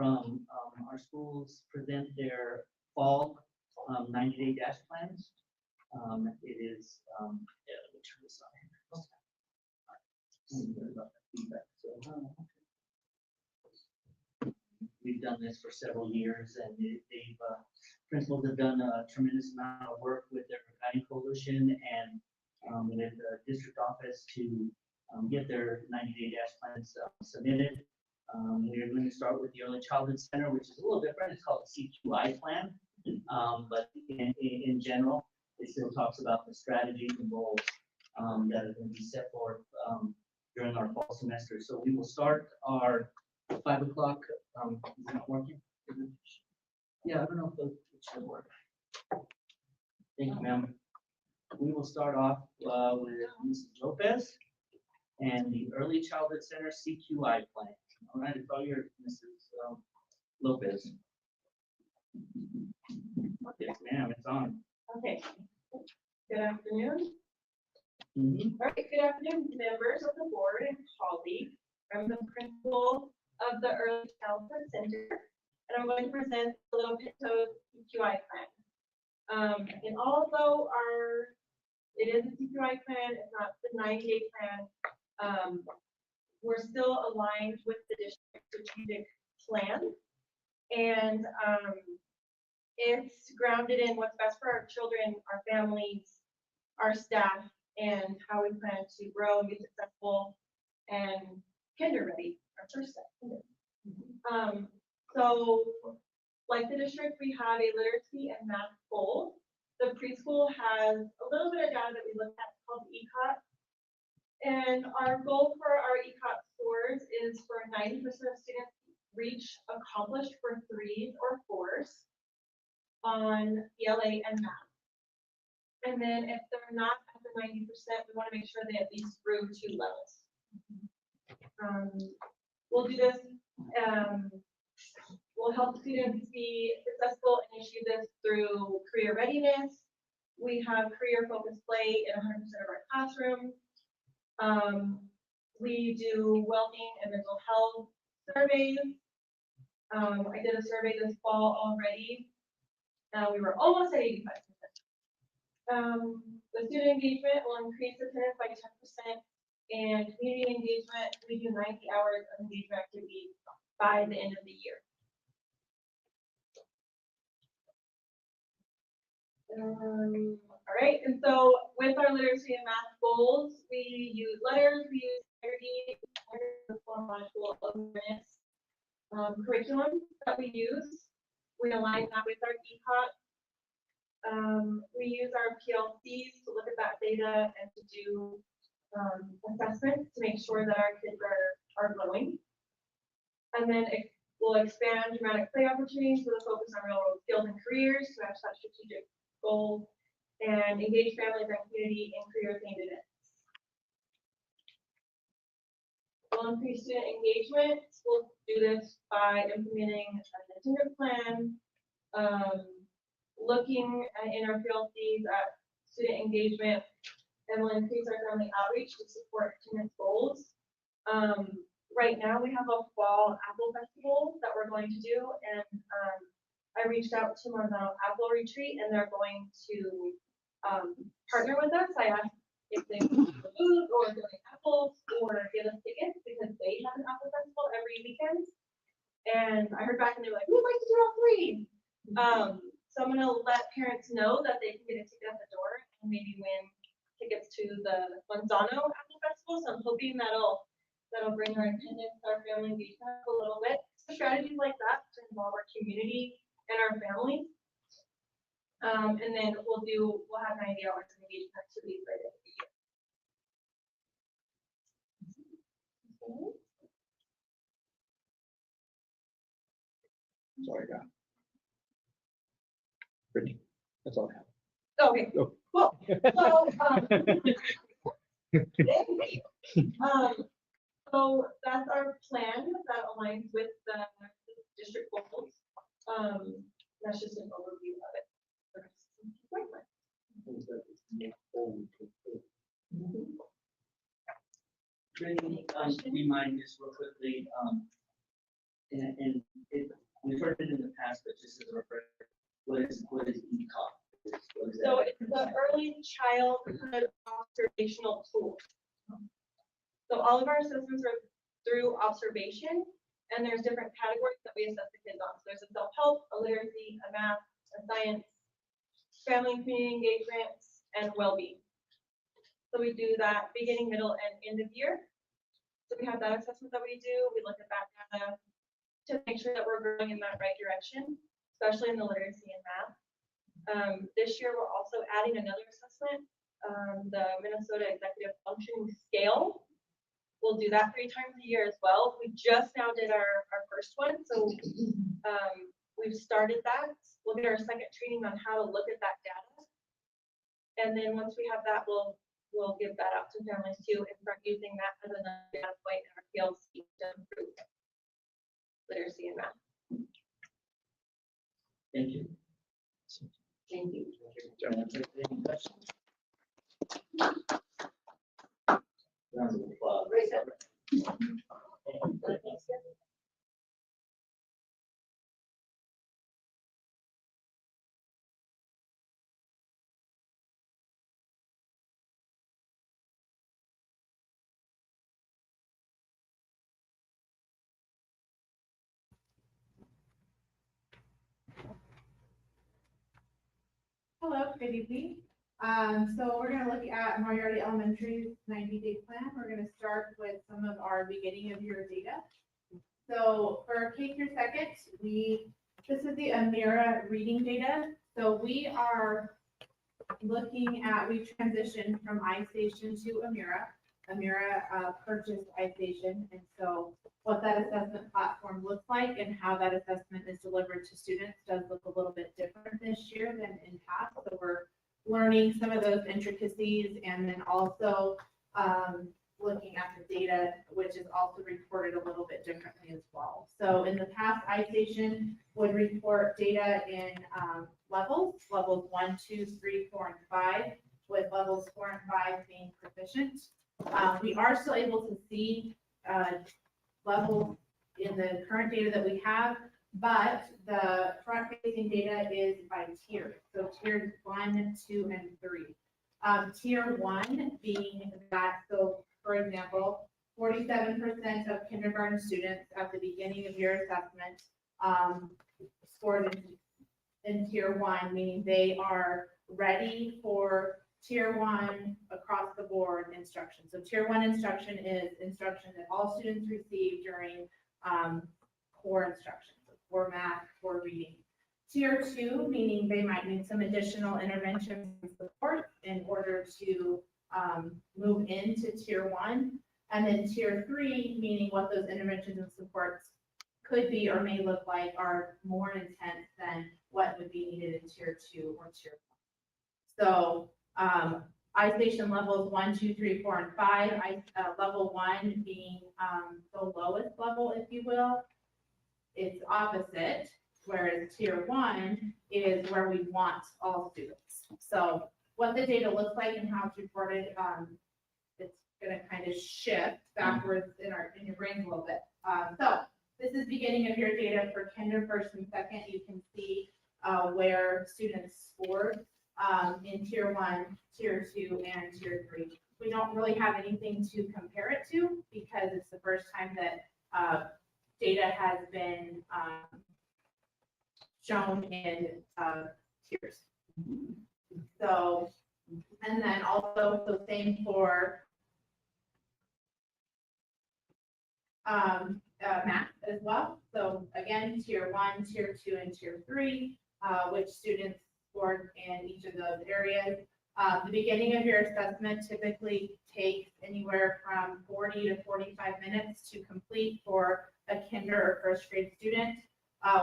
from our schools present their fall 90-day dash plans. It is, yeah, let me turn this on. We've done this for several years, and they've principals have done a tremendous amount of work with their guiding coalition and with the district office to get their 90-day dash plans submitted. We're going to start with the Early Childhood Center, which is a little different. It's called the CQI plan, but in general, it still talks about the strategies and goals that are going to be set forth during our fall semester. So we will start our 5 o'clock. Is it not working? Yeah, I don't know if it should work. Thank you, ma'am. We will start off with Mrs. Lopez and the Early Childhood Center CQI plan. All right, it's all yours, Mrs. Lopez. Yes, ma'am, it's on. Okay. Good afternoon. Mm-hmm. All right, good afternoon, members of the board and colleagues. I'm the principal of the Early Childhood Center, and I'm going to present the Little Pinto CQI plan. And although it is a CQI plan, it's not the 90-day plan, we're still aligned with the district strategic plan. And it's grounded in what's best for our children, our families, our staff, and how we plan to grow and be successful and kinder ready, our first step. So like the district, we have a literacy and math goal. The preschool has a little bit of data that we look at called ECOT. And our goal for our ECOT scores is for 90% of students reach accomplished for 3s or 4s on ELA and math. And then if they're not at the 90%, we want to make sure they at least grew 2 levels. We'll do this, we'll help students be successful and achieve this through career readiness. We have career focused play in 100% of our classrooms. We do well-being and mental health surveys. I did a survey this fall already. We were almost at 85%. The student engagement will increase attendance by 10%, and community engagement, we do 90 hours of engagement activity by the end of the year. All right, and so with our literacy and math goals, we use letters, we use the form module awareness curriculum that we use. We align that with our ECOT. We use our PLCs to look at that data and to do assessments to make sure that our kids are growing. And then we'll expand dramatic play opportunities with a focus on real world skills and careers to match that strategic goal, and engage families and community in career-themed events. We'll increase student engagement. We'll do this by implementing an attendance plan, looking in our PLCs at student engagement, and we'll increase our family outreach to support attendance goals. Right now we have a fall apple festival that we're going to do, and I reached out to Marzano Apple Retreat, and they're going to partner with us. I asked if they want to food or donate apples or give us tickets because they have an apple festival every weekend. And I heard back and they were like, we'd like to do all 3. So I'm going to let parents know that they can get a ticket at the door and maybe win tickets to the Marzano Apple Festival. So I'm hoping that'll bring our attendance, our family engagement a little bit. So strategies like that to involve our community and our families. And then we'll have 90 hours of engagement activities by the end of the year. Sorry, God. Brittany, that's all I have. Okay, Oh. cool. So, so that's our plan that aligns with the district goals. That's just an overview of it. Brittany, do you mind just real quickly And we've heard it in the past, but just as a refresher, what is ECOG? What is So that? it's the early childhood observational tool. So all of our assessments are through observation, and there's different categories that we assess the kids on. So there's a self-help, a literacy, a math, a science, family and community engagement, and well-being. So we do that beginning, middle, and end of year. So we have that assessment that we do. We look at that data to make sure that we're going in that right direction, especially in the literacy and math. This year, we're also adding another assessment, the Minnesota Executive Functioning Scale. We'll do that 3 times a year as well. We just now did our first one, so we've started that. We'll get our second training on how to look at that data. And then once we have that, we'll give that out to families too and start using that as another data point in our PLC to improve literacy and math. Thank you. Thank you. Any questions? Round of applause. Hello, good evening. So we're going to look at Moriarty Elementary's 90-day plan. We're going to start with some of our beginning of year data. So for K through second, this is the Amira reading data. So we are looking at, we transitioned from iStation to Amira. Amira purchased iStation, and so what that assessment platform looks like and how that assessment is delivered to students does look a little bit different this year than in past. So we're learning some of those intricacies, and then also looking at the data, which is also reported a little bit differently as well. So in the past, iStation would report data in levels 1, 2, 3, 4, and 5, with levels 4 and 5 being proficient. We are still able to see levels in the current data that we have, but the front-facing data is by tier. So tiers 1, 2, and 3. Tier 1 being that, so for example, 47% of kindergarten students at the beginning of your assessment scored in tier 1, meaning they are ready for tier 1 across the board instruction. So tier 1 instruction is instruction that all students receive during core instruction, so core math, core reading. Tier 2, meaning they might need some additional intervention and support in order to move into tier 1. And then tier 3, meaning what those interventions and supports could be or may look like are more intense than what would be needed in tier 2 or tier 1. So iStation levels 1, 2, 3, 4, and 5. Level 1 being the lowest level, if you will. It's opposite, whereas tier 1 is where we want all students. So what the data looks like and how it's reported, it's going to kind of shift backwards in your brains a little bit. So this is beginning of your data for kinder, first, and second. You can see where students scored in tier 1, tier 2, and tier 3. We don't really have anything to compare it to because it's the first time that data has been shown in tiers. So, and then also the same for math as well. So again, tier 1, tier 2, and tier 3, which students scored in each of those areas. The beginning of your assessment typically takes anywhere from 40 to 45 minutes to complete for a kinder or first grade student.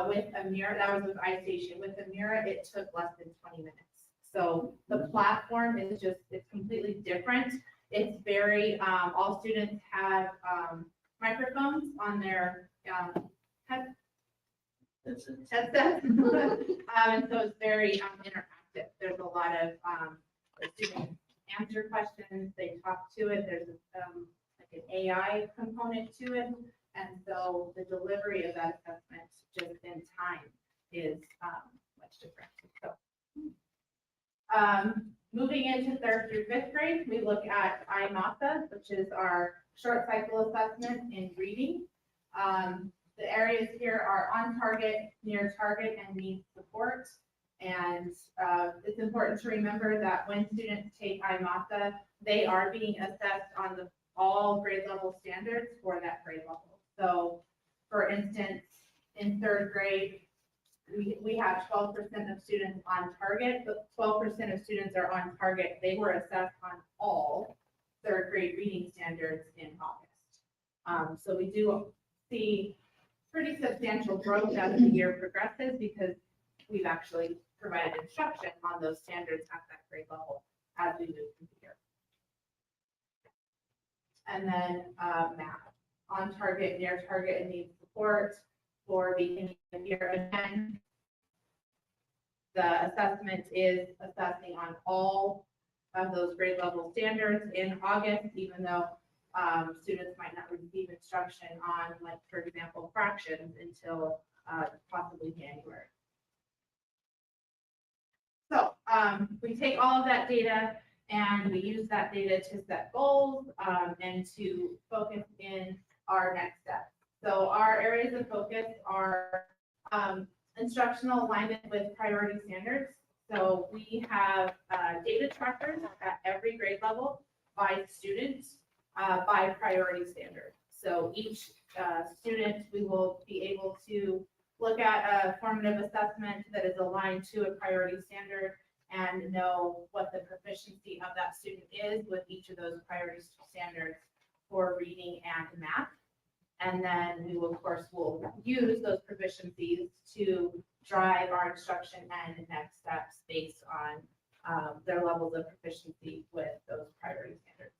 With Amira, that was with iStation. With Amira, it took less than 20 minutes. So the platform is just, it's completely different. It's very, all students have microphones on their headsets. And so it's very interactive. There's a lot of students answer questions, they talk to it. There's like an AI component to it. And so the delivery of that assessment just in time is much different. So, moving into 3rd through 5th grade, we look at IMASA, which is our short cycle assessment in reading. The areas here are on target, near target, and need support. And it's important to remember that when students take IMASA, they are being assessed on all grade level standards for that grade level. So for instance, in 3rd grade, we have 12% of students on target, but 12% of students are on target. They were assessed on all 3rd grade reading standards in August. So we do see pretty substantial growth as the year progresses because we've actually provided instruction on those standards at that grade level as we move through the year. And then math, on target, near target, and need support for beginning of year. Again, the assessment is assessing on all of those grade level standards in August, even though students might not receive instruction on, like, for example, fractions until possibly January. So we take all of that data and we use that data to set goals and to focus in our next steps. So our areas of focus are instructional alignment with priority standards. So we have data trackers at every grade level by student, by priority standard. So each student, we will be able to look at a formative assessment that is aligned to a priority standard and know what the proficiency of that student is with each of those priority standards for reading and math. And then we will, of course, will use those proficiencies to drive our instruction and next steps based on their levels of proficiency with those priority standards.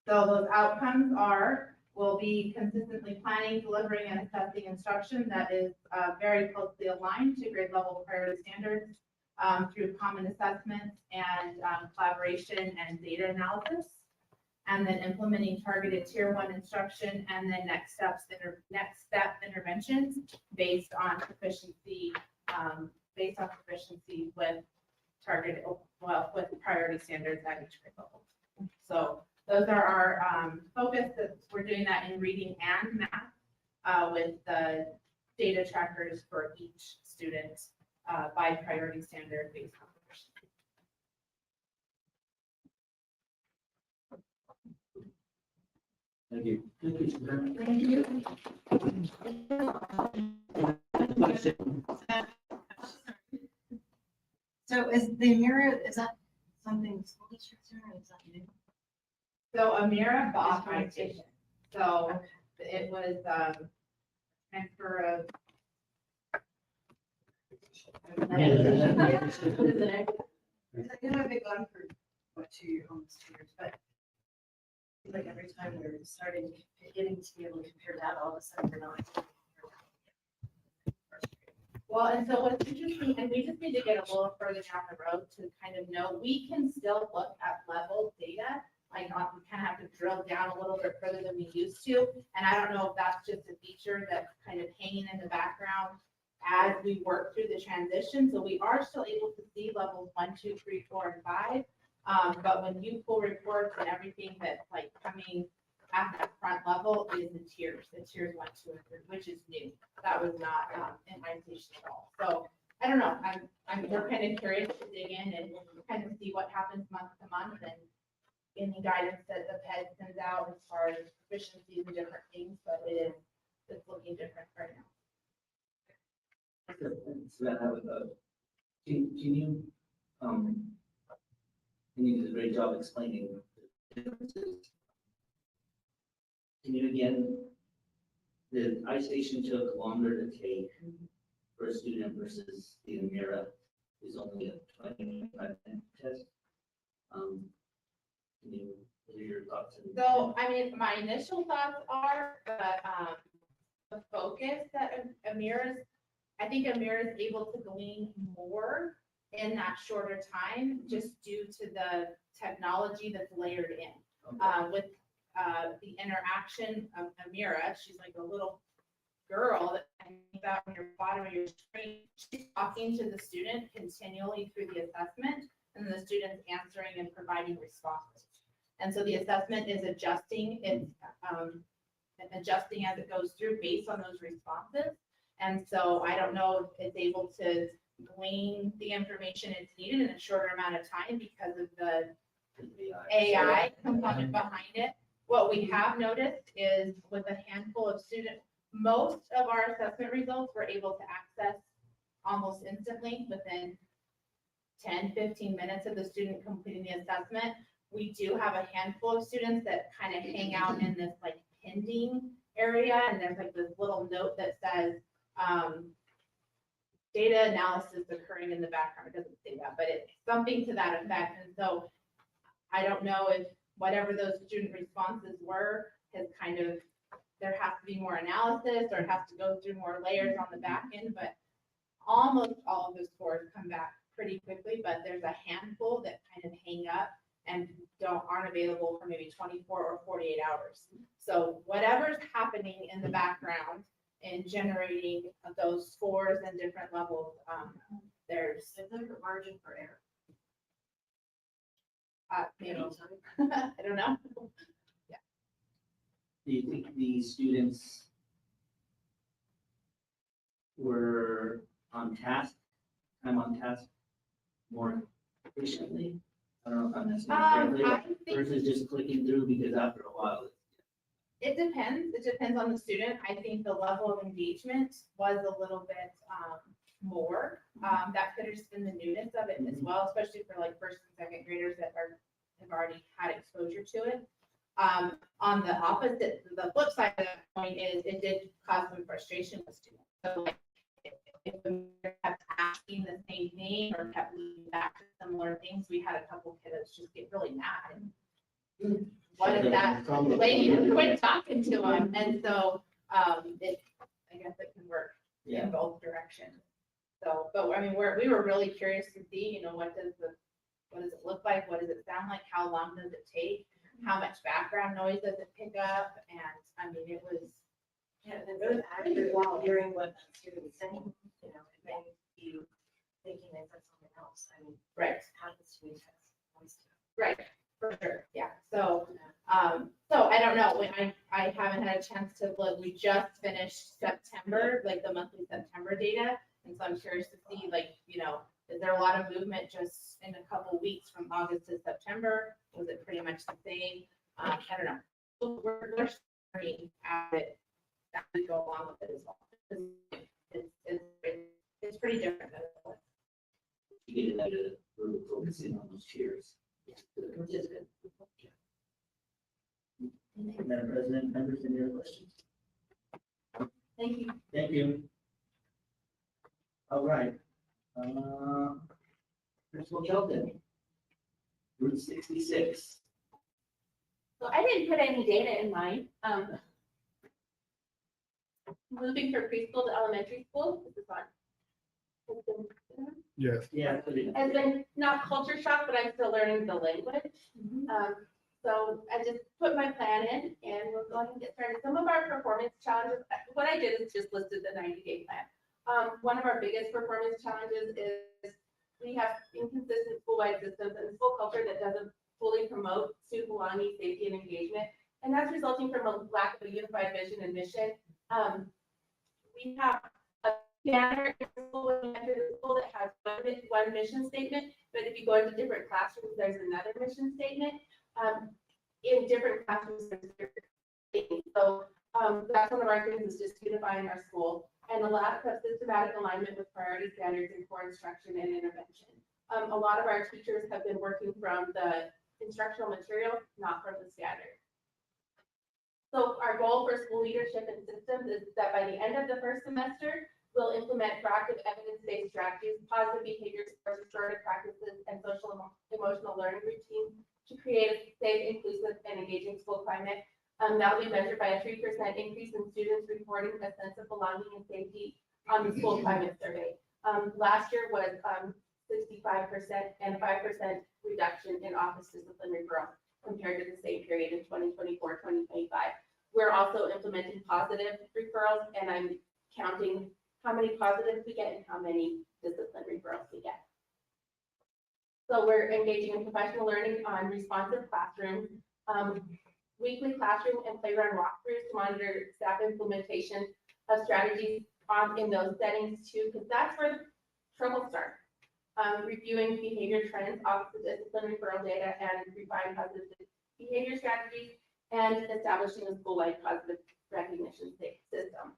So those outcomes are, we'll be consistently planning, delivering, and assessing instruction that is very closely aligned to grade level priority standards through common assessments and collaboration and data analysis. And then implementing targeted tier 1 instruction, and then next step interventions based on proficiency, with targeted, with priority standards at each grade level. So those are our focus. We're doing that in reading and math with the data trackers for each student by priority standard based on proficiency. Thank you. Thank you. So is the mirror, is that something the school district's doing, or is that new? So Amira bought my station. So it was transfer of. Isn't it? You know, I've been gone for, what, 2 years, almost 2 years, but like every time we're getting to be able to compare that, all of a sudden we're not. Well, and so what's interesting, and we just need to get a little further down the road to kind of know, we can still look at level data, like we kind of have to drill down a little bit further than we used to. And I don't know if that's just a feature that's kind of hanging in the background as we work through the transition. So we are still able to see levels 1, 2, 3, 4, and 5. But when you pull reports and everything that's like coming at that front level is the tiers 1, 2, and 3, which is new. That was not in my station at all. So I don't know. We're kind of curious to dig in and kind of see what happens month to month and any guidance that the PED sends out as far as proficiencies and different things. But it's looking different right now. So that can you did a great job explaining the differences. Can you again, the iStation took longer to take for a student versus the Amira is only a 25-minute test. Can you, what are your thoughts? So, I mean, my initial thoughts are that the focus that I think Amira is able to glean more in that shorter time, just due to the technology that's layered in. Okay. With the interaction of Amira. She's like a little girl that hangs out on your bottom of your screen. She's talking to the student continually through the assessment, and the student's answering and providing responses. And so the assessment is adjusting, it's adjusting as it goes through based on those responses. And so I don't know if it's able to glean the information it's needed in a shorter amount of time because of the AI component behind it. What we have noticed is with a handful of students, most of our assessment results we're able to access almost instantly within 10-15 minutes of the student completing the assessment. We do have a handful of students that kind of hang out in this like pending area, and there's like this little note that says data analysis occurring in the background. It doesn't say that, but it's something to that effect. And so I don't know if whatever those student responses were has kind of, there has to be more analysis or it has to go through more layers on the back end, but almost all of the scores come back pretty quickly, but there's a handful that kind of hang up and aren't available for maybe 24 or 48 hours. So whatever's happening in the background in generating those scores and different levels, there's Is there a margin for error? maybe, I don't know. Do you think the students were on task, time on task more efficiently? I don't know if I'm necessarily I think versus just clicking through, because after a while, it depends. It depends on the student. I think the level of engagement was a little bit more. That could have just been the newness of it as well, especially for like first and second graders that have already had exposure to it. On the opposite, the flip side of that point is it did cause some frustration with students. So like if we kept asking the same thing or kept moving back to similar things, we had a couple kiddos just get really mad. And what is that? Lady, quit talking to them. And so I guess it can work in both directions. So, but I mean, we were really curious to see, what does it look like? What does it sound like? How long does it take? How much background noise does it pick up? And I mean, it was, Yeah, and then accurate while hearing what the student's saying, and then you thinking that that's something else. I mean, right, how does student test? right, for sure, yeah. So, so I don't know, I haven't had a chance to look. We just finished September, like the monthly September data. And so I'm curious to see, like, is there a lot of movement just in a couple weeks from August to September? Was it pretty much the same? I don't know. So we're starting at it as we go along with it as well. It's pretty different than it was. you get into really focusing on those tiers. Which is good. Madam President, members, any other questions? Thank you. Thank you. All right. Principal Kelton. Route 66. So I didn't put any data in mine. Moving from preschool to elementary school, this is on. Yes. Yeah. put it in. Has been not culture shock, but I'm still learning the language. So I just put my plan in and we'll go ahead and get started. Some of our performance challenges, what I did is just listed the 90-day plan. One of our biggest performance challenges is we have inconsistent school-wide systems and school culture that doesn't fully promote student belonging, safety, and engagement. And that's resulting from a lack of a unified vision and mission. We have a banner in school when you enter the school that has one mission statement, but if you go into different classrooms, there's another mission statement. In different classrooms, there's different things. So that's one of our things, is just unifying our school and a lot of systematic alignment with priority standards in core instruction and intervention. A lot of our teachers have been working from the instructional material, not from the standard. So our goal for school leadership and systems is that by the end of the first semester, we'll implement proactive evidence-based strategies, positive behaviors, restorative practices, and social emotional learning routines to create a safe, inclusive, and engaging school climate. That will be measured by a 3% increase in students reporting a sense of belonging and safety on the school climate survey. Last year was 65% and 5% reduction in office discipline referral. compared to the same period in 2024, 2025. We're also implementing positive referrals, and I'm counting how many positives we get and how many discipline referrals we get. So we're engaging in professional learning on responsive classroom, weekly classroom and playground walkthroughs to monitor staff implementation of strategies in those settings too, because that's where the trouble starts. Reviewing behavior trends off the discipline referral data and refine positive behavior strategies and establishing a school-wide positive recognition system.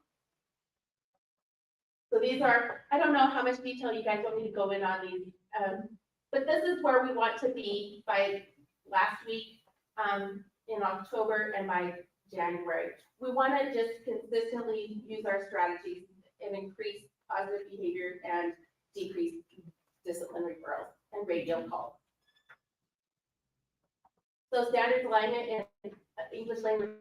So these are, I don't know how much detail you guys want me to go in on these, but this is where we want to be by last week in October and by January. We want to just consistently use our strategies and increase positive behavior and decrease discipline referrals and radio calls. So standards alignment and English language.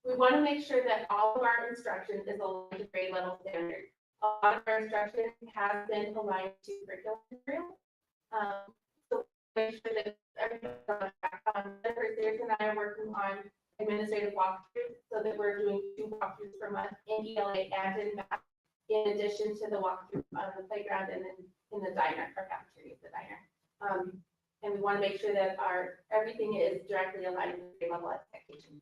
We want to make sure that all of our instruction is aligned to grade level standards. A lot of our instruction has been aligned to curriculum material. So make sure that everybody's on track. Sears and I are working on administrative walkthroughs so that we're doing 2 walkthroughs per month in ELA and in math, in addition to the walkthrough on the playground and in the diner, our cafeteria is the diner. And we want to make sure that everything is directly aligned with grade level expectations.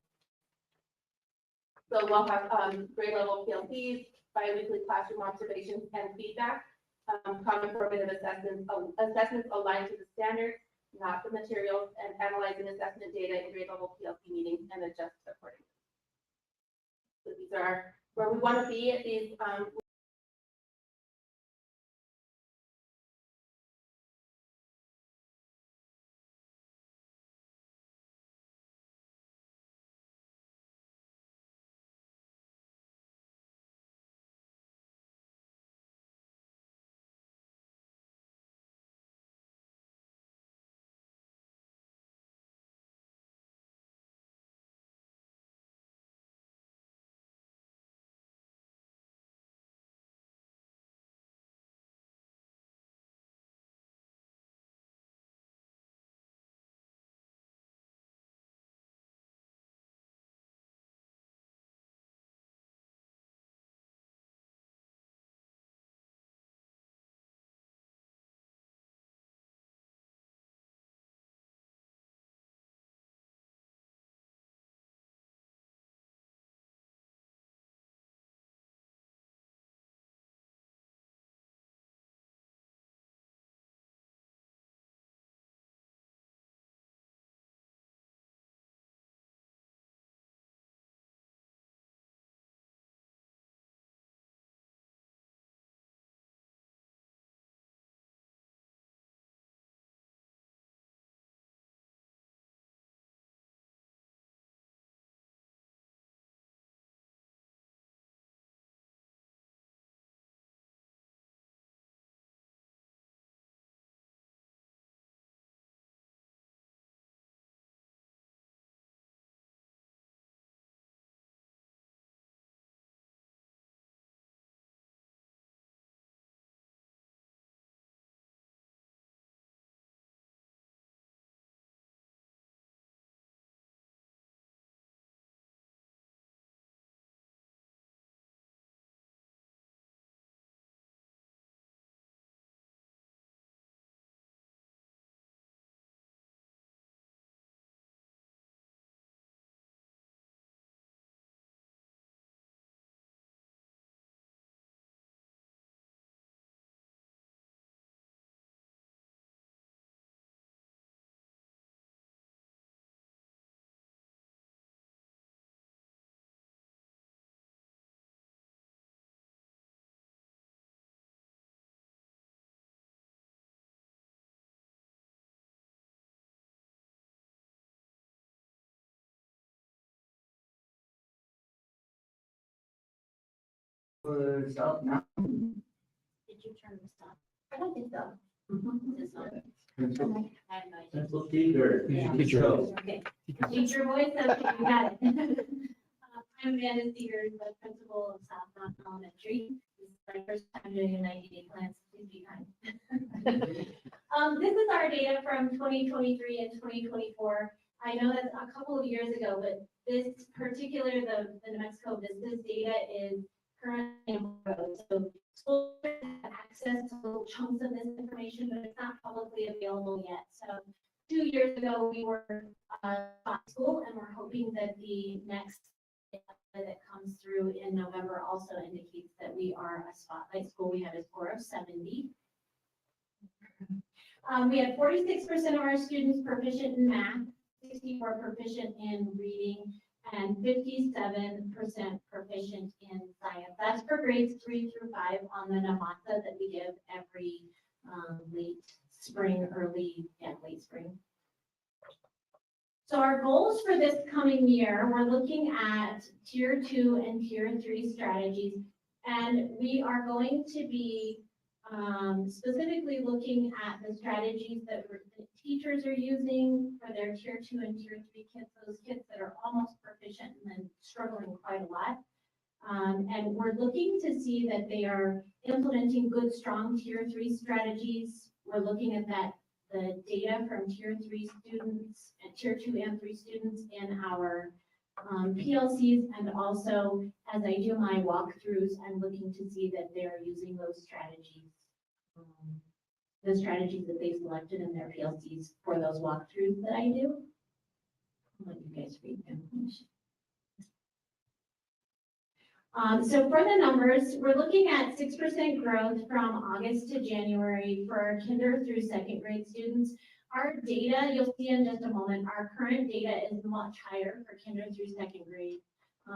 So we'll have grade level PLCs, bi-weekly classroom observations and feedback, common formative assessments aligned to the standards, not the materials, and analyzing assessment data in grade level PLC meetings and adjust accordingly. So these are where we want to be at these. For South Mountain. Did you turn this on? I don't think so. It's not. Principal I have no idea. Teacher. Yeah. Teacher. Okay. Teacher voice, okay, you got it. I'm Amanda Sears, the principal of South Mountain Elementary. This is my first time doing a 90-day plan, so please be kind. This is our data from 2023 and 2024. I know that's a couple of years ago, but this particular, the New Mexico business data is currently in growth. So schools have access to little chunks of this information, but it's not publicly available yet. So 2 years ago, we were spot school, and we're hoping that the next data that comes through in November also indicates that we are a spotlight school. We had a score of 70. We had 46% of our students proficient in math, 64 proficient in reading, and 57% proficient in science. That's for grades 3 through 5 on the NAMASA that we give every late spring, late spring. So our goals for this coming year, we're looking at tier 2 and tier 3 strategies, and we are going to be specifically looking at the strategies that the teachers are using for their tier 2 and tier 3 kids, those kids that are almost proficient and then struggling quite a lot. And we're looking to see that they are implementing good, strong tier 3 strategies. We're looking at the data from tier 3 students and tier 2 and 3 students in our PLCs, and also as I do my walkthroughs, I'm looking to see that they're using those strategies, the strategies that they selected in their PLCs for those walkthroughs that I do. I'll let you guys read them. So for the numbers, we're looking at 6% growth from August to January for our kinder through second grade students. Our data, you'll see in just a moment, our current data is much higher for kinder through second grade.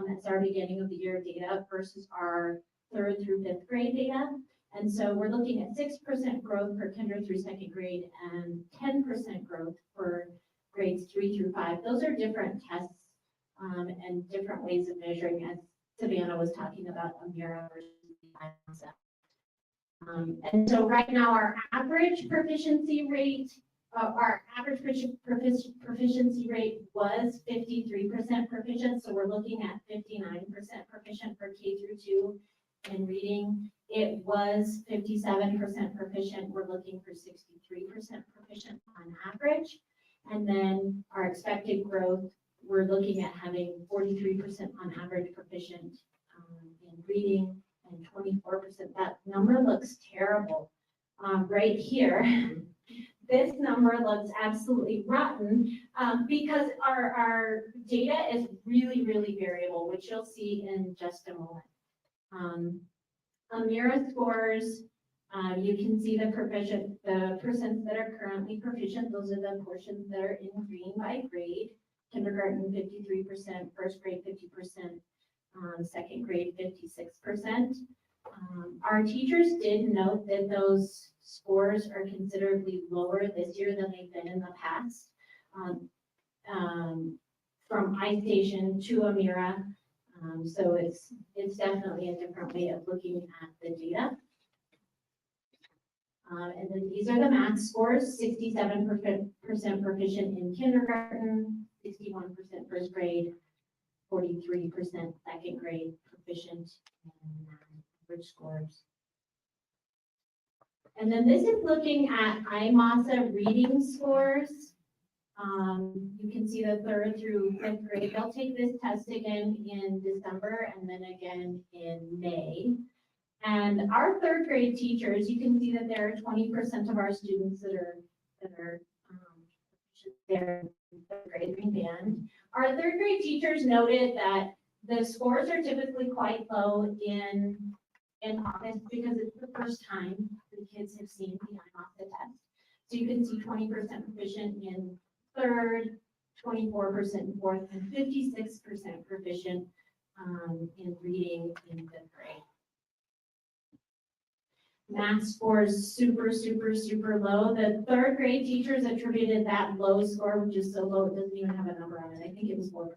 It's our beginning of the year data versus our 3rd through 5th grade data. And so we're looking at 6% growth for kinder through second grade and 10% growth for grades 3 through 5. Those are different tests and different ways of measuring, as Savannah was talking about Amira versus and so right now our average proficiency rate, proficiency rate was 53% proficient. So we're looking at 59% proficient for K through 2 in reading. It was 57% proficient. We're looking for 63% proficient on average. And then our expected growth, we're looking at having 43% on average proficient in reading and 24%. That number looks terrible right here. This number looks absolutely rotten because our data is really, really variable, which you'll see in just a moment. Amira scores, you can see the percents that are currently proficient. Those are the portions that are in green by grade. Kindergarten 53%, first grade 50%, second grade 56%. Our teachers did note that those scores are considerably lower this year than they've been in the past. From iStation to Amira, so it's definitely a different way of looking at the data. And then these are the math scores: 67% proficient in kindergarten, 61% first grade, 43% second grade proficient in average scores. And then this is looking at IMASA reading scores. You can see the 3rd through 5th grade. They'll take this test again in December and then again in May. And our 3rd grade teachers, you can see that there are 20% of our students that are there in 3rd grade band. Our 3rd grade teachers noted that the scores are typically quite low in August because it's the first time the kids have seen the IMASA test. So you can see 20% proficient in 3rd, 24% in 4th, and 56% proficient in reading in 5th grade. Math scores super, super, super low. The 3rd grade teachers attributed that low score, which is so low it doesn't even have a number on it. I think it was 4%.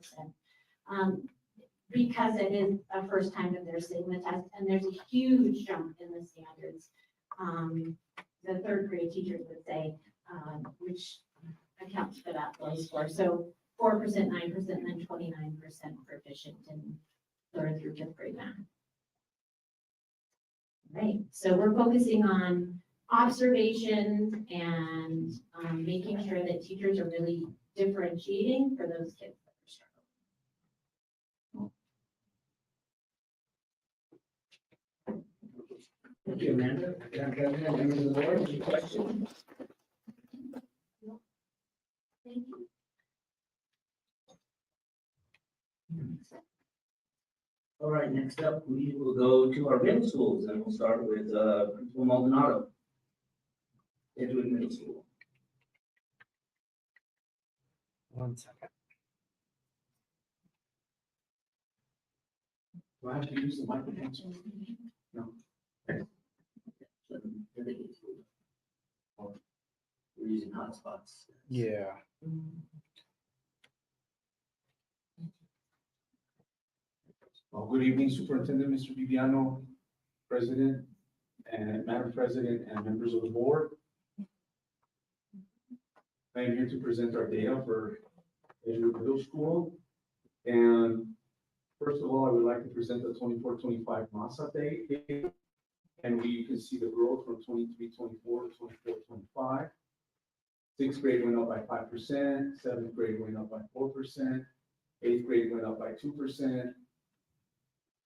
Because it is the first time that they're seeing the test, and there's a huge jump in the standards. The 3rd grade teachers would say, which accounts for that low score. So 4%, 9%, and then 29% proficient in 3rd through 5th grade math. Right, so we're focusing on observations and making sure that teachers are really differentiating for those kids that are struggling. Thank you, Amanda. Madam President, members of the board, any questions? Thank you. All right, next up, we will go to our middle schools, and we'll start with Principal Maldonado. Edgewood Middle School. One second. Do I have to use the microphone? No. Or we're using hotspots. Yeah. Well, good evening, Superintendent, Mr. Viviano, President, and Madam President, and members of the board. I am here to present our data for Edgewood Middle School. And first of all, I would like to present the 24-25 MASA data. And you can see the growth from 23-24 to 24-25. Sixth grade went up by 5%, seventh grade went up by 4%, eighth grade went up by 2%.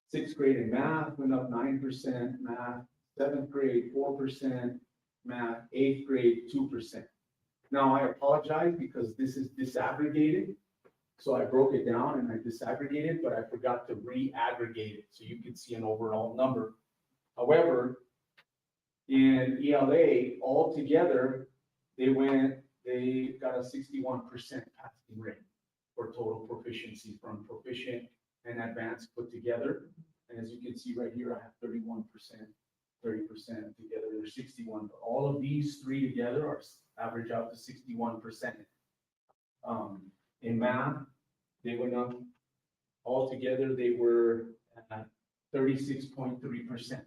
Sixth grade in math went up 9%, math, seventh grade 4%, math, eighth grade 2%. Now, I apologize because this is disaggregated. So I broke it down and I disaggregated, but I forgot to re-aggregate it so you can see an overall number. However, in ELA, altogether, they got a 61% passing rate for total proficiency from proficient and advanced put together. And as you can see right here, I have 31%, 30% together, they're 61. But all of these three together are average out to 61%. In math, they went up, altogether, they were at 36.3%.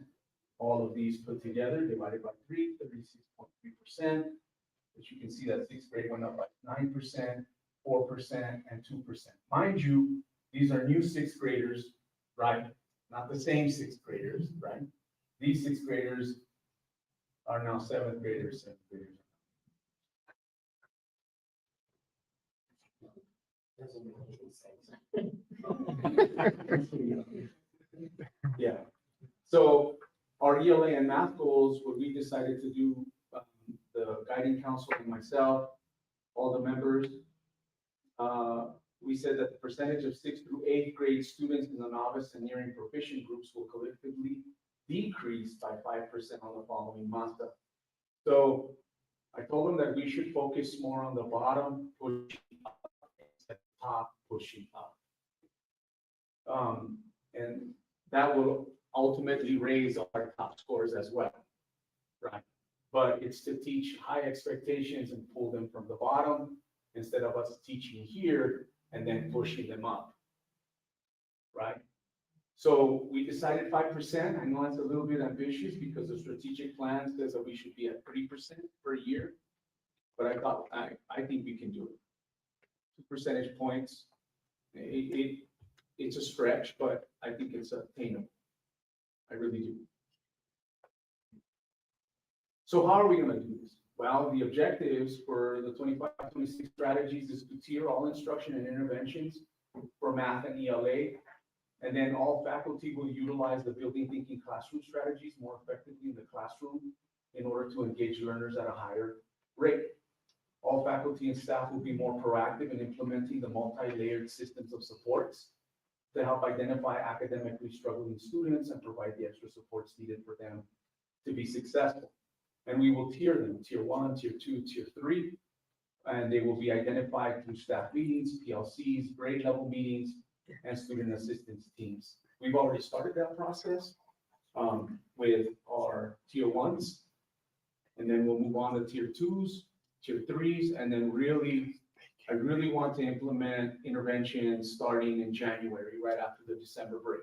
All of these put together, divided by 3, 36.3%. But you can see that sixth grade went up by 9%, 4%, and 2%. Mind you, these are new sixth graders, right? Not the same sixth graders, right? These sixth graders are now seventh graders, Yeah. So our ELA and math goals, what we decided to do, the guiding council and myself, all the members, we said that the percentage of 6th through 8th grade students in the novice and nearing proficient groups will collectively decrease by 5% on the following months. So I told them that we should focus more on the bottom, pushing up, instead of top, pushing up. And that will ultimately raise our top scores as well, right? But it's to teach high expectations and pull them from the bottom instead of us teaching here and then pushing them up, right? So we decided 5%. I know it's a little bit ambitious because the strategic plan says that we should be at 3% per year, but I thought, I think we can do it. 2 percentage points, it's a stretch, but I think it's attainable. I really do. So how are we going to do this? Well, the objectives for the 25-26 strategies is to tier all instruction and interventions for math and ELA. And then all faculty will utilize the building thinking classroom strategies more effectively in the classroom in order to engage learners at a higher rate. All faculty and staff will be more proactive in implementing the multi-layered systems of supports to help identify academically struggling students and provide the extra supports needed for them to be successful. And we will tier them, tier 1, tier 2, tier 3, and they will be identified through staff meetings, PLCs, grade level meetings, and student assistance teams. We've already started that process with our tier 1s, and then we'll move on to tier 2s, tier 3s, and then I really want to implement interventions starting in January, right after the December break.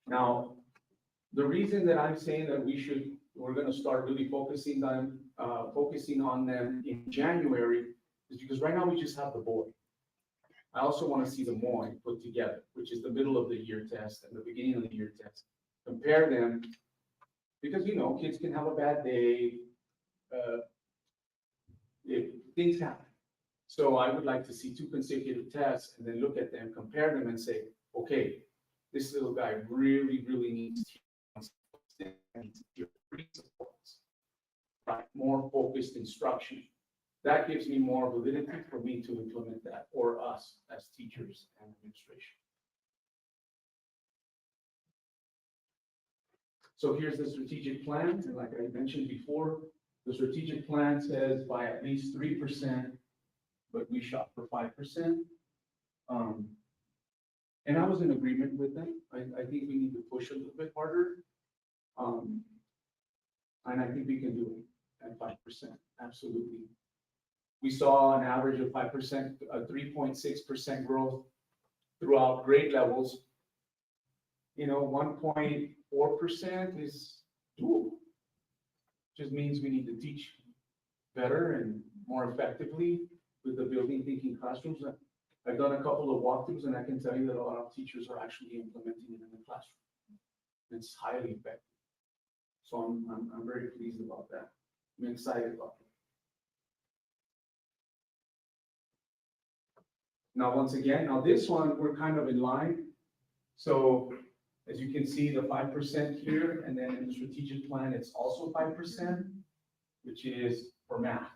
Now, the reason that I'm saying that we're going to start really focusing on them in January is because right now we just have the boy. I also want to see the MOI put together, which is the middle of the year test and the beginning of the year test. Compare them because, kids can have a bad day. things happen. So I would like to see 2 consecutive tests and then look at them, compare them and say, okay, this little guy really, really needs tier 3 supports, right? More focused instruction. That gives me more validity for me to implement that, or us as teachers and administration. So here's the strategic plan, and like I mentioned before, the strategic plan says by at least 3%, but we shot for 5%. And I was in agreement with them. I think we need to push a little bit harder. And I think we can do it at 5%, absolutely. We saw an average of 5%, a 3.6% growth throughout grade levels. You know, 1.4% is doable. Just means we need to teach better and more effectively with the building thinking classrooms. I've done a couple of walkthroughs and I can tell you that a lot of teachers are actually implementing it in the classroom. It's highly effective. So I'm very pleased about that. I'm excited about it. Now, once again, now this one, we're kind of in line. So as you can see, the 5% here, and then in the strategic plan, it's also 5%, which is for math.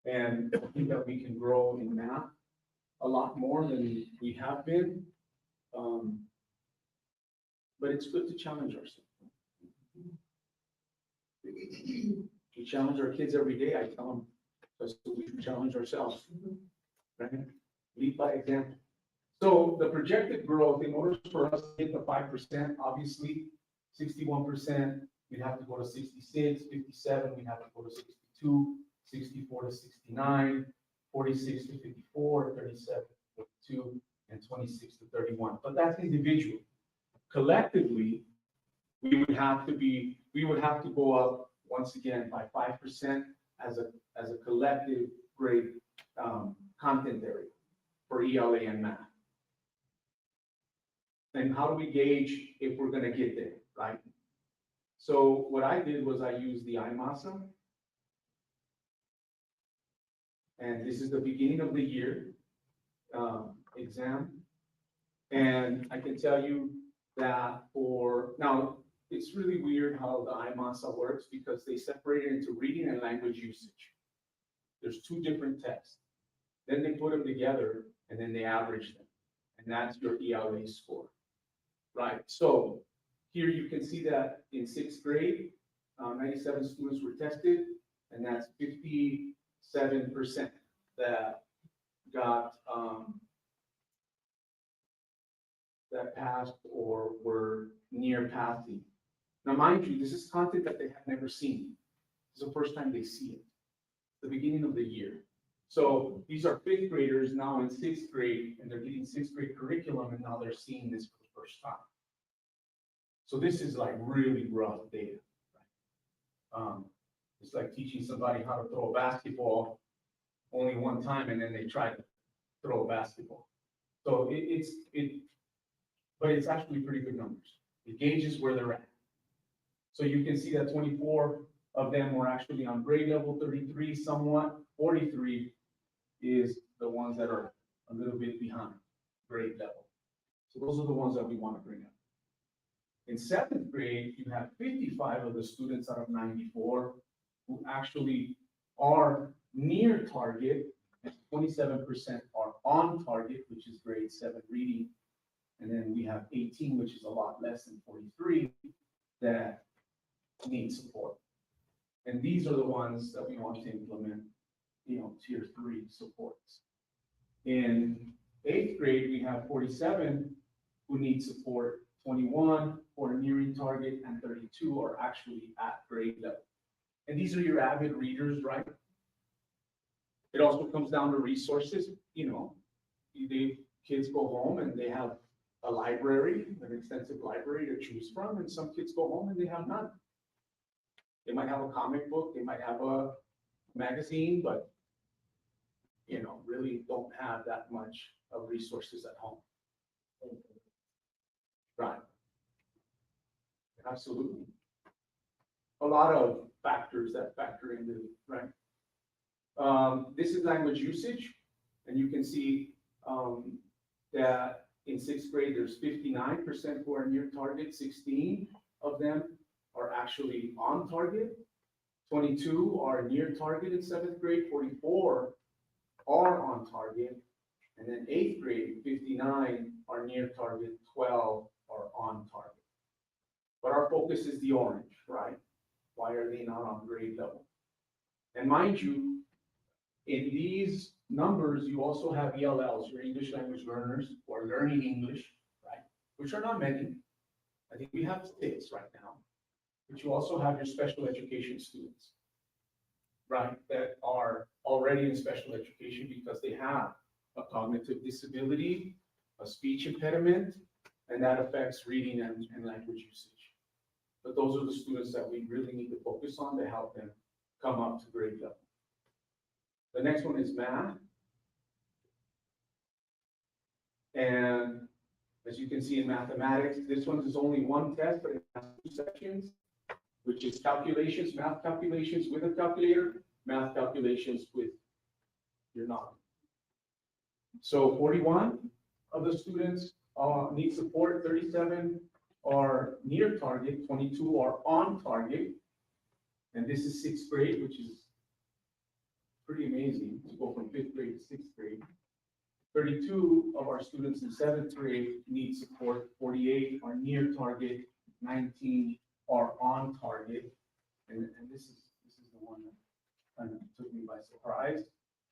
And I think that we can grow in math a lot more than we have been. But it's good to challenge ourselves. We challenge our kids every day. I tell them, that's what we should challenge ourselves, right? Lead by example. So the projected growth, in order for us to hit the 5%, obviously, 61%, we'd have to go to 66, 57, we'd have to go to 62, 64 to 69, 46 to 54, 37 to 42, and 26 to 31. But that's individual. Collectively, we would have to go up once again by 5% as a collective grade content area for ELA and math. And how do we gauge if we're going to get there, right? So what I did was I used the IMASA. And this is the beginning of the year exam. And I can tell you that now it's really weird how the IMASA works because they separate it into reading and language usage. There's 2 different tests. Then they put them together and then they average them. And that's your ELA score, right? So here you can see that in 6th grade, 97 students were tested, and that's 57% that got that passed or were near passing. Now, mind you, this is content that they have never seen. This is the first time they see it, the beginning of the year. So these are 5th graders now in 6th grade, and they're getting 6th grade curriculum, and now they're seeing this for the first time. So this is like really rough data. Right? It's like teaching somebody how to throw a basketball only one time, and then they try to throw a basketball. So but it's actually pretty good numbers. It gauges where they're at. So you can see that 24 of them were actually on grade level, 33 somewhat, 43 is the ones that are a little bit behind grade level. So those are the ones that we want to bring up. In 7th grade, you have 55 of the students out of 94 who actually are near target, and 27% are on target, which is grade 7 reading. And then we have 18, which is a lot less than 43, that need support. And these are the ones that we want to implement, tier 3 supports. In 8th grade, we have 47 who need support, 21 who are nearing target, and 32 are actually at grade level. And these are your avid readers, right? It also comes down to resources. Kids go home and they have a library, an extensive library to choose from, and some kids go home and they have none. They might have a comic book, they might have a magazine, but really don't have that much of resources at home. Right. Absolutely. A lot of factors that factor into, right? This is language usage, and you can see, that in sixth grade, there's 59% who are near target, 16 of them are actually on target. 22 are near target in seventh grade, 44 are on target. And then eighth grade, 59 are near target, 12 are on target. But our focus is the orange, right? Why are they not on grade level? And mind you, in these numbers, you also have ELLs, your English language learners who are learning English, right? Which are not many. I think we have 6 right now. But you also have your special education students, right? That are already in special education because they have a cognitive disability, a speech impediment, and that affects reading and language usage. But those are the students that we really need to focus on to help them come up to grade level. The next one is math. And as you can see in mathematics, this one is only one test, but it has 2 sections, which is calculations, math calculations with a calculator, math calculations with your knowledge. So 41 of the students need support, 37 are near target, 22 are on target. And this is sixth grade, which is pretty amazing to go from fifth grade to sixth grade. 32 of our students in seventh grade need support, 48 are near target, 19 are on target. And this is the one that kind of took me by surprise.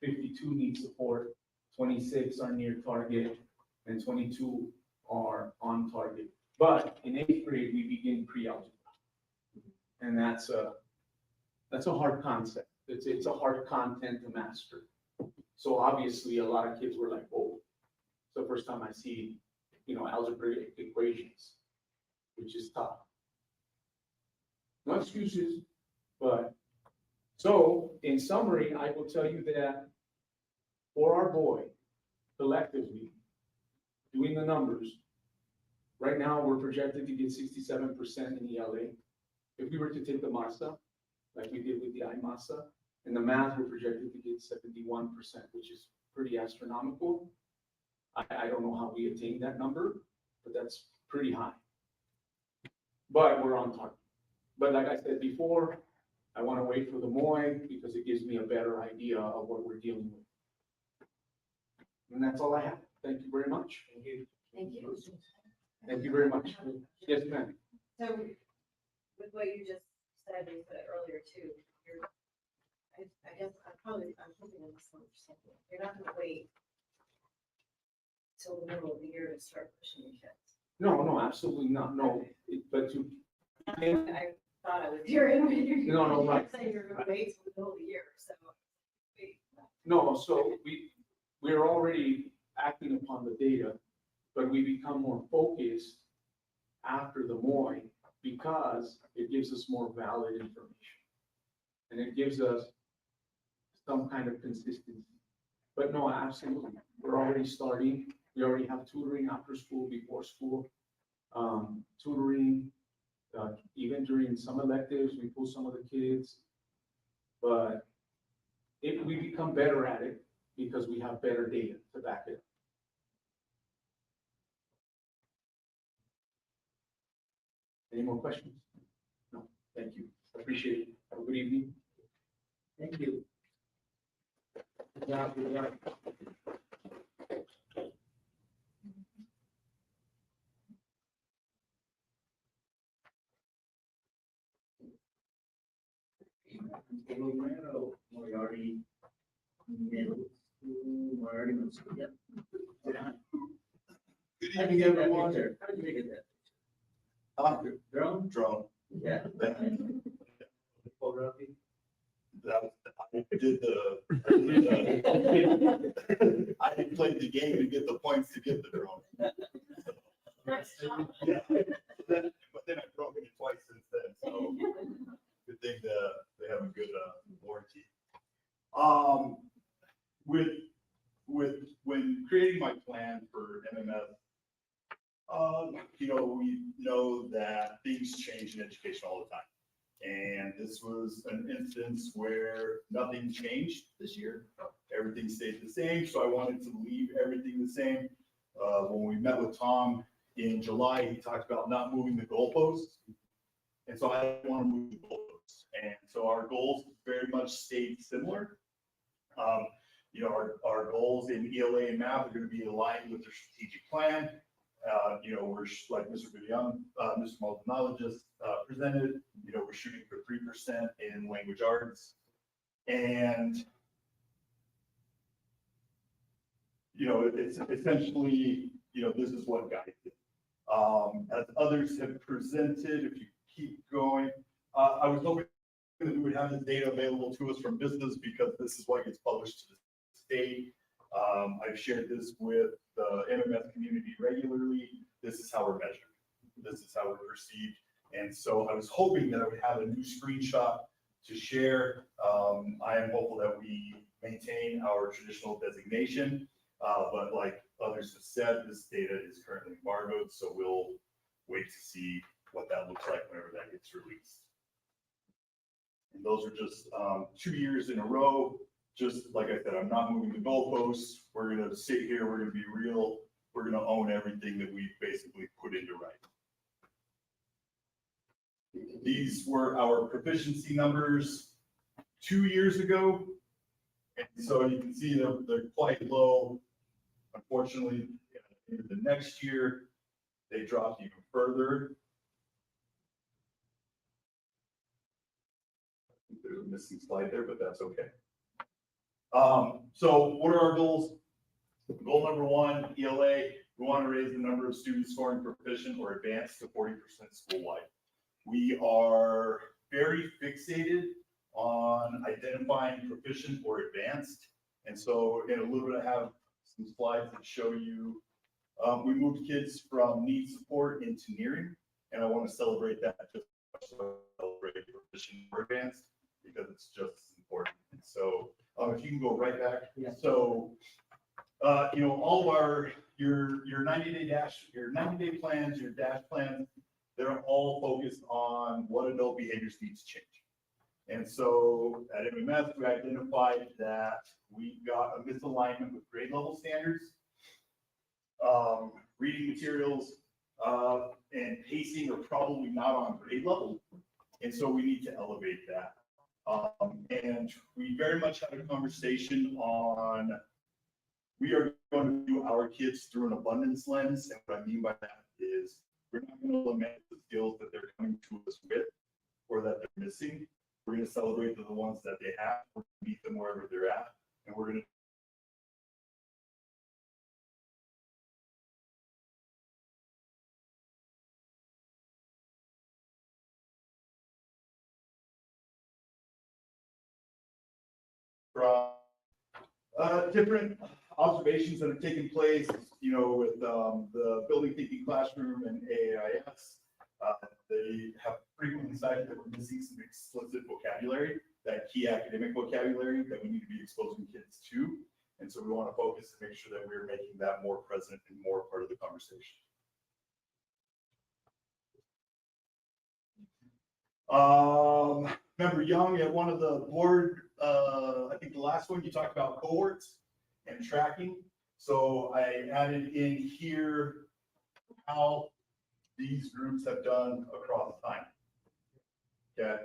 52 need support, 26 are near target, and 22 are on target. But in eighth grade, we begin pre-algebra. And that's a hard concept. It's a hard content to master. So obviously, a lot of kids were like, "Oh, it's the first time I see, algebraic equations," which is tough. No excuses, but so in summary, I will tell you that for our boy, collectively, doing the numbers, right now we're projected to get 67% in ELA. If we were to take the MASA, like we did with the IMASA, in the math, we're projected to get 71%, which is pretty astronomical. I don't know how we attained that number, but that's pretty high. But we're on target. But like I said before, I want to wait for the MOI because it gives me a better idea of what we're dealing with. And that's all I have. Thank you very much. Thank you. Thank you very much. Yes, ma'am. So with what you just said, you said it earlier too, I guess I'm hoping in this one for something. You're not gonna wait till the middle of the year to start pushing your kids. No, absolutely not. No, but to. I thought I was hearing. No, right. Saying you're gonna wait till the middle of the year, so. wait. No, so we're already acting upon the data, but we become more focused after the MOI because it gives us more valid information. And it gives us some kind of consistency. But no, absolutely. We're already starting. We already have tutoring after school, before school, tutoring, even during some electives, we pull some of the kids. But we become better at it because we have better data to back it up. Any more questions? No, thank you. Appreciate it. Have a good evening. Thank you. Good job, good job. Moriarty Middle School, Moriarty Middle School, yep. Good How do evening, you get that everyone. picture? How did you get that? Drone? Drone. Yeah. Photography. I didn't play the game to get the points to get the drone. Yeah. But then I broke it twice since then, so good thing that they have a good warranty. When creating my plan for MMS, we know that things change in education all the time. And this was an instance where nothing changed this year. Everything stayed the same, so I wanted to leave everything the same. When we met with Tom in July, he talked about not moving the goalposts. And so I didn't want to move the goalposts. And so our goals very much stayed similar. You know, our goals in ELA and math are going to be aligned with the strategic plan. You know, we're like Mr. Vivian, Mr. Maldonado just presented, you know, we're shooting for 3% in language arts. And, you know, it's essentially, you know, this is what guides it. As others have presented, if you keep going, I was hoping that we would have this data available to us from business because this is what gets published to the state. I've shared this with the MMS community regularly. This is how we're measured. This is how we're perceived. And so I was hoping that I would have a new screenshot to share. I am hopeful that we maintain our traditional designation, but like others have said, this data is currently embargoed, so we'll wait to see what that looks like whenever that gets released. And those are just 2 years in a row. Just like I said, I'm not moving the goalposts. We're going to sit here. We're going to be real. We're going to own everything that we basically put into writing. These were our proficiency numbers 2 years ago. And so you can see they're quite low. Unfortunately, in the next year, they dropped even further. I think there's a missing slide there, but that's okay. So what are our goals? Goal number 1, ELA, we want to raise the number of students scoring proficient or advanced to 40% school-wide. We are very fixated on identifying proficient or advanced. And so in a little bit, I have some slides that show you, we moved kids from need support into nearing, and I want to celebrate that, just celebrate proficient or advanced, because it's just as important. And so if you can go right back. Yeah. So, you know, all of our, your 90-day plans, your dash plans, they're all focused on what adult behaviors need to change. And so at MMS, we identified that we got a misalignment with grade level standards, reading materials, and pacing are probably not on grade level. And so we need to elevate that. And we very much had a conversation on, we are going to view our kids through an abundance lens. And what I mean by that is we're not going to lament the skills that they're coming to us with or that they're missing. We're going to celebrate the ones that they have. We're going to meet them wherever they're at. And we're going to different observations that have taken place, you know, with the building thinking classroom and AAIS. They have frequently cited that we're missing some explicit vocabulary, that key academic vocabulary that we need to be exposing kids to. And so we want to focus and make sure that we're making that more present and more part of the conversation. Member Young, at one of the board, I think the last one, you talked about cohorts and tracking. So I added in here how these groups have done across time. Okay,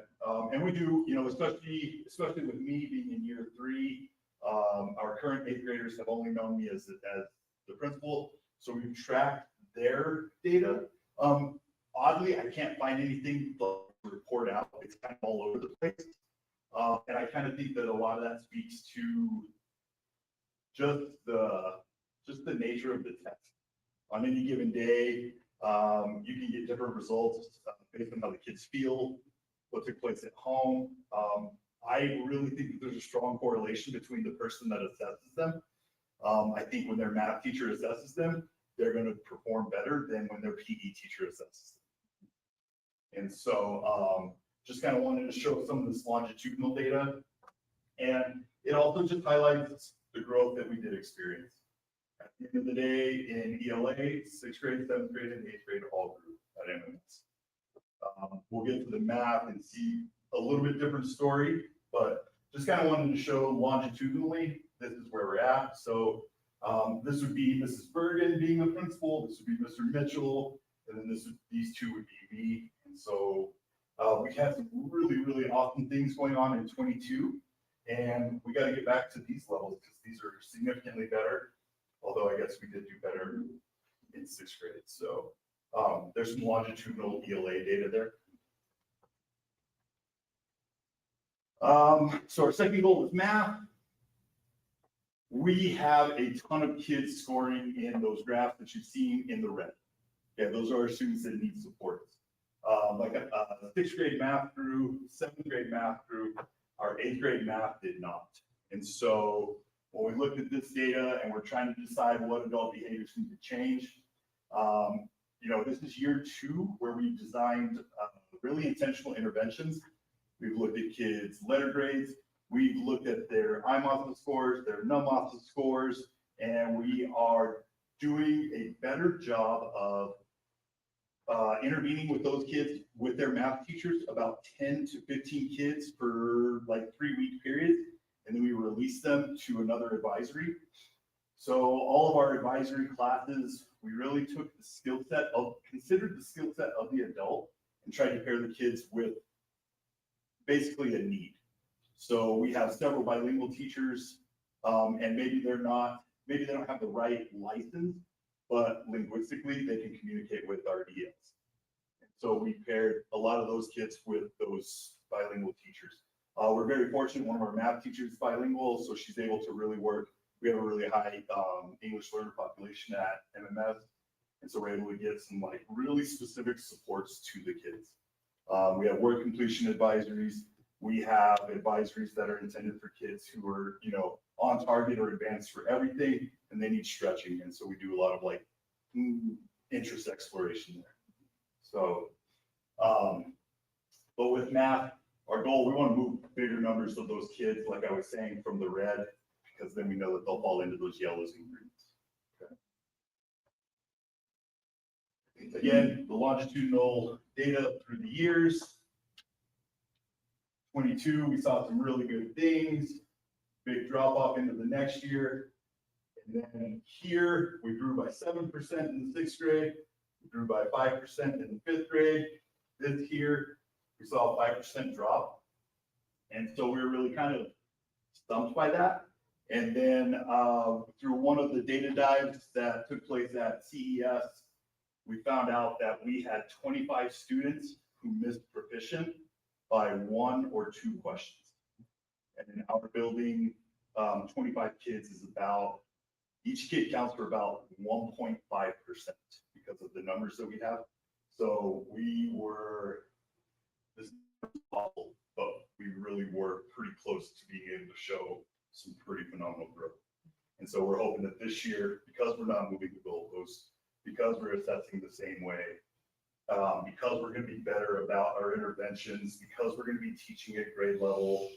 and we do, you know, especially with me being in year 3, our current 8th graders have only known me as the principal. So we've tracked their data. Oddly, I can't find anything to report out. It's kind of all over the place. And I kind of think that a lot of that speaks to just the nature of the test. On any given day, you can get different results based on how the kids feel, what took place at home. I really think that there's a strong correlation between the person that assesses them. I think when their math teacher assesses them, they're going to perform better than when their PE teacher assesses them. And so just kind of wanted to show some of this longitudinal data. And it also just highlights the growth that we did experience. At the end of the day, in ELA, 6th grade, 7th grade, and 8th grade all grew at MMS. We'll get to the math and see a little bit different story, but just kind of wanted to show longitudinally, this is where we're at. So this would be Mrs. Bergen being the principal, this would be Mr. Mitchell, and then these two would be me. And so we had some really awesome things going on in 22, and we got to get back to these levels because these are significantly better. Although I guess we did do better in 6th grade. So there's some longitudinal ELA data there. So our second goal is math. We have a ton of kids scoring in those graphs that you've seen in the red. Okay, those are our students that need support. Like 6th grade math grew, 7th grade math grew, our 8th grade math did not. And so when we looked at this data and we're trying to decide what adult behaviors need to change, you know, this is year 2 where we designed really intentional interventions. We've looked at kids' letter grades. We've looked at their IMOSA scores, their NUMOSA scores, and we are doing a better job of intervening with those kids, with their math teachers, about 10 to 15 kids per like 3-week period. And then we release them to another advisory. So all of our advisory classes, we really took the skill set of, considered the skill set of the adult and tried to pair the kids with basically a need. So we have several bilingual teachers, and maybe they don't have the right license, but linguistically they can communicate with our ELs. So we paired a lot of those kids with those bilingual teachers. We're very fortunate, one of our math teachers is bilingual, so she's able to really work. We have a really high English learner population at MMS, and so we're able to get some like really specific supports to the kids. We have work completion advisories. We have advisories that are intended for kids who are, you know, on target or advanced for everything, and they need stretching. And so we do a lot of like interest exploration there. So, but with math, our goal, we want to move bigger numbers of those kids, like I was saying, from the red, because then we know that they'll fall into those yellows and greens. Okay. Again, the longitudinal data through the years. 22, we saw some really good things, big drop off into the next year. And then here, we grew by 7% in the 6th grade, we grew by 5% in the 5th grade. This year, we saw a 5% drop. And so we were really kind of stumped by that. And then through one of the data dives that took place at CES, we found out that we had 25 students who missed proficient by 1 or 2 questions. And in our building, 25 kids is about, each kid counts for about 1.5% because of the numbers that we have. So we were, this is awful, but we really were pretty close to being able to show some pretty phenomenal growth. And so we're hoping that this year, because we're not moving the goalposts, because we're assessing the same way, because we're going to be better about our interventions, because we're going to be teaching at grade level,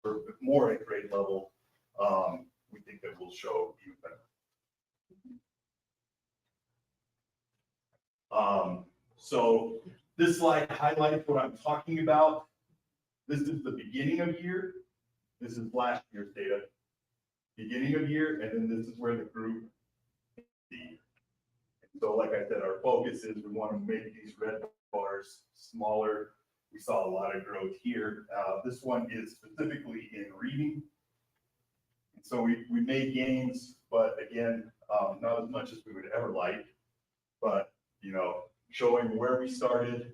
or more at grade level, we think that we'll show even better. So this slide highlights what I'm talking about. This is the beginning of year. This is last year's data. Beginning of year, and then this is where the group is. So like I said, our focus is we want to make these red bars smaller. We saw a lot of growth here. This one is specifically in reading. And so we made gains, but again, not as much as we would ever like, but you know, showing where we started.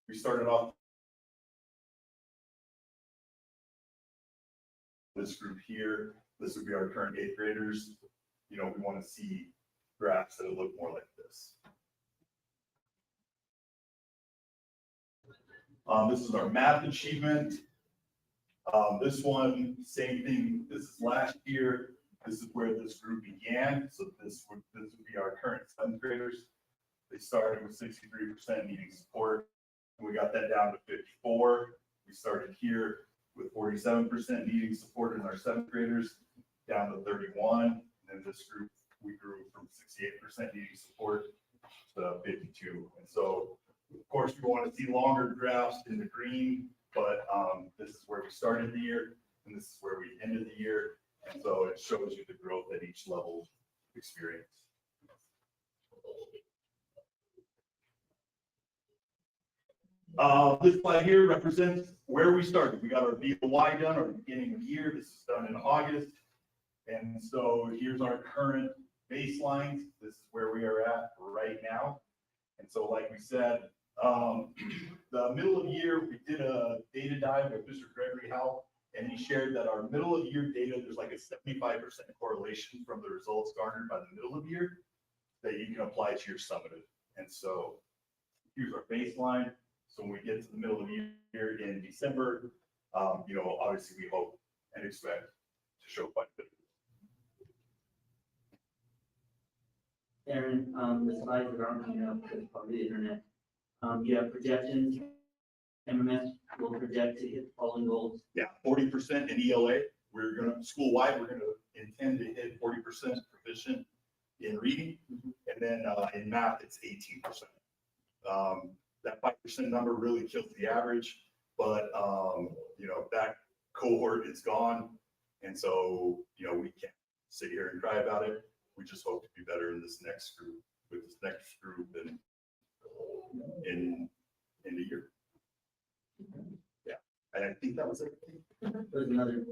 We started off this group here. This would be our current 8th graders. You know, we want to see graphs that look more like this. This is our math achievement. This one, same thing. This is last year. This is where this group began. So this would be our current 7th graders. They started with 63% needing support. And we got that down to 54. We started here with 47% needing support in our 7th graders, down to 31. And then this group, we grew from 68% needing support to 52. And so, of course, we want to see longer graphs in the green, but this is where we started the year, and this is where we ended the year. And so it shows you the growth at each level experience. This slide here represents where we started. We got our BOY done, our beginning of year. This is done in August. And so here's our current baselines. This is where we are at right now. And so like we said, the middle of the year, we did a data dive with Mr. Gregory Howe, and he shared that our middle of the year data, there's like a 75% correlation from the results garnered by the middle of the year that you can apply to your summative. And so here's our baseline. So when we get to the middle of the year in December, obviously we hope and expect to show quite a bit. Aaron, the slides that aren't coming up because of the internet, you have projections. MMS will project to hit the following goals. Yeah, 40% in ELA. We're gonna, school-wide, we're gonna intend to hit 40% proficient in reading. And then in math, it's 18%. That 5% number really kills the average, but that cohort is gone. And so, we can't sit here and cry about it. We just hope to be better in this next group, with this next group and in the year. Yeah, and I think that was it. There's another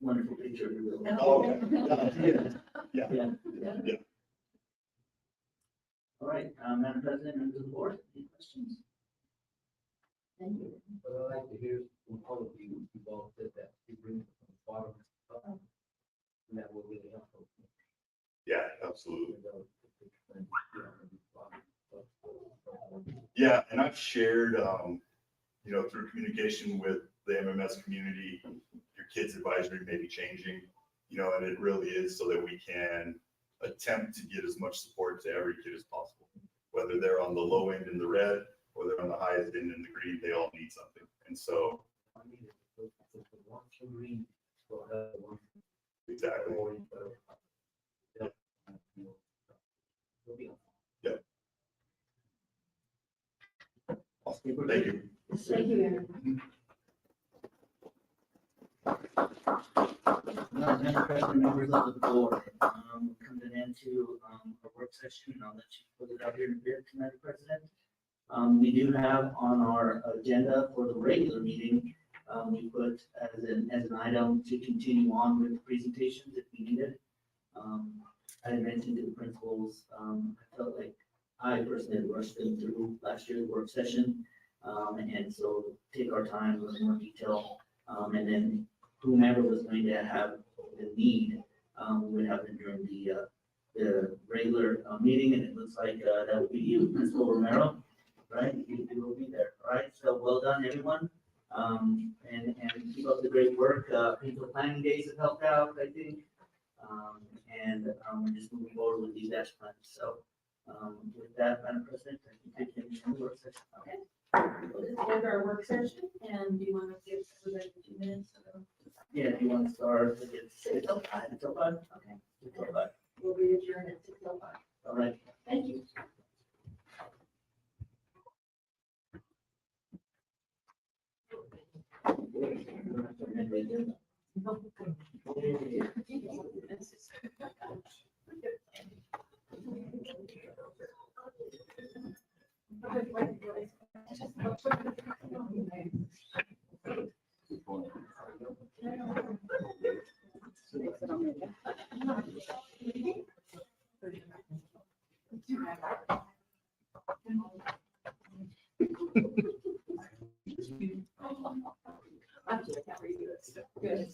wonderful picture. Oh, okay. Yeah. All right, Madam President, members of the board, any questions? Thank you. But I'd like to hear from all of you, you've all said that you bring it from the bottom up, and that will really help. Yeah, absolutely. Yeah, and I've shared, through communication with the MMS community, your kids' advisory may be changing, and it really is so that we can attempt to get as much support to every kid as possible. Whether they're on the low end in the red or they're on the highest end in the green, they all need something. And so. Exactly. Yeah. Awesome. Thank you. Thank you, Aaron. Madam President, members of the board, coming into a work session, and I'll let you put it out here in a bit, Madam President. We do have on our agenda for the regular meeting, we put as an item to continue on with the presentations if we needed. I had mentioned to the principals, I felt like I personally had rushed them through last year's work session. And so take our time with more detail, and then whomever was going to have the need, would have them during the regular meeting, and it looks like that would be you, Principal Romero, right? You will be there, all right? So well done, everyone, and keep up the great work. Principal planning days have helped out, I think, and we're just moving forward with these action plans. So with that, Madam President, I think we can work session. Okay. We'll just end our work session, and do you want to give everybody 2 minutes? Yeah, if you want to start, it's 6:05. Okay. 6:05. We'll be adjourned at 6:05. All right. Thank you. Good.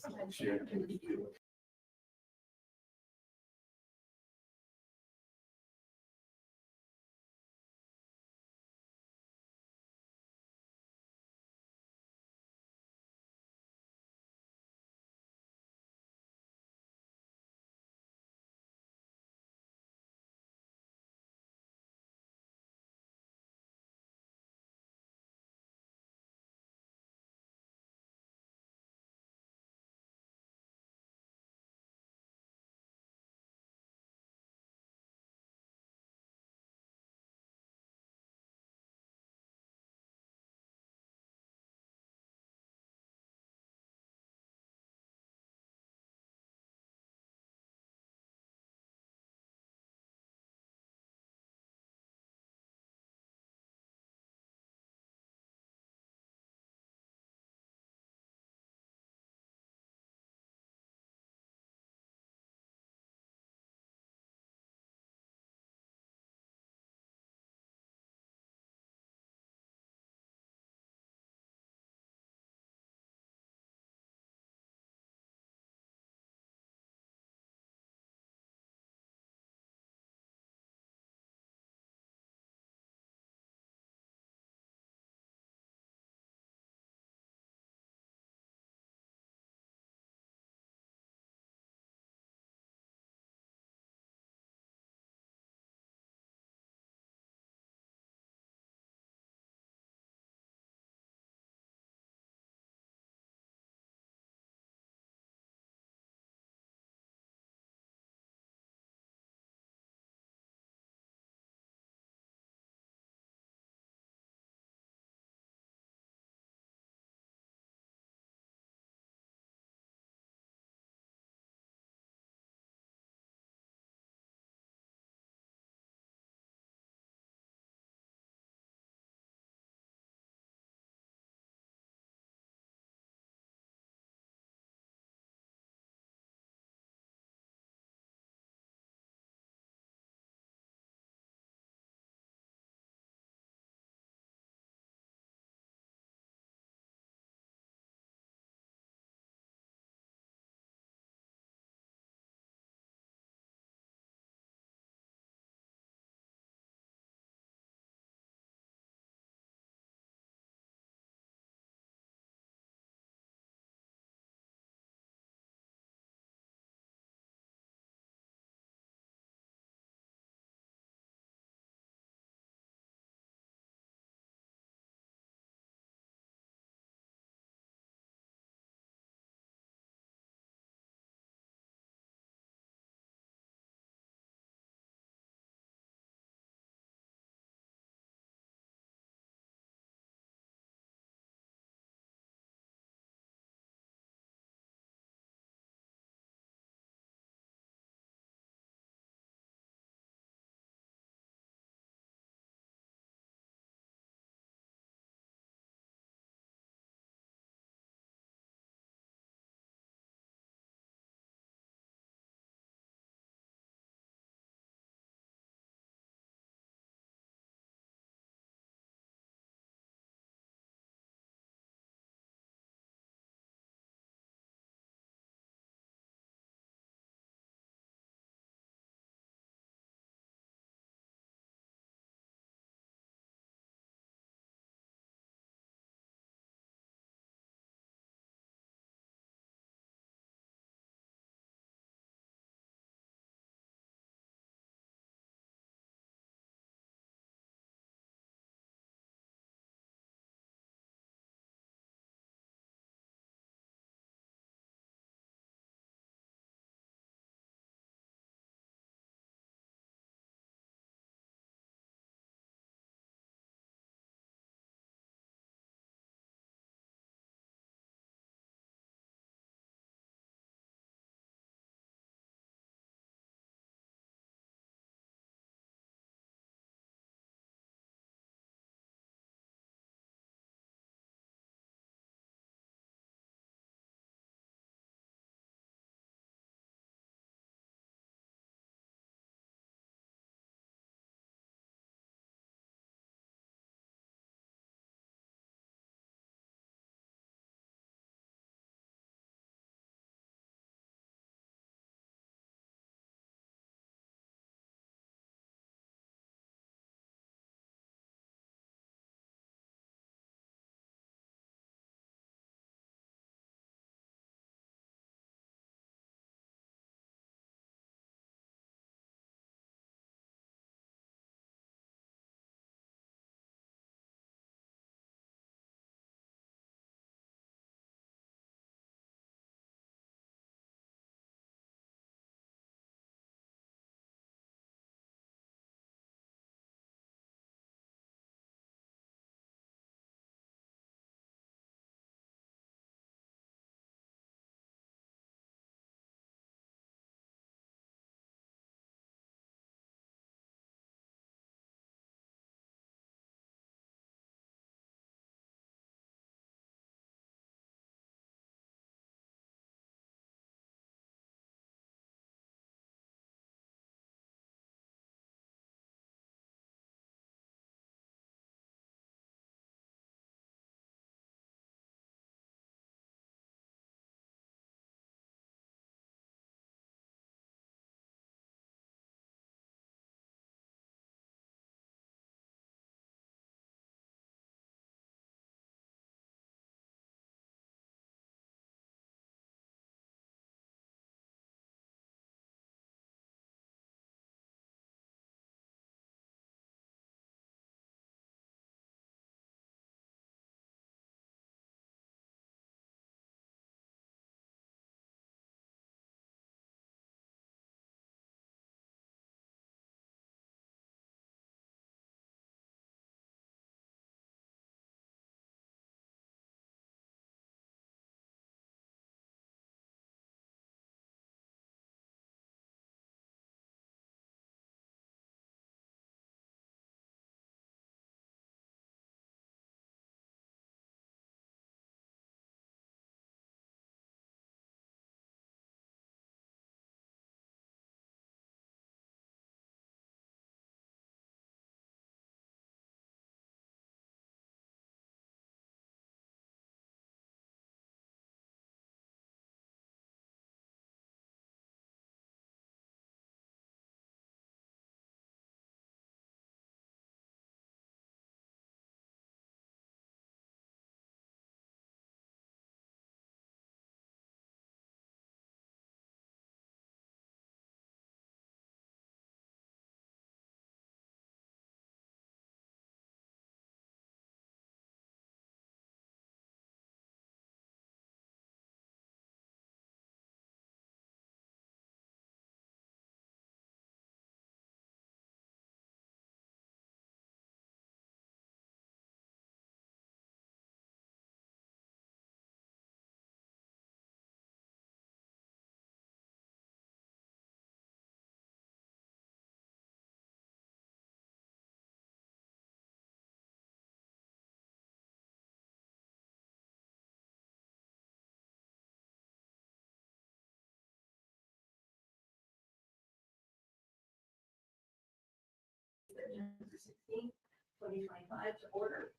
September 16th, 2025 to order.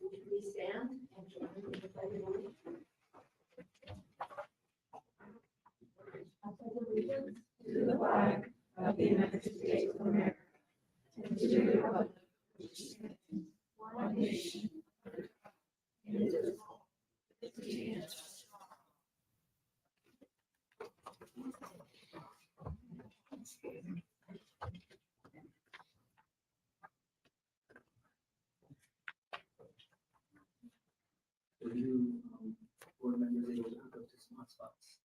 Would you please stand and join me in the pledge of allegiance? I pledge allegiance to the flag of the United States of America and to the republic which stands one nation, indivisible, with liberty and justice for all. Are you, board members able to hook up to some hotspots?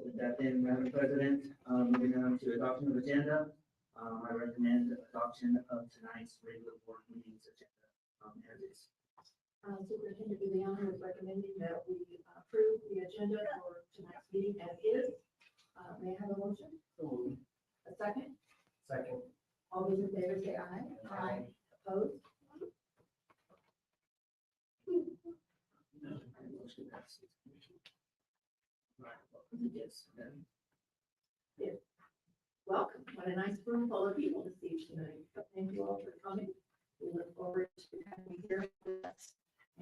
With that then, Madam President, moving on to adoption of agenda, I recommend adoption of tonight's regular board meetings agenda, as is. Superintendent Viviano is recommending that we approve the agenda for tonight's meeting as is. May I have a motion? A second? Second. All those in favor say aye. Aye. Opposed? Motion passes. Right, welcome to this, then. Welcome. What a nice room full of people to see tonight. Thank you all for coming. We look forward to having you here with us.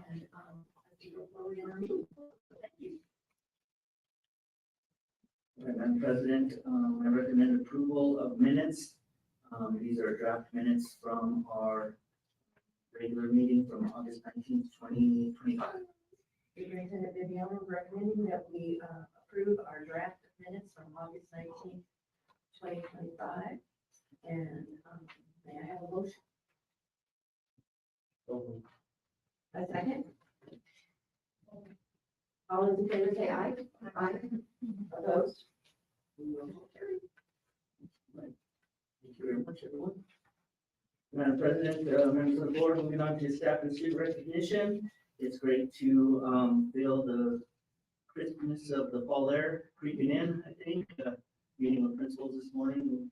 And as we go forward in our meeting. Thank you. All right, Madam President, I recommend approval of minutes. These are draft minutes from our regular meeting from August 19th, 2025. Superintendent Viviano is recommending that we approve our draft minutes from August 19th, 2025. And may I have a motion? A second? All those in favor say aye. Aye. Opposed? Motion carried. Thank you very much, everyone. Madam President, members of the board, moving on to staff and student recognition. It's great to feel the crispness of the fall air creeping in, I think. Meeting with principals this morning, we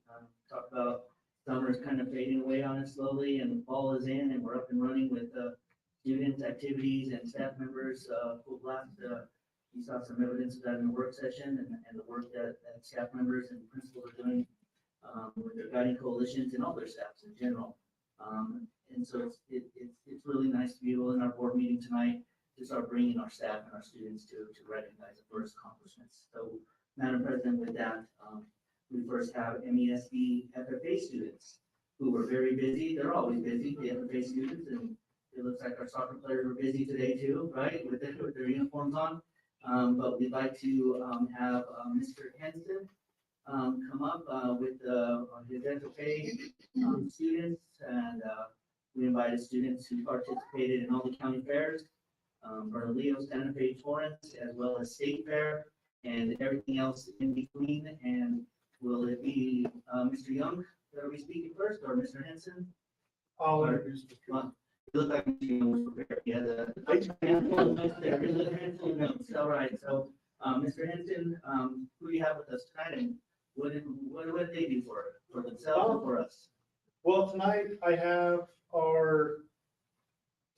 talked about summer is kind of fading away on us slowly and fall is in and we're up and running with students, activities, and staff members. Full blast. You saw some evidence of that in the work session and the work that staff members and principals are doing with their guiding coalitions and all their staffs in general. And so it's really nice to be able in our board meeting tonight to start bringing our staff and our students to recognize the first accomplishments. So, Madam President, with that, we first have MESD FFA students who were very busy. They're always busy, the FFA students, and it looks like our soccer players were busy today too, right, with their uniforms on. But we'd like to have Mr. Henson come up with his FFA students, and we invited students who participated in all the county fairs, Bernalillo, Santa Fe, Torrance, as well as State Fair, and everything else in between. And will it be Mr. Young that will be speaking first, or Mr. Henson? I'll introduce Mr. Well, you look like Mr. Young was prepared. He has a handful of notes there. Here's a handful of notes. All right. So, Mr. Henson, who do you have with us tonight, and what did they do for themselves and for us? Well, tonight I have our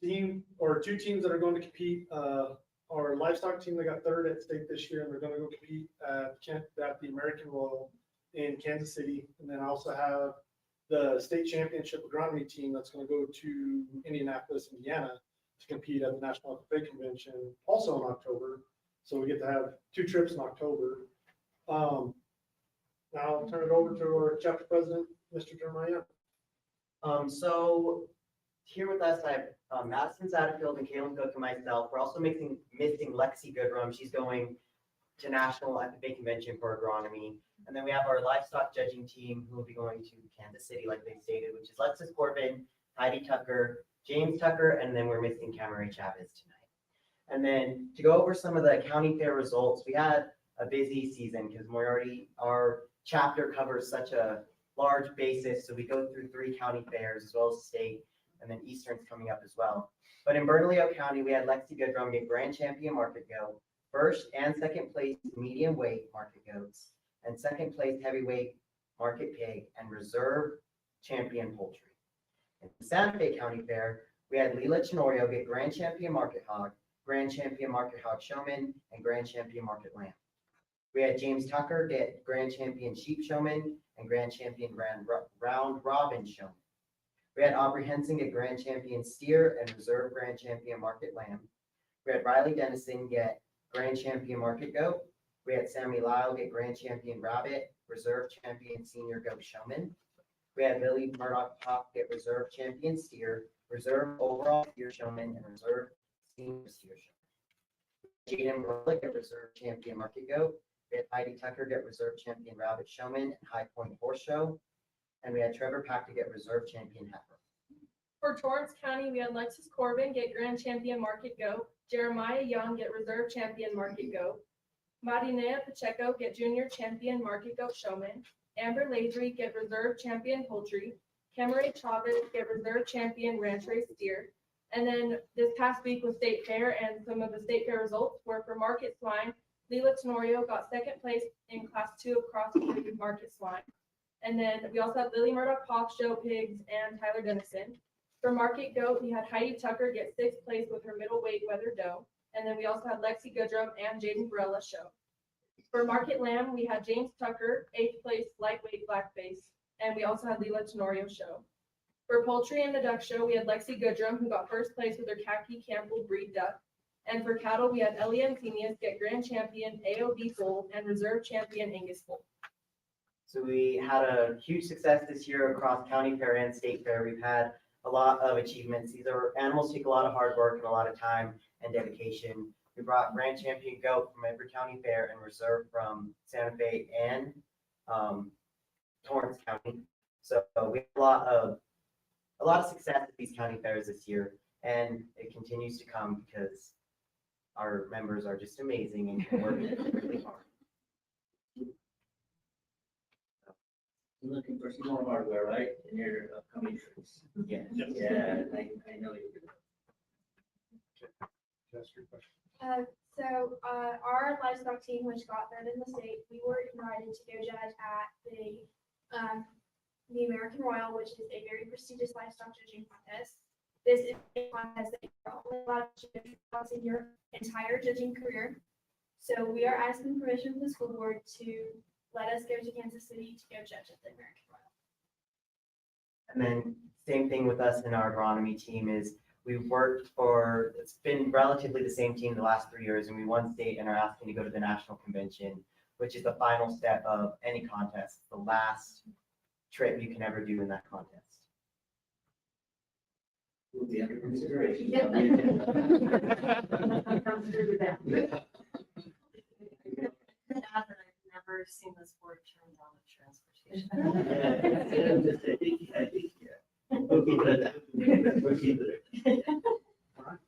team, or two teams that are going to compete. Our livestock team, they got third at state this year, and they're going to go compete at the American Royal in Kansas City. And then I also have the state championship agronomy team that's going to go to Indianapolis, Indiana to compete at the National FFA Convention also in October. So we get to have two trips in October. Now I'll turn it over to our chapter president, Mr. Jeremiah. So here with us, I have Madison Satterfield and Kaylin Cook and myself. We're also missing Lexi Goodrum. She's going to National FFA Convention for agronomy. And then we have our livestock judging team who will be going to Kansas City, like they stated, which is Lexus Corbin, Heidi Tucker, James Tucker, and then we're missing Camaray Chavez tonight. And then to go over some of the county fair results, we had a busy season because Moriarty, our chapter covers such a large basis. So we go through 3 county fairs as well as state, and then Eastern's coming up as well. But in Bernalillo County, we had Lexi Goodrum get grand champion market goat, first and second place medium weight market goats, and second place heavyweight market pig, and reserve champion poultry. In the Santa Fe County Fair, we had Leela Chenorio get grand champion market hog, grand champion market hog showman, and grand champion market lamb. We had James Tucker get grand champion sheep showman and grand champion round robin showman. We had Aubrey Henson get grand champion steer and reserve grand champion market lamb. We had Riley Dennison get grand champion market goat. We had Sammy Lyle get grand champion rabbit, reserve champion senior goat showman. We had Lily Murdoch-Pop get reserve champion steer, reserve overall steer showman, and reserve senior steer showman. Jaden Morella get reserve champion market goat. We had Heidi Tucker get reserve champion rabbit showman and High Point horse show. And we had Trevor Pack to get reserve champion heifer. For Torrance County, we had Lexus Corbin get grand champion market goat, Jeremiah Young get reserve champion market goat, Marinea Pacheco get junior champion market goat showman, Amber Landry get reserve champion poultry, Cameron Chavez get reserve champion ranch race steer. And then this past week was state fair, and some of the state fair results were for market swine. Leela Tenorio got second place in class 2 of cross country market swine. And then we also had Lily Murdoch Pop show pigs and Tyler Dennison. For market goat, we had Heidi Tucker get 6th place with her middleweight weather doe. And then we also had Lexi Goodrum and Jaden Varela show. For market lamb, we had James Tucker, 8th place lightweight blackface. And we also had Leela Tenorio show. For poultry and the duck show, we had Lexi Goodrum, who got 1st place with her khaki Campbell breed duck. And for cattle, we had Ellie Antonius get grand champion AOB bull and reserve champion Angus bull. So we had a huge success this year across county fair and state fair. We've had a lot of achievements. These are animals take a lot of hard work and a lot of time and dedication. We brought grand champion goat from every county fair and reserve from Santa Fe and Torrance County. So we have a lot of success at these county fairs this year, and it continues to come because our members are just amazing and can work really hard. You're looking for some more hardware, right, in your upcoming trips? Yeah. Yeah, I know you do. That's your question. Our livestock team, which got third in the state, we were invited to go judge at the American Royal, which is a very prestigious livestock judging contest. This is a contest that you're only allowed to judge once in your entire judging career. So we are asking permission from the school board to let us go to Kansas City to go judge at the American Royal. And then same thing with us in our agronomy team is we've worked for, it's been relatively the same team the last 3 years, and we won state and are asking to go to the national convention, which is the final step of any contest, the last trip you can ever do in that contest. Will be under consideration. I've never seen this word turned on at transportation. I think, yeah. We'll keep it at that. We'll keep it at that.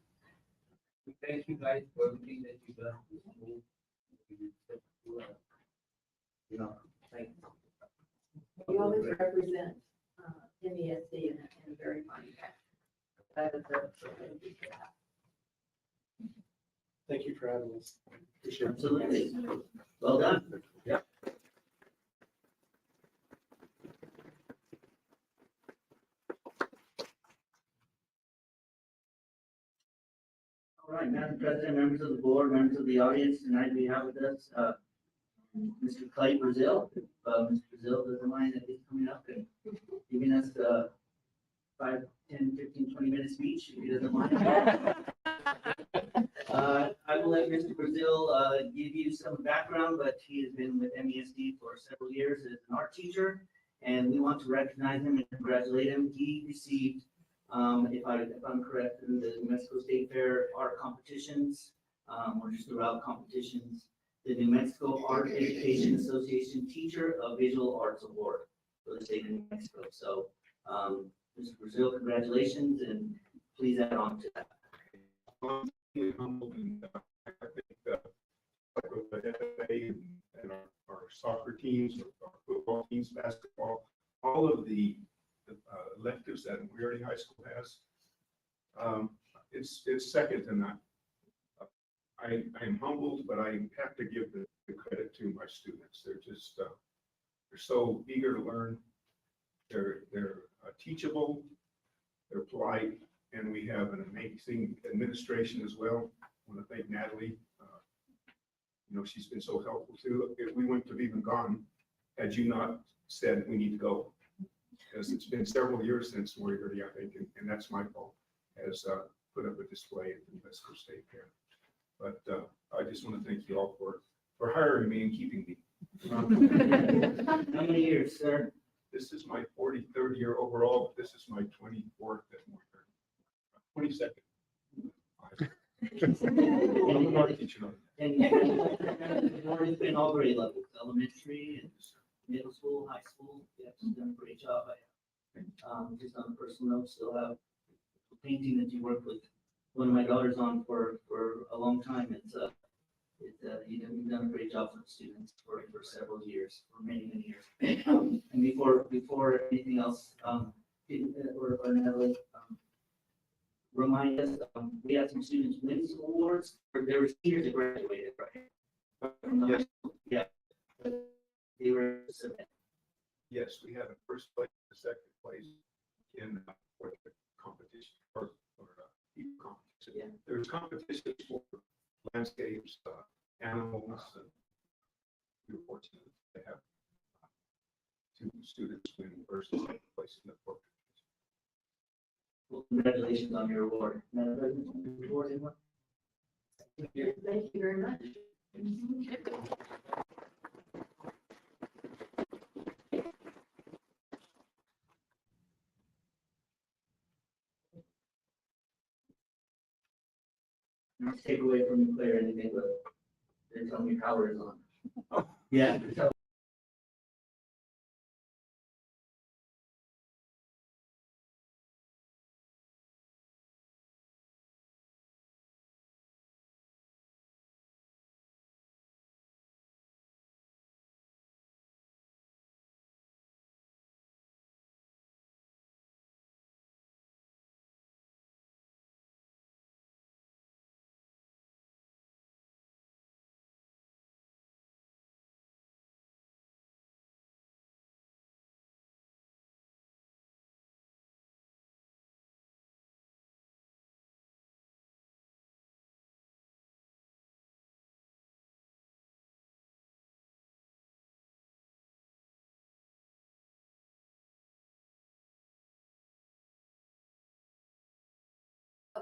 Thank you guys for everything that you've done. You know, thank you. You always represent MESD in a very fine way. That is Thank you for having us. Appreciate it. Absolutely. Well done. Yep. All right, Madam President, members of the board, members of the audience, tonight we have with us Mr. Clay Brazil. Mr. Brazil doesn't mind that he's coming up and giving us 5, 10, 15, 20-minute speech, if he doesn't mind. I will let Mr. Brazil give you some background, but he has been with MESD for several years as an art teacher, and we want to recognize him and congratulate him. He received, if I'm correct, through the New Mexico State Fair art competitions, or just throughout competitions, the New Mexico Art Education Association Teacher of Visual Arts Award for the state of New Mexico. So, Mr. Brazil, congratulations, and please add on to that. Humbled, and I think like with the FFA and our soccer teams, our football teams, basketball, all of the electives that Moriarty High School has, it's second to none. I am humbled, but I have to give the credit to my students. They're just they're so eager to learn. They're teachable. They're polite. And we have an amazing administration as well. I want to thank Natalie. You know, she's been so helpful too. If we wouldn't have even gone had you not said we need to go. Because it's been several years since Moriarty, I think, and that's my fault, has put up a display at the Mexico State Fair. But I just want to thank you all for hiring me and keeping me. How many years, sir? This is my 43rd year overall, but this is my 24th at Moriarty. 22nd. I'm an art teacher. And you've already been all grade levels, elementary and middle school, high school. Yeah, you've done a great job. Just on a personal note, still have a painting that you worked with one of my daughters on for a long time. You've done a great job for the students for several years, for many years. And before anything else, or Natalie, remind us, we had some students win some awards, or there were seniors that graduated, right? From the high school. Yeah. They were submitted. Yes, we had a first place, a second place in for the competition or competition. Yeah. There's competitions for landscapes, animals, and we were fortunate to have two students win first and second place in the portrait. Well, congratulations on your award. Madam President, your award, anyone? Thank you very much. Not to take away from you, Claire, or anything, but they're telling me power is on. Yeah.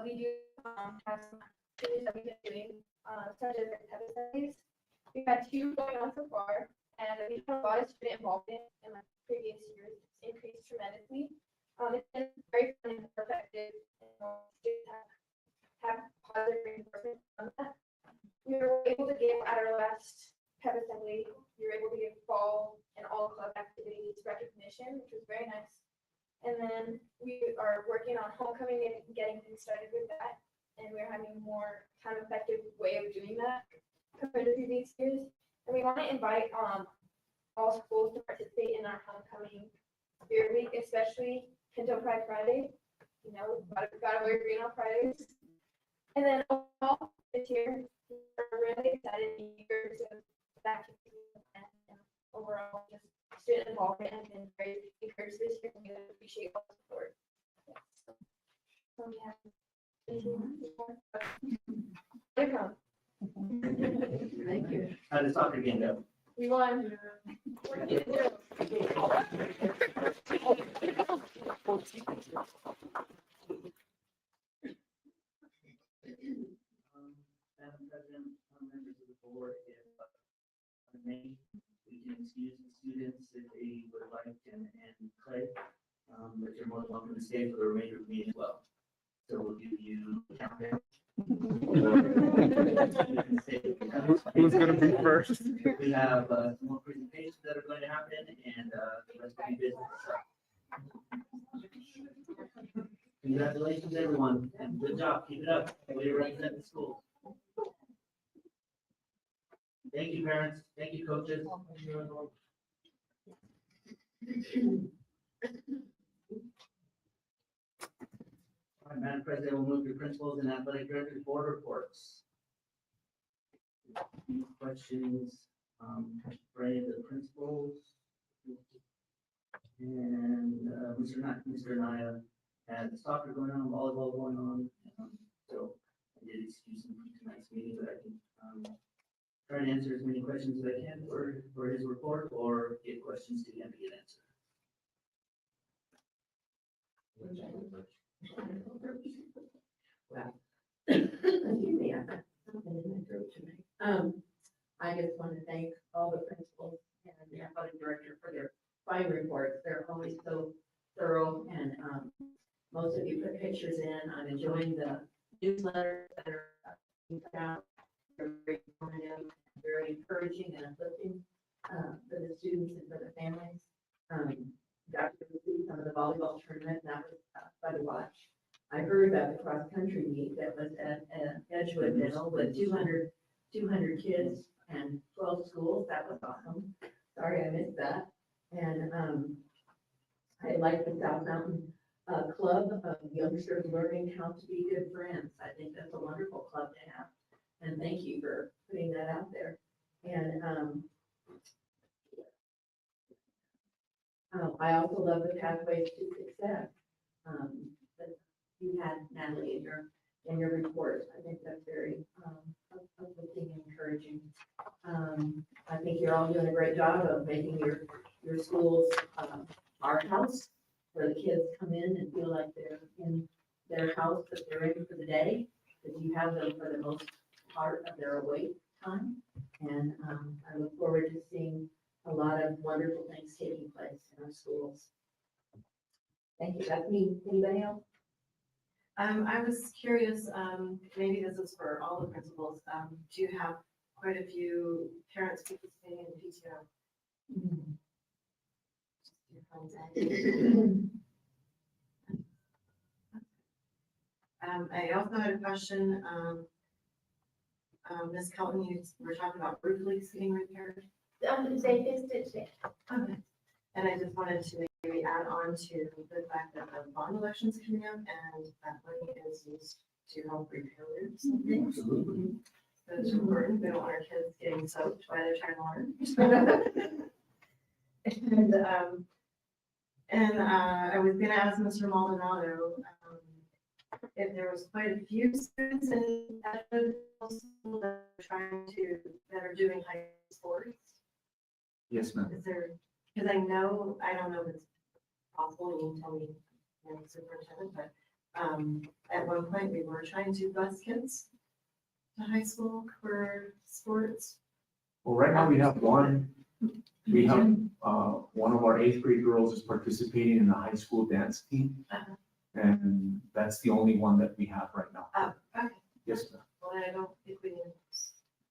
We do have some activities that we've been doing, such as pep studies. We've had 2 going on so far, and we've had a lot of student involvement in like previous years. It's increased tremendously. It's been very fun and effective, and students have positive reinforcement from that. We were able to give at our last pep assembly, we were able to give fall and all club activities recognition, which was very nice. And then we are working on homecoming and getting things started with that. And we're having a more time effective way of doing that compared to previous years. And we want to invite all schools to participate in our homecoming spirit week, especially Pinto Pride Friday. You know, gotta wear green on Fridays. And then overall, this year, we're really excited and eager to back to and overall just student involvement has been very encouraged this year, and we appreciate all the support. So we have Thank you. How does soccer game go? we won. Madam President, members of the board, if I may, we can excuse the students if they would like and Clay, but you're more than welcome to stay for the remainder of the meeting as well. So we'll give you a countdown. Who's gonna be first? We have some more presentations that are going to happen and the rest will be business. Congratulations, everyone, and good job. Keep it up. Way to represent the school. Thank you, parents. Thank you, coaches. All right, Madam President, we'll move to principals and athletic directors board reports. Any questions for any of the principals? And Mr. Naya had soccer going on, volleyball going on. So I did excuse him from tonight's meeting, but I can try and answer as many questions as I can for his report, or get questions to him to get answered. Well, excuse me, I've got something in my throat tonight. I just want to thank all the principals and the athletic director for their fine reports. They're always so thorough, and most of you put pictures in. I'm enjoying the newsletters that are being put out. They're very informative, very encouraging and uplifting for the students and for the families. Got to see some of the volleyball tournament, and that was fun to watch. I heard about the cross-country meet that was at Edgewood Middle with 200 kids and 12 schools. That was awesome. Sorry I missed that. And I like the South Mountain Club of youngsters learning how to be good friends. I think that's a wonderful club to have. And thank you for putting that out there. And I also love the pathways to success. That you had, Natalie, in your report. I think that's very uplifting and encouraging. I think you're all doing a great job of making your schools our house, where the kids come in and feel like they're in their house that they're in for the day, that you have them for the most part of their awake time. And I look forward to seeing a lot of wonderful things taking place in our schools. Thank you. That's me. Anybody else? I was curious, maybe this is for all the principals, do you have quite a few parents participating in PTO? Your friends and- I also had a question, Ms. Kelton, you were talking about roof leaks getting repaired. They fixed it today. Okay. And I just wanted to maybe add on to the fact that the bond election's coming up and that money is used to help repair roofs and things. Absolutely. So it's important. We don't want our kids getting soaked while they're trying to learn. And I was gonna ask Mr. Maldonado, if there was quite a few students in that school that are doing high sports. Yes, ma'am. Is there, because I don't know if it's possible, you can tell me, superintendent, but at one point we were trying to bus kids to high school for sports. Well, right now we have one of our 8th grade girls is participating in the high school dance team. Uh-huh. And that's the only one that we have right now. Oh, okay. Yes, ma'am. Well, I don't think we need.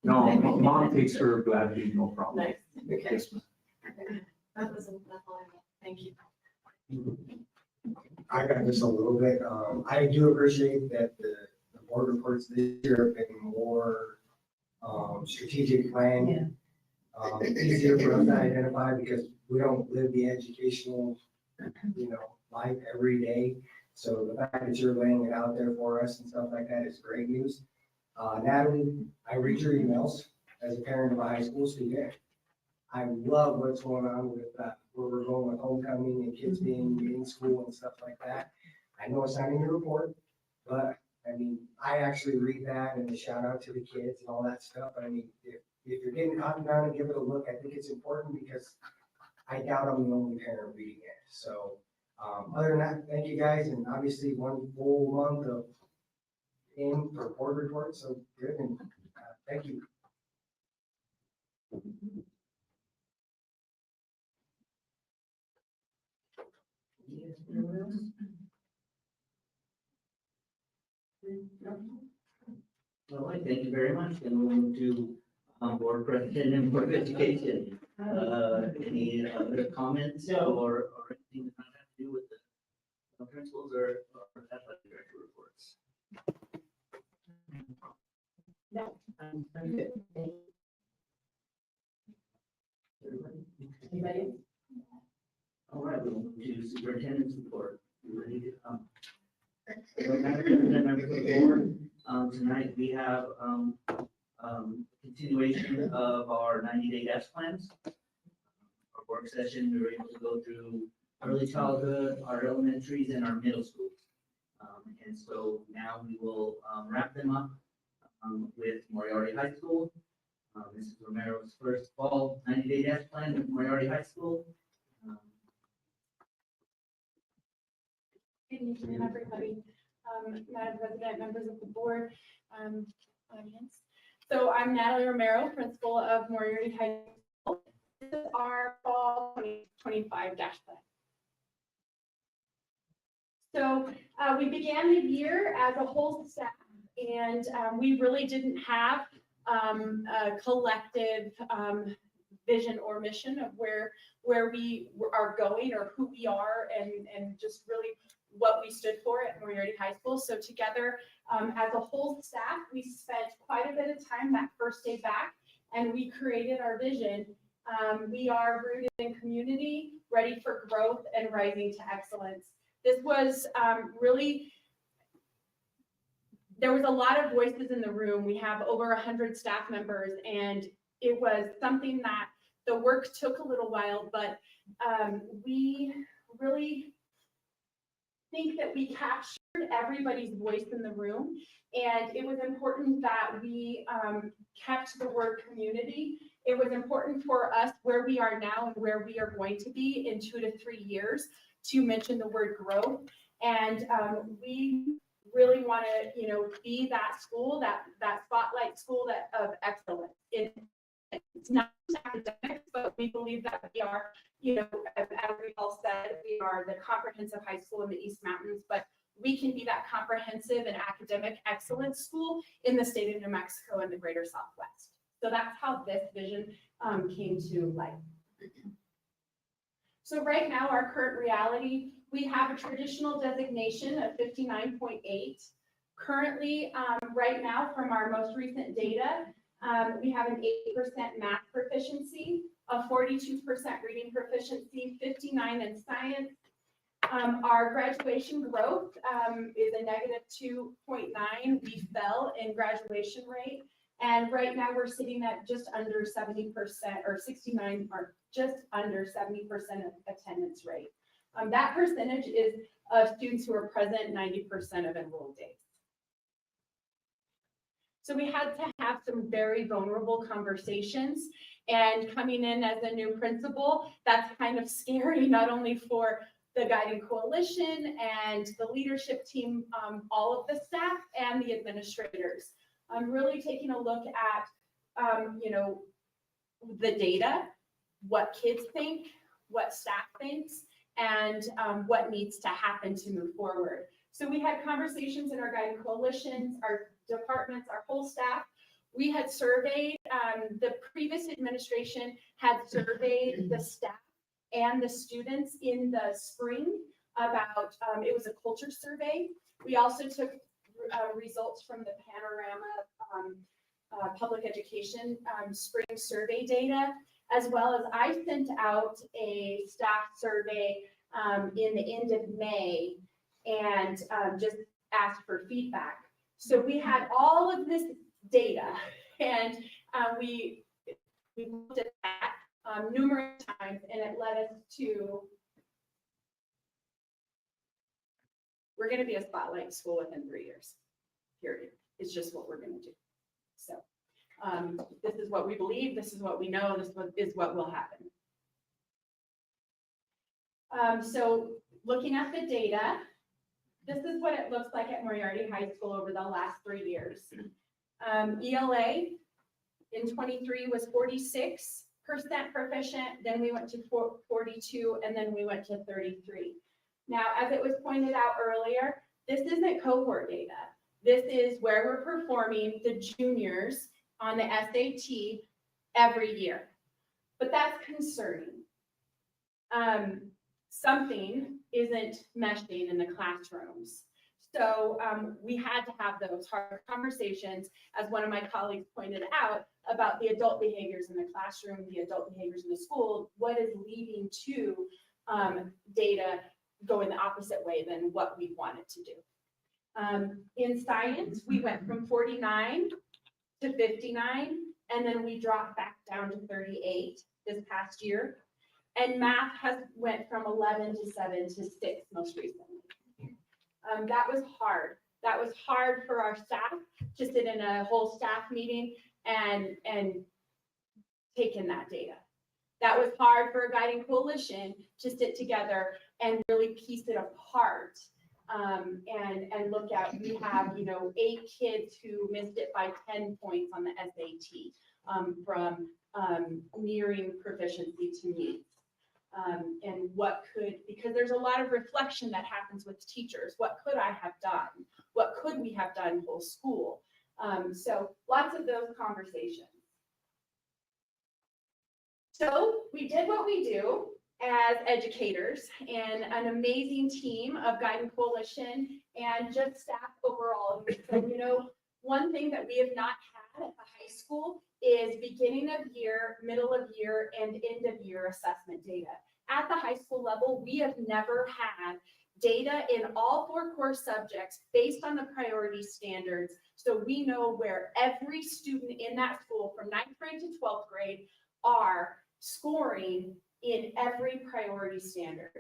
No, mom takes her gladly, no problem. Nice, okay. Yes, ma'am. That's all I have. Thank you. I got just a little bit. I do appreciate that the board reports this year have been more strategic planning. Easier for us to identify because we don't live the educational, life every day. So the fact that you're laying it out there for us and stuff like that is great news. Natalie, I read your emails as a parent of a high school student. I love what's going on with where we're going with homecoming and kids being in school and stuff like that. I know it's not in your report, but I mean, I actually read that and the shout out to the kids and all that stuff. I mean, if you're getting cotton down and give it a look, I think it's important because I doubt I'm the only parent reading it. So other than that, thank you guys. And obviously 1 full month of for board reports. So good. And thank you. All right, thank you very much. Then we'll move to board president and board of education. Any other comments or anything that might have to do with the principals or athletic director reports? No, I'm good. Thank you. Anybody? All right, we'll move to superintendent's report. You ready to come? Members of the board, tonight we have continuation of our 90-day desk plans. Our work session, we were able to go through early childhood, our elementaries, and our middle schools. And so now we will wrap them up with Moriarty High School. Mrs. Romero's first fall 90-day dash plan at Moriarty High School. Good evening, everybody. Madam President, members of the board, audience. So I'm Natalie Romero, principal of Moriarty High School. This is our fall 2025 dash plan. So we began the year as a whole staff, and we really didn't have a collective vision or mission of where we are going or who we are, and just really what we stood for at Moriarty High School. So together, as a whole staff, we spent quite a bit of time that first day back, and we created our vision. We are rooted in community, ready for growth, and rising to excellence. This was really, there was a lot of voices in the room. We have over 100 staff members, and it was something that the work took a little while, but we really think that we captured everybody's voice in the room, and it was important that we kept the word community. It was important for us where we are now and where we are going to be in 2 to 3 years to mention the word growth. And we really want to, be that school, that spotlight school of excellence. It's not just academics, but we believe that we are, as we all said, we are the comprehensive high school in the East Mountains, but we can be that comprehensive and academic excellence school in the state of New Mexico and the greater Southwest. So that's how this vision came to life. So right now, our current reality, we have a traditional designation of 59.8. Currently, right now, from our most recent data, we have an 8% math proficiency, a 42% reading proficiency, 59 in science. Our graduation growth is a negative 2.9. We fell in graduation rate. And right now we're sitting at just under 70% or 69 or just under 70% of attendance rate. That percentage is of students who are present 90% of enrolled days. So we had to have some very vulnerable conversations, and coming in as a new principal, that's kind of scary, not only for the guiding coalition and the leadership team, all of the staff and the administrators. I'm really taking a look at, the data, what kids think, what staff thinks, and what needs to happen to move forward. So we had conversations in our guiding coalitions, our departments, our whole staff. We had surveyed, the previous administration had surveyed the staff and the students in the spring about, it was a culture survey. We also took results from the Panorama public education spring survey data, as well as I sent out a staff survey in the end of May and just asked for feedback. So we had all of this data, and we looked at that numerous times, and it led us to, we're going to be a spotlight school within 3 years, period. It's just what we're going to do. So this is what we believe, this is what we know, this is what will happen. So looking at the data, this is what it looks like at Moriarty High School over the last 3 years. ELA in 23 was 46% proficient, then we went to 42, and then we went to 33. Now, as it was pointed out earlier, this isn't cohort data. This is where we're performing the juniors on the SAT every year. But that's concerning. Something isn't meshing in the classrooms. So we had to have those hard conversations, as one of my colleagues pointed out, about the adult behaviors in the classroom, the adult behaviors in the school, what is leading to data going the opposite way than what we wanted to do. In science, we went from 49 to 59, and then we dropped back down to 38 this past year. And math has went from 11 to 7 to 6 most recently. That was hard. That was hard for our staff to sit in a whole staff meeting and taken that data. That was hard for a guiding coalition to sit together and really piece it apart. And look at, we have, 8 kids who missed it by 10 points on the SAT, from nearing proficiency to meet. And what could, because there's a lot of reflection that happens with teachers. What could I have done? What could we have done whole school? So lots of those conversations. So we did what we do as educators, and an amazing team of Guiding Coalition and just staff overall. So, one thing that we have not had at the high school is beginning of year, middle of year, and end of year assessment data. At the high school level, we have never had data in all 4 core subjects based on the priority standards. So we know where every student in that school from 9th grade to 12th grade are scoring in every priority standard.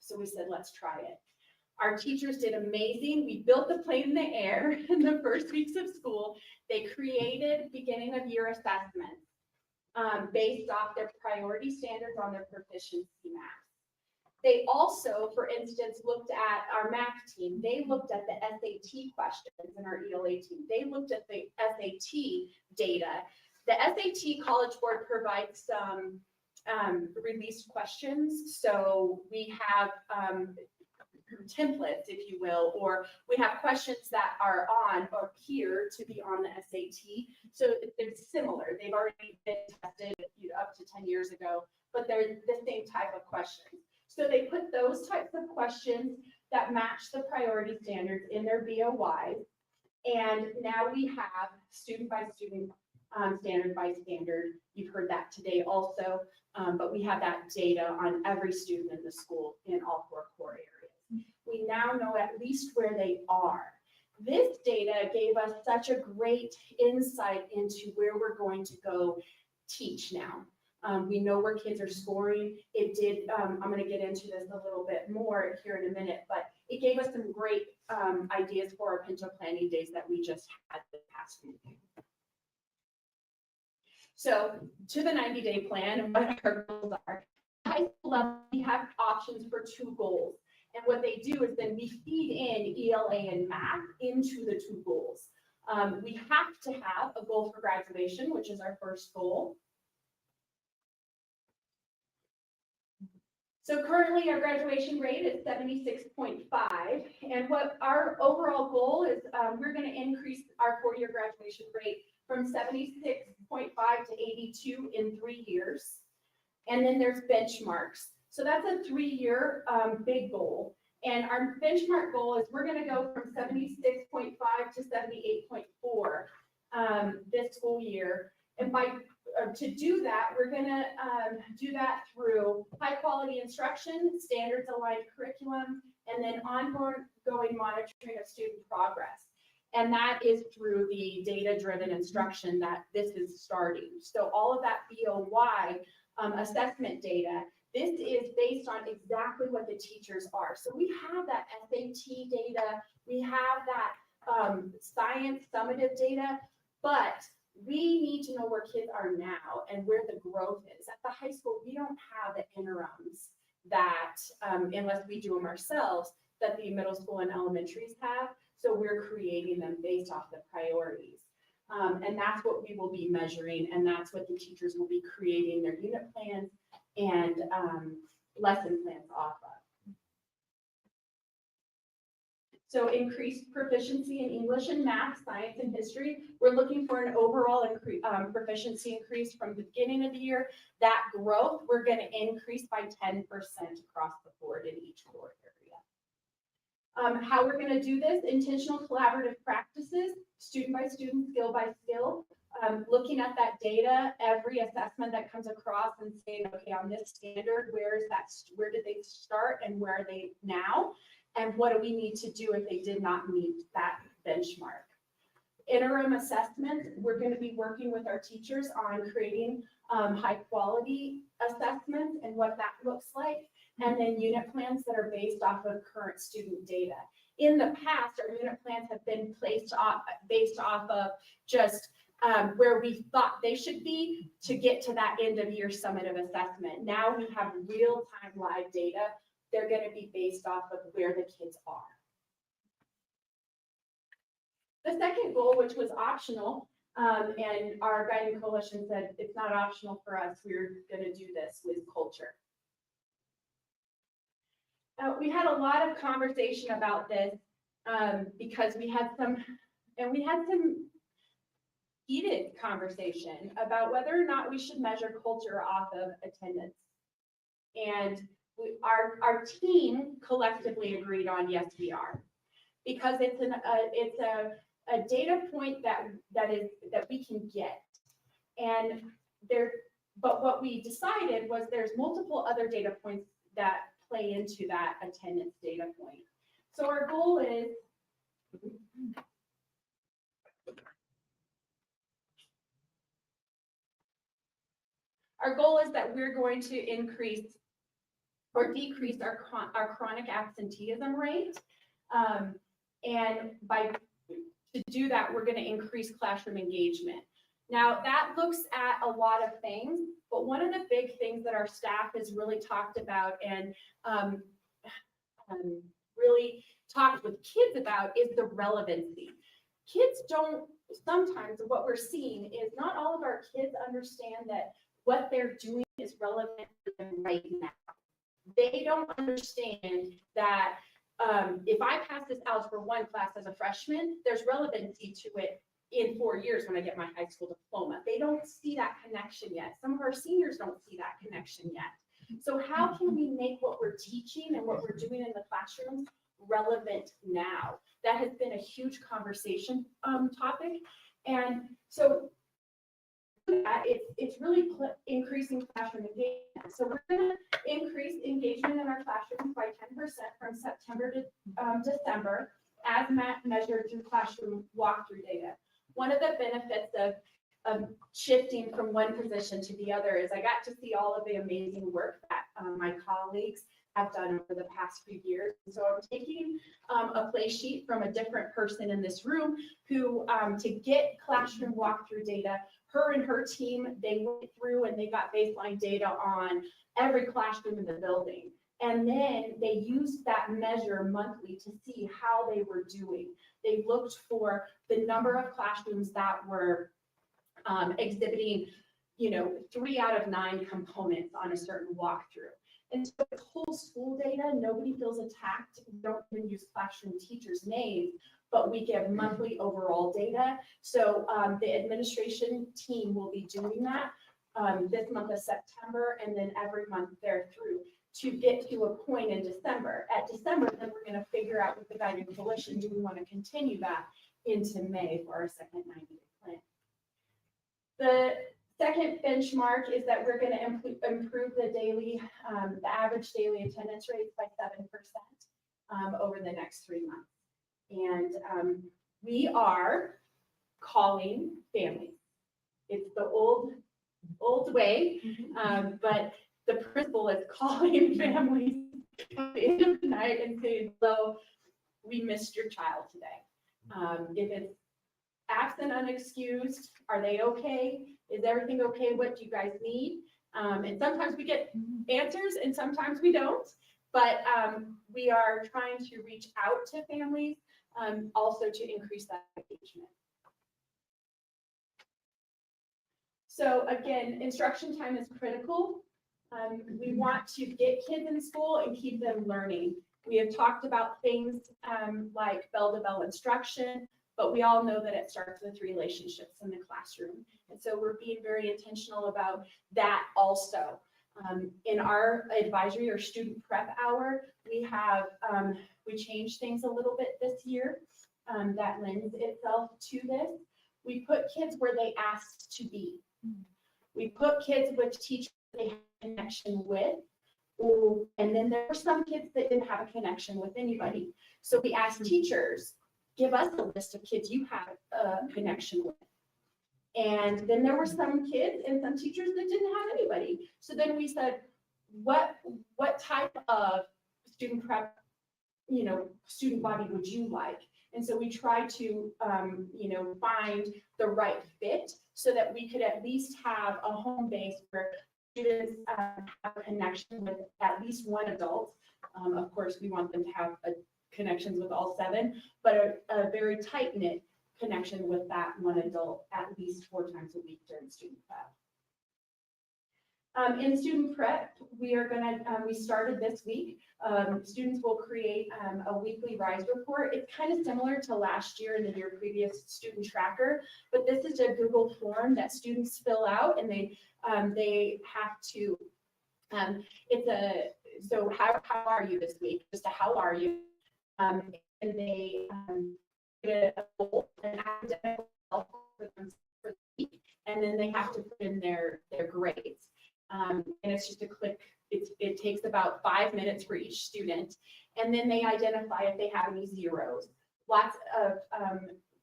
So we said, let's try it. Our teachers did amazing. We built the plane in the air in the first weeks of school. They created beginning of year assessments based off their priority standards on their proficiency math. They also, for instance, looked at our math team. They looked at the SAT questions in our ELA team. They looked at the SAT data. The SAT College Board provides some released questions. So we have templates, if you will, or we have questions that are on or appear to be on the SAT. So they're similar. They've already been tested up to 10 years ago, but they're the same type of questions. So they put those types of questions that match the priority standards in their BOY. And now we have student by student, standard by standard. You've heard that today also, but we have that data on every student in the school in all 4 core areas. We now know at least where they are. This data gave us such a great insight into where we're going to go teach now. We know where kids are scoring. It did, I'm going to get into this a little bit more here in a minute, but it gave us some great ideas for our Pinto planning days that we just had the past week. So to the 90-day plan and what our goals are. High school level, we have options for 2 goals. And what they do is then we feed in ELA and math into the 2 goals. We have to have a goal for graduation, which is our first goal. So currently our graduation rate is 76.5. And what our overall goal is, we're going to increase our 4-year graduation rate from 76.5 to 82 in 3 years. And then there's benchmarks. So that's a 3-year big goal. And our benchmark goal is we're going to go from 76.5 to 78.4 this school year. And to do that, we're going to do that through high quality instruction, standards aligned curriculum, and then ongoing monitoring of student progress. And that is through the data-driven instruction that this is starting. So all of that BOY assessment data, this is based on exactly what the teachers are. So we have that SAT data, we have that science summative data, but we need to know where kids are now and where the growth is. At the high school, we don't have the interims that, unless we do them ourselves, that the middle school and elementaries have. So we're creating them based off the priorities. And that's what we will be measuring, and that's what the teachers will be creating their unit plans and lesson plans off of. So increased proficiency in English and math, science, and history. We're looking for an overall proficiency increase from the beginning of the year. That growth, we're going to increase by 10% across the board in each core area. How we're going to do this, intentional collaborative practices, student by student, skill by skill, looking at that data, every assessment that comes across and saying, okay, on this standard, where did they start and where are they now? And what do we need to do if they did not meet that benchmark? Interim assessment, we're going to be working with our teachers on creating high quality assessments and what that looks like. And then unit plans that are based off of current student data. In the past, our unit plans have been based off of just where we thought they should be to get to that end of year summative assessment. Now we have real-time live data. They're going to be based off of where the kids are. The second goal, which was optional, and our guiding coalition said it's not optional for us, we're going to do this with culture. We had a lot of conversation about this because we had some heated conversation about whether or not we should measure culture off of attendance. And our team collectively agreed on, yes, we are. Because it's a data point that we can get. And but what we decided was there's multiple other data points that play into that attendance data point. So our goal is that we're going to increase or decrease our chronic absenteeism rate. And to do that, we're going to increase classroom engagement. Now, that looks at a lot of things, but one of the big things that our staff has really talked about and really talked with kids about is the relevancy. Kids don't, sometimes what we're seeing is not all of our kids understand that what they're doing is relevant for them right now. They don't understand that if I pass this Algebra 1 class as a freshman, there's relevancy to it in 4 years when I get my high school diploma. They don't see that connection yet. Some of our seniors don't see that connection yet. So how can we make what we're teaching and what we're doing in the classrooms relevant now? That has been a huge conversation topic. And so it's really increasing classroom engagement. So we're going to increase engagement in our classrooms by 10% from September to December, as measured through classroom walkthrough data. One of the benefits of shifting from one position to the other is I got to see all of the amazing work that my colleagues have done over the past few years. So I'm taking a play sheet from a different person in this room who, to get classroom walkthrough data, her and her team, they went through and they got baseline data on every classroom in the building. And then they used that measure monthly to see how they were doing. They looked for the number of classrooms that were exhibiting, 3 out of 9 components on a certain walkthrough. And so it's whole school data, nobody feels attacked. We don't even use classroom teachers' names, but we give monthly overall data. So the administration team will be doing that this month of September and then every month there through to get to a point in December. At December, then we're going to figure out with the guiding coalition, do we want to continue that into May for our second 90-day plan. The second benchmark is that we're going to improve the average daily attendance rates by 7% over the next 3 months. And we are calling families. It's the old way, but the principal is calling families at the end of the night and saying, "Hello, we missed your child today. If it's absent, unexcused, are they okay? Is everything okay? What do you guys need?" And sometimes we get answers and sometimes we don't, but we are trying to reach out to families also to increase that engagement. So again, instruction time is critical. We want to get kids in school and keep them learning. We have talked about things like bell-to-bell instruction, but we all know that it starts with relationships in the classroom. And so we're being very intentional about that also. In our advisory or student prep hour, we changed things a little bit this year that lends itself to this. We put kids where they asked to be. We put kids with teachers they had a connection with, and then there were some kids that didn't have a connection with anybody. So we asked teachers, give us a list of kids you have a connection with. And then there were some kids and some teachers that didn't have anybody. So then we said, what type of student prep, student body would you like? And so we try to, find the right fit so that we could at least have a home base where students have a connection with at least one adult. Of course, we want them to have connections with all 7, but a very tight-knit connection with that one adult at least 4 times a week during student prep. In student prep, we started this week. Students will create a weekly RISE report. It's kind of similar to last year and the year previous student tracker, but this is a Google form that students fill out, and they have to, so how are you this week? Just a how are you? And they get a goal, an academic goal for them for the week, and then they have to put in their grades. And it's just a click. It takes about 5 minutes for each student, and then they identify if they have any zeros. Lots of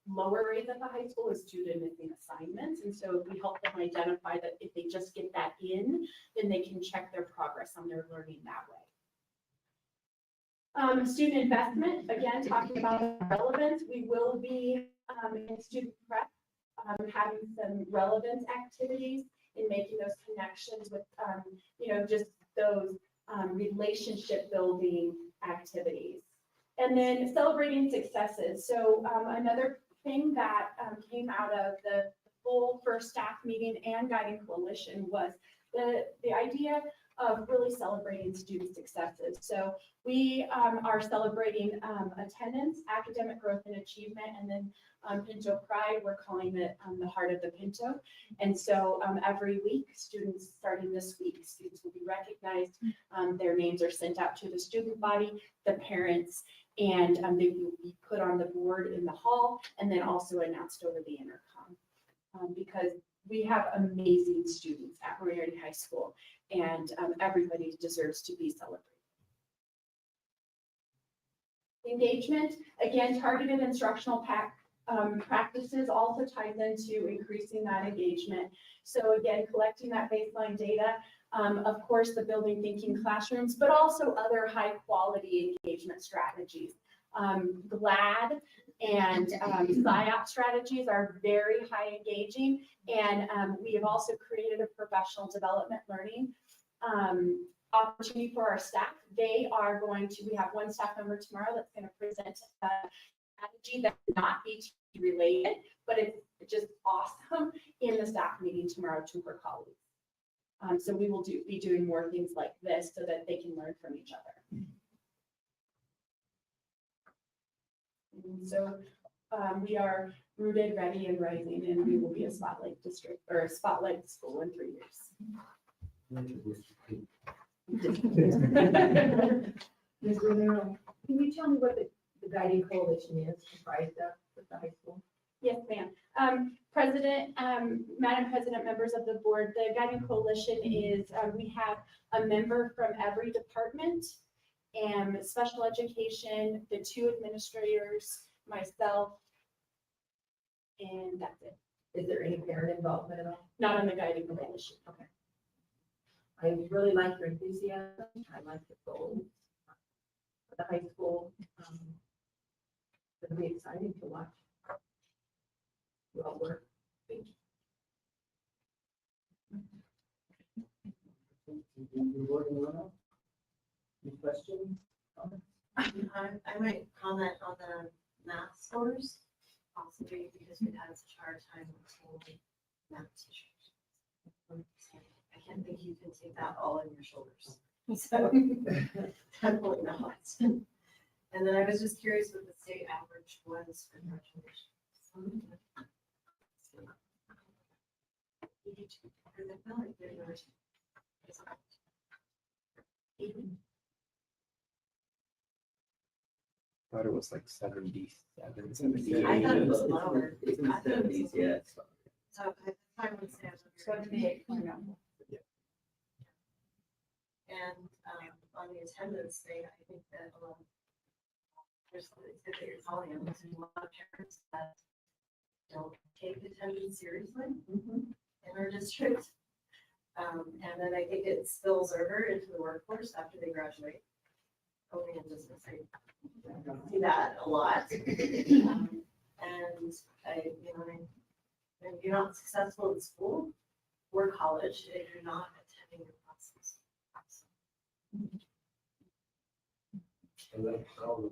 lower grades at the high school is due to missing assignments, and so we help them identify that if they just get that in, then they can check their progress on their learning that way. Student investment, again, talking about relevance, we will be in student prep having some relevance activities in making those connections with, just those relationship building activities. And then celebrating successes. So another thing that came out of the full first staff meeting and guiding coalition was the idea of really celebrating student successes. So we are celebrating attendance, academic growth and achievement, and then Pinto Pride, we're calling it the heart of the Pinto. And so every week, students, starting this week, students will be recognized. Their names are sent out to the student body, the parents, and they will be put on the board in the hall and then also announced over the intercom. Because we have amazing students at Moriarty High School, and everybody deserves to be celebrated. Engagement, again, targeted instructional practices also ties into increasing that engagement. So again, collecting that baseline data, of course, the building thinking classrooms, but also other high quality engagement strategies. GLAD and PSYOP strategies are very high engaging, and we have also created a professional development learning opportunity for our staff. We have one staff member tomorrow that's going to present a strategy that will not be related, but it's just awesome in the staff meeting tomorrow to her colleagues. So we will be doing more things like this so that they can learn from each other. And so we are rooted, ready, and rising, and we will be a spotlight district or a spotlight school in 3 years. Ms. Romero, can you tell me what the guiding coalition is comprised of with the high school? Yes, ma'am. Madam President, members of the board, the guiding coalition is, we have a member from every department, and special education, the 2 administrators, myself, and that's it. Is there any parent involvement at all? Not on the guiding coalition. Okay. I really like your enthusiasm. I like the goals for the high school. It'll be exciting to watch. You all work. Thank Any questions? I might comment on the math scores, possibly because we've had such a hard time with math teachers. I can't think you can take that all on your shoulders. So definitely not. And then I was just curious what the state average was for graduation. Thought it was like 77, I thought it was lower. It's in the 70s, yeah. So I would say 78. And on the attendance thing, I think that there's something that you're telling them, there's a lot of parents that don't take attendance seriously in our district. And then I think it spills over into the workforce after they graduate. coding and just say, see that a lot. And I, if you're not successful in school or college, if you're not attending your classes. And that's all the-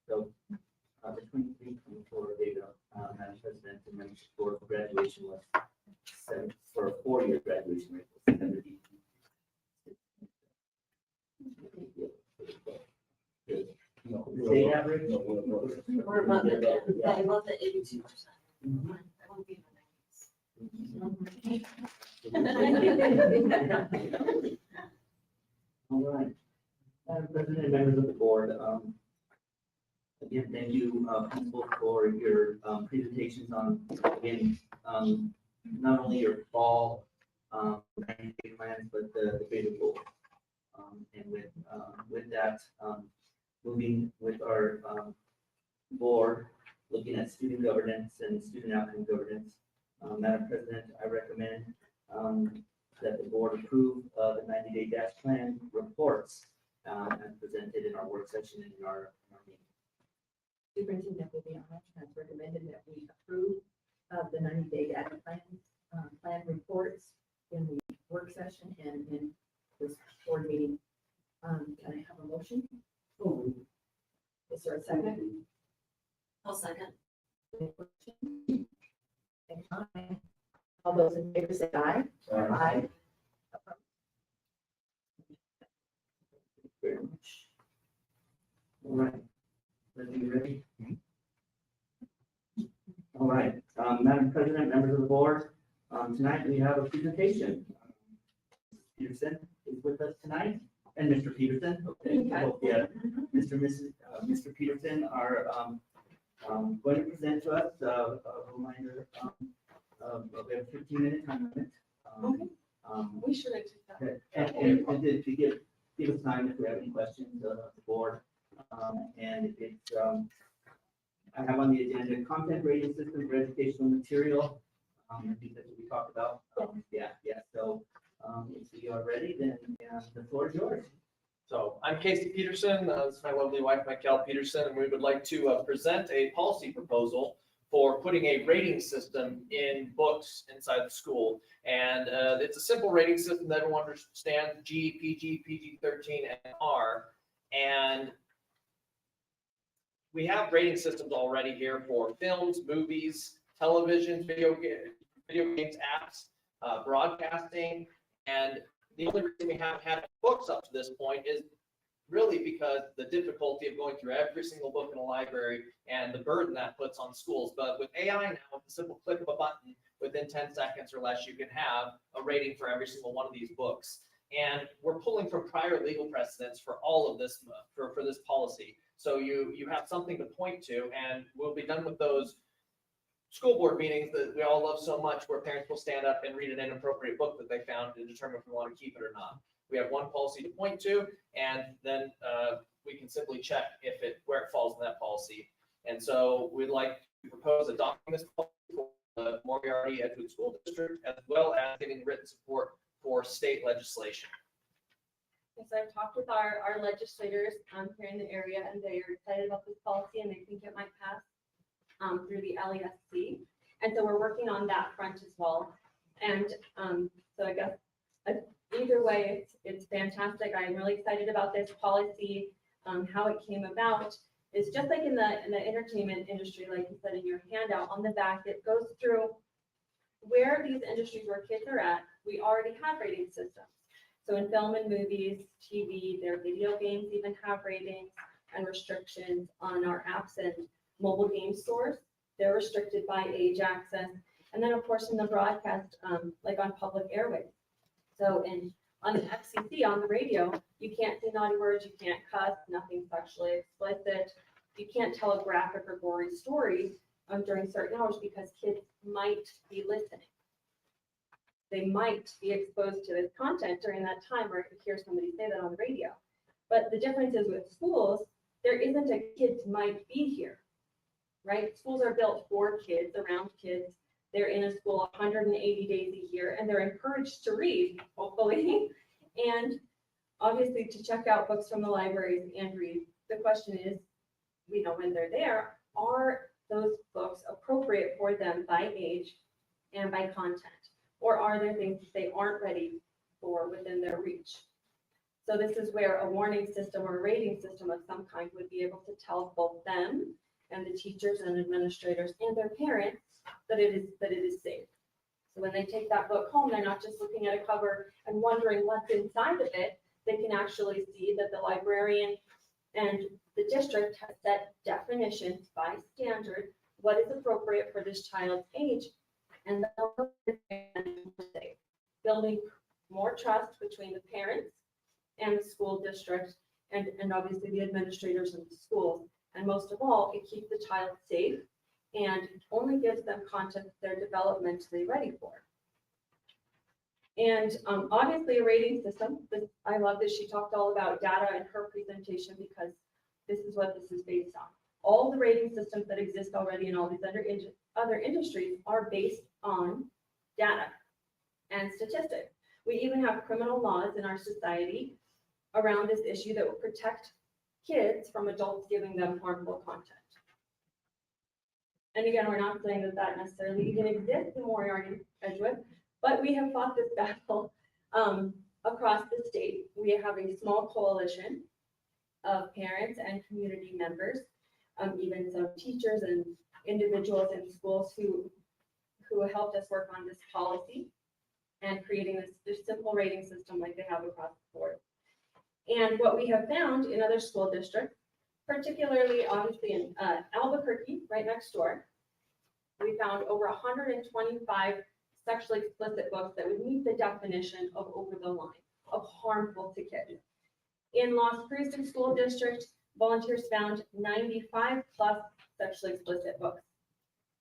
So, the 23-24 data, Madam President, and then for graduation was seven, for a 4-year graduation rate was 70. No, The state average? We're above it, yeah, above the 82%. I won't be in the 90s. All right. Madam President and members of the board, again, thank you, principal, for your presentations on, again, not only your fall 90-day plans, but the greater goal. And with that, moving with our board, looking at student governance and student outcome governance, Madam President, I recommend that the board approve the 90-day dash plan reports as presented in our work session and in our meeting. Superintendent Viviano has recommended that we approve of the 90-day data plan reports in the work session and in this board meeting. Can I have a motion? Is there a second? I'll second. Any questions? If not, all those in favor say aye. Aye. Very much. All right. Are you ready? All right, Madam President, members of the board, tonight we have a presentation. Peterson is with us tonight, and Mr. Peterson, okay, yeah, Mr. Peterson are going to present to us a reminder of a 15-minute time limit. We should have took that. And to give us time if we have any questions of the board. And it's, I have on the agenda content rating system for educational material. I think that's what we talked about. Yeah. So if you are ready, then the floor is yours. So I'm Casey Peterson. This is my lovely wife, Michael Peterson, and we would like to present a policy proposal for putting a rating system in books inside the school. And it's a simple rating system that everyone understands: G, PG, PG-13, and R. And we have rating systems already here for films, movies, television, video games, apps, broadcasting. And the only reason we haven't had books up to this point is really because the difficulty of going through every single book in a library and the burden that puts on schools. But with AI now, with the simple click of a button, within 10 seconds or less, you can have a rating for every single one of these books. And we're pulling from prior legal precedents for all of this, for this policy. So you have something to point to, and we'll be done with those school board meetings that we all love so much, where parents will stand up and read an inappropriate book that they found to determine if we want to keep it or not. We have one policy to point to, and then we can simply check where it falls in that policy. And so we'd like to propose adopting this policy for the Moriarty-Edgewood School District, as well as giving written support for state legislation. Yes, I've talked with our legislators here in the area, and they are excited about this policy, and they think it might pass through the LESC. And so we're working on that front as well. And so I guess either way, it's fantastic. I'm really excited about this policy. How it came about is just like in the entertainment industry, like you said in your handout on the back, it goes through where these industries where kids are at. We already have rating systems. So in film and movies, TV, their video games even have ratings and restrictions. On our apps and mobile game stores, they're restricted by age access. And then of course in the broadcast, like on public airways. So on the FCC, on the radio, you can't say naughty words, you can't cuss, nothing sexually explicit. You can't tell a graphic or gory story during certain hours because kids might be listening. They might be exposed to this content during that time, or I could hear somebody say that on the radio. But the difference is with schools, there isn't a kids might be here, right? Schools are built for kids, around kids. They're in a school 180 days a year, and they're encouraged to read, hopefully, and obviously to check out books from the libraries and read. The question is, you know, when they're there, are those books appropriate for them by age and by content? Or are there things that they aren't ready for within their reach? So this is where a warning system or a rating system of some kind would be able to tell both them and the teachers and administrators and their parents that it is safe. So when they take that book home, they're not just looking at a cover and wondering what's inside of it. They can actually see that the librarian and the district has set definitions by standard, what is appropriate for this child's age, and building more trust between the parents and the school district, and obviously the administrators of the schools. And most of all, it keeps the child safe and only gives them content they're developmentally ready for. And obviously a rating system, I love that she talked all about data in her presentation, because this is what this is based on. All the rating systems that exist already in all these other industries are based on data and statistics. We even have criminal laws in our society around this issue that will protect kids from adults giving them harmful content. And again, we're not saying that that necessarily even exists in Moriarty-Edgewood, but we have fought this battle across the state. We have a small coalition of parents and community members, even some teachers and individuals in schools who helped us work on this policy and creating this simple rating system like they have across the board. And what we have found in other school districts, particularly obviously in Albuquerque, right next door, we found over 125 sexually explicit books that would meet the definition of over the line, of harmful to kids. In Las Cruces School District, volunteers found 95 plus sexually explicit books.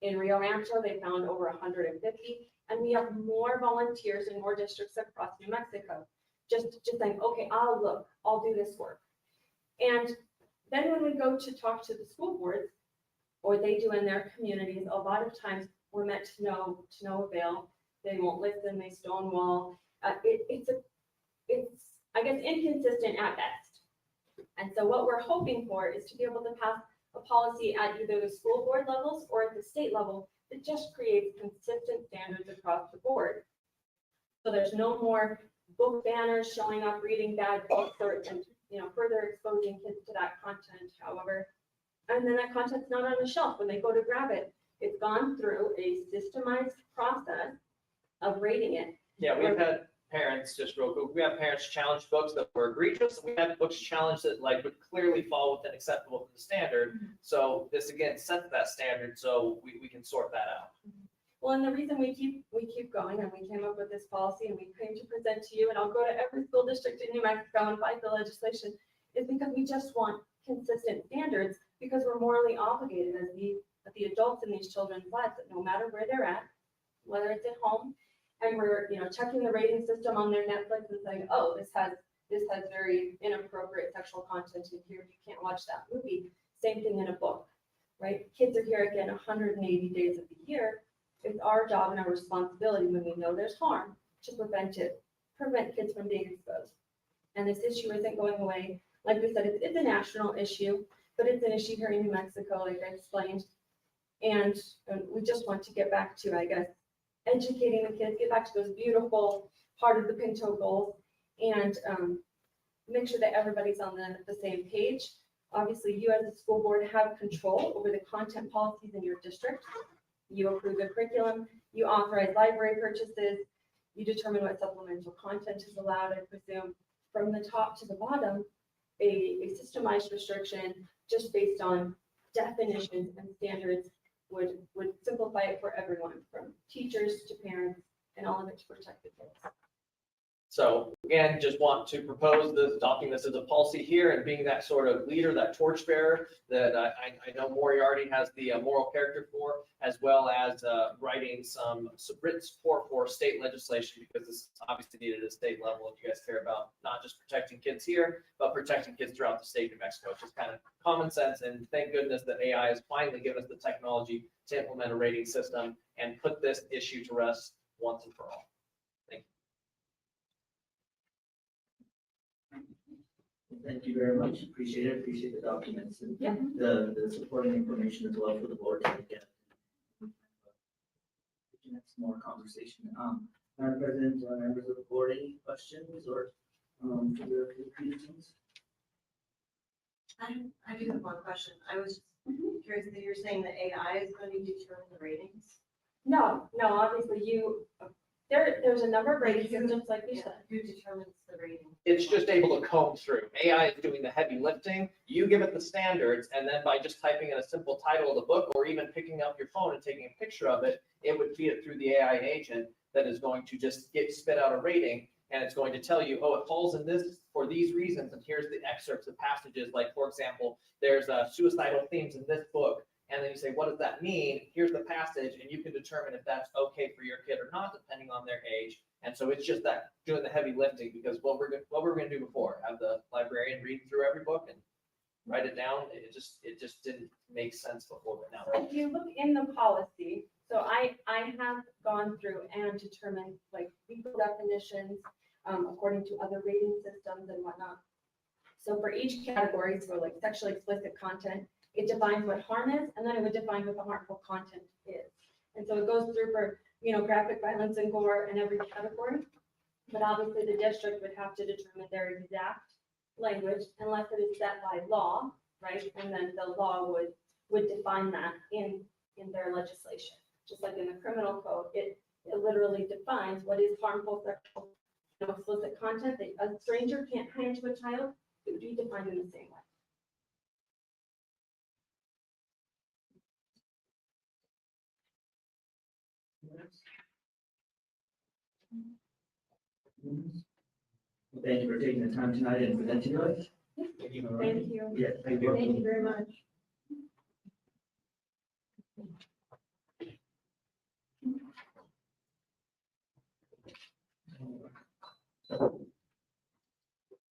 In Rio Rancho, they found over 150, and we have more volunteers in more districts across New Mexico. Just saying, okay, I'll look, I'll do this work. And then when we go to talk to the school boards, or they do in their communities, a lot of times we're meant to no avail. They won't listen, they stonewall. It's I guess inconsistent at best. And so what we're hoping for is to be able to pass a policy at either the school board levels or at the state level that just creates consistent standards across the board. So there's no more book banners showing up reading bad books, or further exposing kids to that content, however. And then that content's not on the shelf when they go to grab it. It's gone through a systemized process of rating it. Yeah, we've had parents, just real quick, we have parents challenge books that were egregious. We have books challenged that would clearly fall within acceptable for the standard. So this again sets that standard, so we can sort that out. Well, and the reason we keep going, and we came up with this policy and we came to present to you, and I'll go to every school district in New Mexico and fight the legislation, is because we just want consistent standards, because we're morally obligated as the adults in these children's lives, that no matter where they're at, whether it's at home, and we're checking the rating system on their Netflix and saying, oh, this has very inappropriate sexual content in here, you can't watch that movie. Same thing in a book, right? Kids are here again 180 days of the year. It's our job and our responsibility, when we know there's harm, to prevent kids from being exposed. And this issue isn't going away. Like we said, it's a national issue, but it's an issue here in New Mexico, like I explained. And we just want to get back to, I guess, educating the kids, get back to those beautiful part of the Pinto goals, and make sure that everybody's on the same page. Obviously, you as a school board have control over the content policies in your district. You approve the curriculum, you authorize library purchases, you determine what supplemental content is allowed, I presume. From the top to the bottom, a systemized restriction just based on definitions and standards would simplify it for everyone, from teachers to parents, and all of it to protect the kids. So again, just want to propose this, adopting this as a policy here and being that sort of leader, that torchbearer that I know Moriarty has the moral character for, as well as writing some written support for state legislation, because this is obviously needed at a state level. If you guys care about not just protecting kids here, but protecting kids throughout the state of New Mexico, which is kind of common sense. And thank goodness that AI has finally given us the technology to implement a rating system and put this issue to rest once and for all. Thank you very much. Appreciate it. Appreciate the documents and Yeah. the supporting information as well for the board to get. Some more conversation. Madam President, members of the board, any questions or for the presentations? I do have one question. I was curious that you're saying that AI is going to determine the ratings? No, obviously there's a number of rating systems like you said. Who determines the rating? It's just able to comb through. AI is doing the heavy lifting. You give it the standards, and then by just typing in a simple title of the book, or even picking up your phone and taking a picture of it, it would feed it through the AI agent that is going to just spit out a rating, and it's going to tell you, oh, it falls in this for these reasons, and here's the excerpts of passages. Like, for example, there's suicidal themes in this book, and then you say, what does that mean? Here's the passage, and you can determine if that's okay for your kid or not, depending on their age. And so it's just that doing the heavy lifting, because what we're going to do before, have the librarian read through every book and write it down. It just didn't make sense before, but now. So if you look in the policy, so I have gone through and determined like legal definitions according to other rating systems and whatnot. So for each category, so like sexually explicit content, it defines what harm is, and then it would define what the harmful content is. And so it goes through for, graphic violence and gore in every category. But obviously the district would have to determine their exact language unless it is set by law, right? And then the law would define that in their legislation. Just like in the criminal code, it literally defines what is harmful sexual, explicit content that a stranger can't hand to a child. It would be defined in the same way. Well, thank you for taking the time tonight and presenting to us. Thank you. Yeah, thank you. Thank you very much.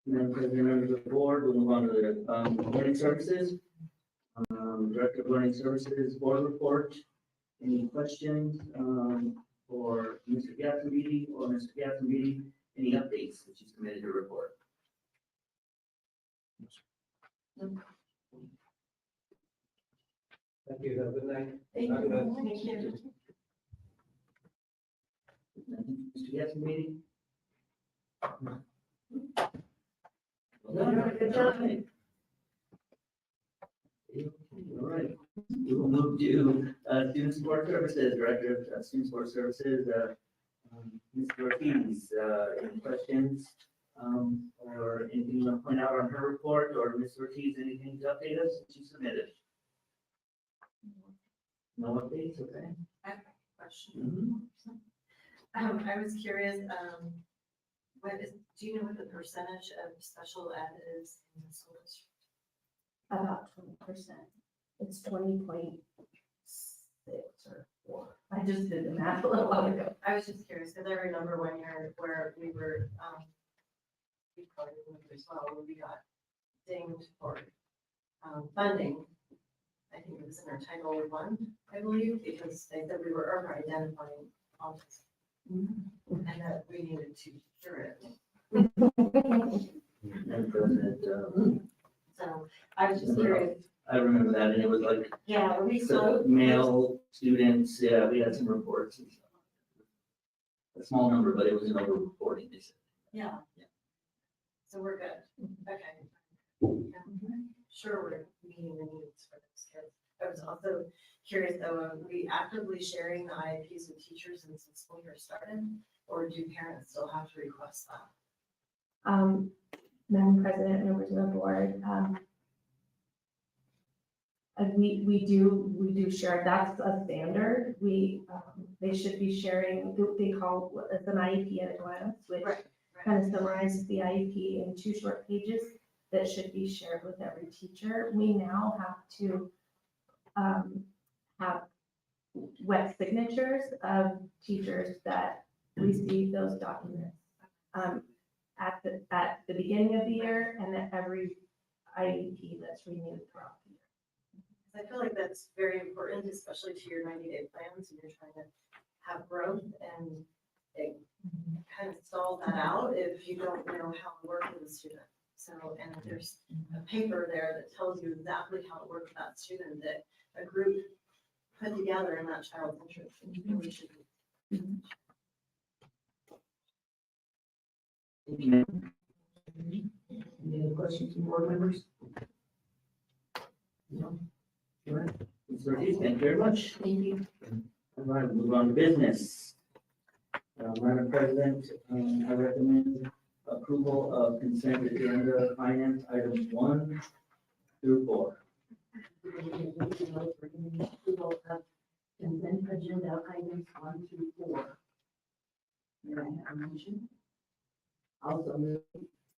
Madam President, members of the board, we'll move on to the learning services. Director of Learning Services Board Report. Any questions for Mr. Gastonbeatty or Mr. Gastonbeatty? Any updates that you submitted to report? Thank you. Have a good night. Thank Have a good night. you. Mr. Gastonbeatty? Good job. All right, we will move to Student Support Services, Director of Student Support Services, Ms. Ortiz. Any questions or anything you want to point out on her report, or Ms. Ortiz, anything to update us that you submitted? No updates, okay. I have a question. I was curious, do you know what the percentage of special ed is in the school district? About 20%. It's 20.6 or 4. I just did the math a little while ago. I was just curious, because I remember one year where we were, we probably remember as well, where we got dinged for funding. I think it was in our Title I, I believe, because they said we were over identifying autism. And that we needed to cure it. Madam President, So I was just curious. I remember that, and it was like Yeah, were we so close? male students, yeah, we had some reports and stuff. A small number, but it was an over-reporting, they said. Yeah. So we're good. Okay. Yeah. Sure, we're meeting the needs for those kids. I was also curious though, are we actively sharing the IEPs with teachers since the school year started? Or do parents still have to request that? Madam President, members of the board, we do share. That's a standard. They should be sharing. They call it's an IEP at a glance, which kind of summarizes the IEP in 2 short pages that should be shared with every teacher. We now have to have wet signatures of teachers that receive those documents at the beginning of the year and at every IEP that's renewed throughout the year. I feel like that's very important, especially to your 90-day plans, and you're trying to have growth, and it kind of stalls that out if you don't know how to work with a student. So, and if there's a paper there that tells you exactly how to work with that student that a group put together in that child's interest, and you really should be. Any other questions from board members? No? All right. Ms. Ortiz, thank you very much. Thank you. All right, move on to business. Madam President, I recommend approval of consent agenda finance items 1 through 4. Approval of consent agenda items 1 through 4. May I have a motion? Also move.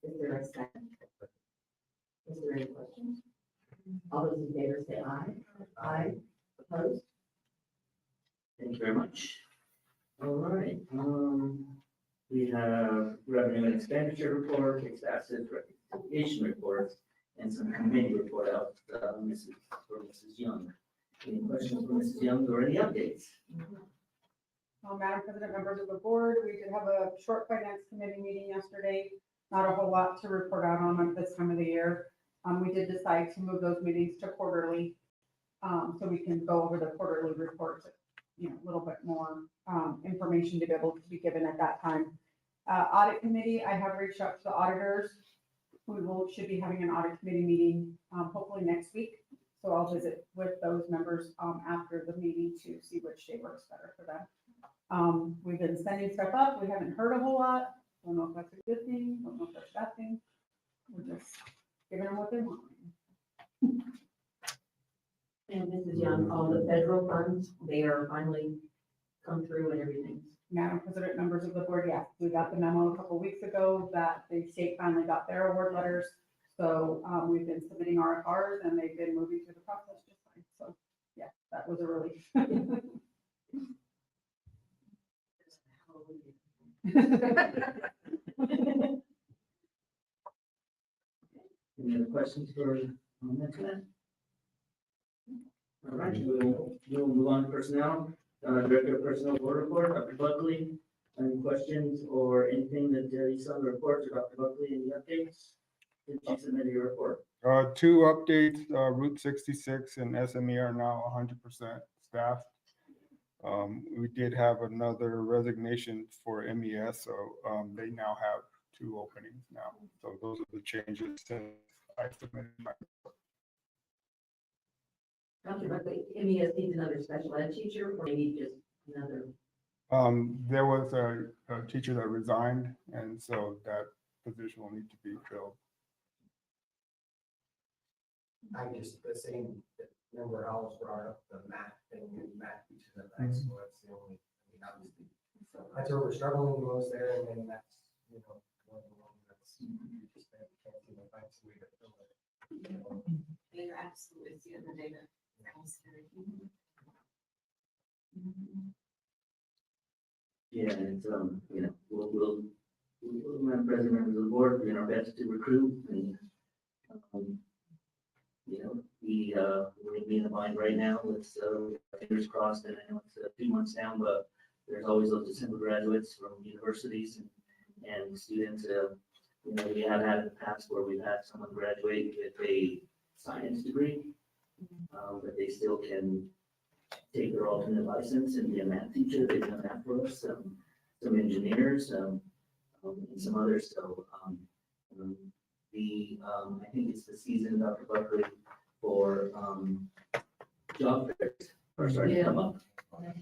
Is there a second? Is there any questions? All those in favor say aye. Aye. Opposed? Thank you very much. All right, we have revenue and expenditure report, fixed assets reconciliation reports, and some committee report out, Mrs. Young. Any questions for Mrs. Young or any updates? Madam President, members of the board, we did have a short finance committee meeting yesterday. Not a whole lot to report out on at this time of the year. We did decide to move those meetings to quarterly, so we can go over the quarterly reports, a little bit more information to be able to be given at that time. Audit committee, I have reached out to the auditors. We should be having an audit committee meeting hopefully next week. So I'll visit with those members after the meeting to see which day works better for them. We've been sending stuff up. We haven't heard a whole lot. Don't know if that's a good thing. Don't know if that's a bad thing. We're just giving them what they want. And Mrs. Young, all the federal funds, they are finally come through and everything. Madam President, members of the board, yes, we got the memo a couple weeks ago that the state finally got their award letters. So we've been submitting RFRs and they've been moving through the process just fine. So yeah, that was a relief. Any other questions for that? All right, we'll move on to personnel. Director of Personnel Board Report, Dr. Buckley. Any questions or anything that you saw in the report, or Dr. Buckley, any updates? Did you submit your report? 2 updates, Route 66 and SME are now 100% staffed. We did have another resignation for MES, so they now have 2 openings now. So those are the changes since I submitted my report. Dr. Buckley, MES needs another special ed teacher, or maybe just another? There was a teacher that resigned, and so that position will need to be filled. I just, the same number of hours brought up the math thing, and math teachers at that, so that's the only, obviously. That's where we're struggling the most there, and then that's, one of the ones that's, just that we can't seem to find some way to fill it. They're absolutely seeing the data. Yeah, it's, we'll, Madam President, members of the board, doing our best to recruit and, we're in a bind right now with, fingers crossed, and I know it's 2 months down, but there's always those December graduates from universities and students, we have had in the past where we've had someone graduate with a science degree, but they still can take their alternate license and be a math teacher. They've done that for us, some engineers, and some others. So, I think it's the season, Dr. Buckley, for job fairs are starting to come up.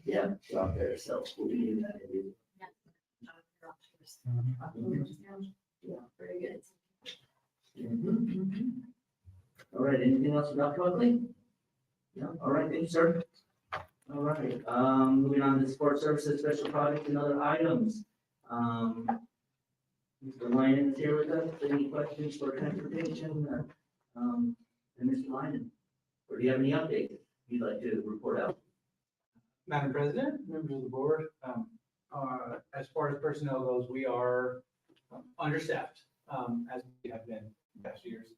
Yeah, job fairs. So we'll be doing that. Yeah, very good. All right, anything else for Dr. Buckley? No, all right, thank you, sir. All right, moving on to support services, special projects, and other items. Mr. Lyons here with us. Any questions for transportation? And Mr. Lyons, or do you have any updates you'd like to report out? Madam President, members of the board, as far as personnel goes, we are understaffed, as we have been in past years.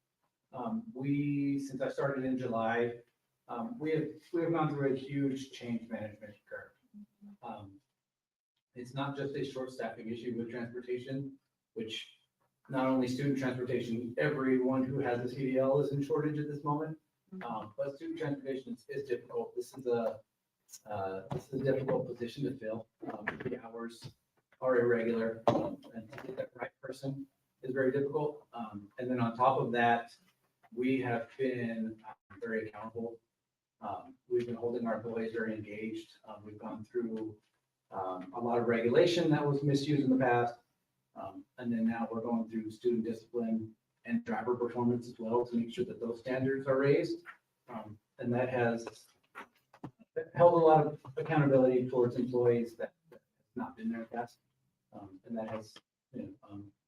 Since I started in July, we have gone through a huge change management curve. It's not just a short staffing issue with transportation, which not only student transportation, everyone who has a CDL is in shortage at this moment. But student transportation is difficult. This is a difficult position to fill. The hours are irregular, and to get that right person is very difficult. And then on top of that, we have been very accountable. We've been holding our employees very engaged. We've gone through a lot of regulation that was misused in the past. And then now we're going through student discipline and driver performance as well to make sure that those standards are raised. And that has held a lot of accountability towards employees that have not been there in the past. And that has,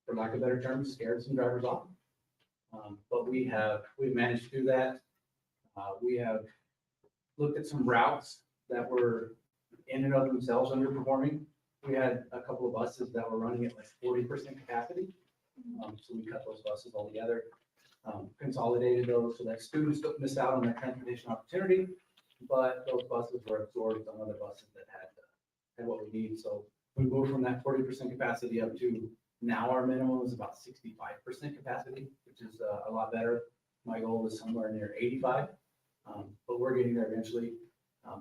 for lack of better terms, scared some drivers off. But we've managed to do that. We have looked at some routes that were in and of themselves underperforming. We had a couple of buses that were running at like 40% capacity. So we cut those buses altogether, consolidated those so that students don't miss out on their transportation opportunity, but those buses were absorbed on other buses that had what we need. So we moved from that 40% capacity up to now our minimum is about 65% capacity, which is a lot better. My goal is somewhere near 85, but we're getting there eventually.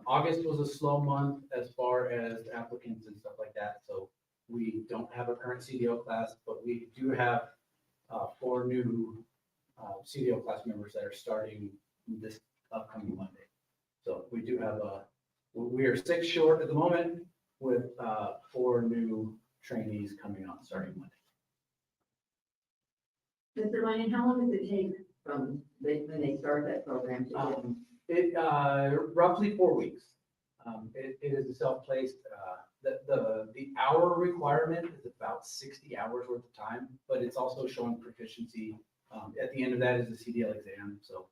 August was a slow month as far as applicants and stuff like that. So we don't have a current CDO class, but we do have 4 new CDO class members that are starting this upcoming Monday. So we do have we are 6 short at the moment with 4 new trainees coming on starting Monday. Mr. Lyon, how long does it take from when they start that program to It roughly 4 weeks. It is a self-placed, the hour requirement is about 60 hours worth of time, but it's also showing proficiency. At the end of that is the CDL exam. So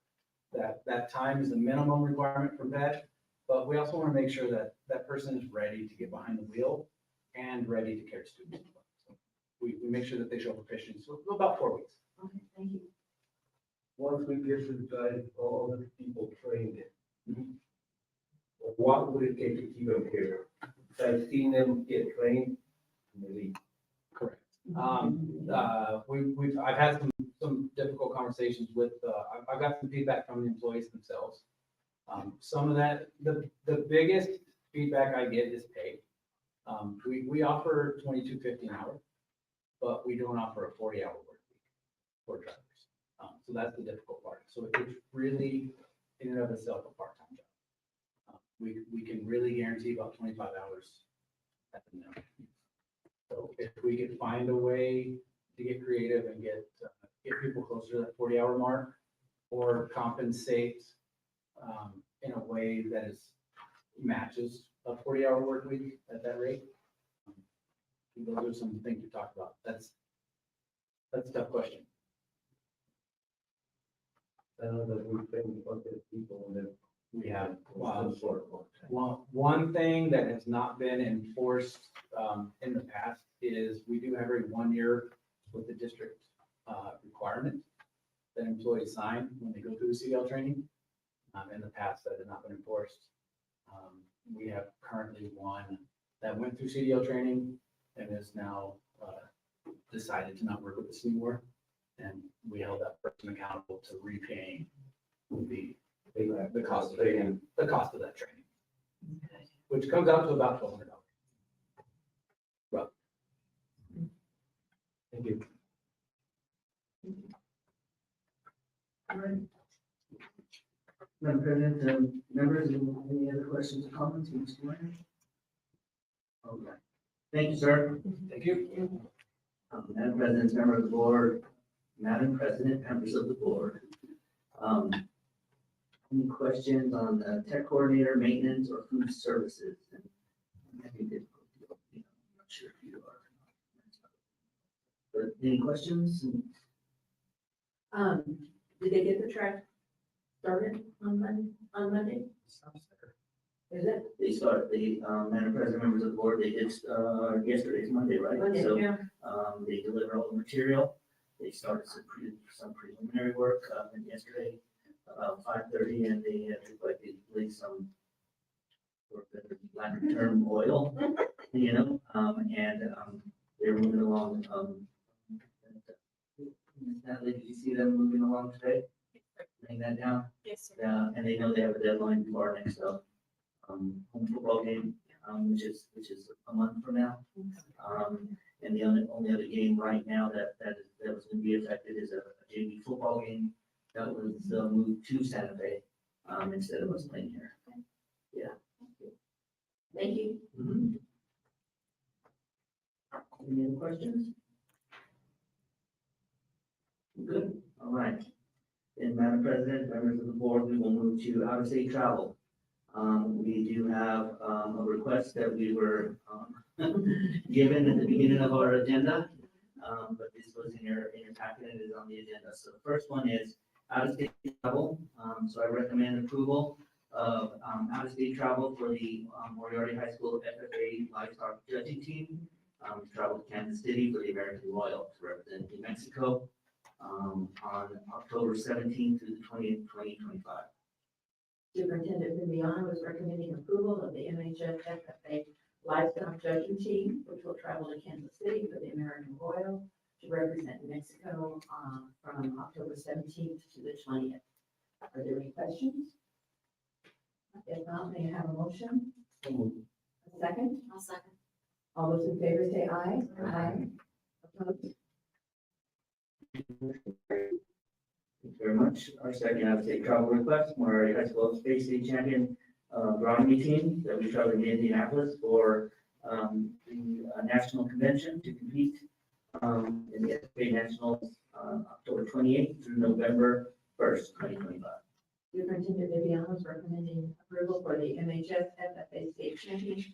that time is the minimum requirement for that. But we also want to make sure that that person is ready to get behind the wheel and ready to carry students. So we make sure that they show proficiency. So about 4 weeks. Okay, thank you. Once we get to the all the people trained in, what would it take to keep them here? I've seen them get trained. Maybe. Correct. I've had some difficult conversations with, I've got some feedback from the employees themselves. Some of that, the biggest feedback I get is pay. We offer $22.50 an hour, but we don't offer a 40-hour work week for drivers. So that's the difficult part. So it's really in and of itself a part-time job. We can really guarantee about 25 hours at the minimum. So if we could find a way to get creative and get people closer to that 40-hour mark, or compensate in a way that matches a 40-hour work week at that rate. Those are some things to talk about. That's a tough question. I know that we've been looking at people and that we have one thing that has not been enforced in the past is we do have a 1 year with the district requirement that employees sign when they go through the CDL training. In the past, that has not been enforced. We have currently one that went through CDL training and is now decided to not work with us anymore. And we held that person accountable to repaying the cost of that training, which comes out to about $1,200. Right. Thank you. All right. Madam President, members, any other questions or comments? Mr. Lyon? Okay. Thank you, sir. Thank you. Madam President, member of the board, Madam President, members of the board. Any questions on the tech coordinator, maintenance, or food services? I'm having difficulty, I'm not sure if you are. But Any questions? Did they get the track started on Monday? Is it? They start, Madam President, members of the board, they did, yesterday's Monday, right? Monday, So, yeah. they deliver all the material. They started some preliminary work, yesterday, about 5:30, and they had to like release some, for the lack of term, oil, you know, they're moving along, Natalie, did you see them moving along today? Laying that down? Yes, sir. Yeah, and they know they have a deadline for our next, home football game, which is a month from now. And the only other game right now that was gonna be affected is a JV football game that was moved to Santa Fe, instead of us playing here. Yeah. Thank you. Mhm. Any other questions? Good, all right. And Madam President, members of the board, we will move to out-of-state travel. We do have, a request that we were, given at the beginning of our agenda. But this was in your packet and it is on the agenda. So the first one is out-of-state travel. So I recommend approval of, out-of-state travel for the, Moriarty High School FFA livestock judging team. Travel to Kansas City for the American Royal to represent New Mexico, on October 17th through the 20th, 2025. Superintendent Viviano is recommending approval of the MHS FFA livestock judging team, which will travel to Kansas City for the American Royal to represent New Mexico, from October 17th to the 20th. Are there any questions? If not, may I have a motion? A second? I'll second. All those in favor say aye. Aye. Opposed? Thank you very much. Our second out-of-state travel request, Moriarty High School Space State Champion agronomy team that we traveled to Indianapolis for the national convention to compete in the FFA Nationals October 28th through November 1st, 2025. Superintendent Viviano is recommending approval for the MHS FFA State Champion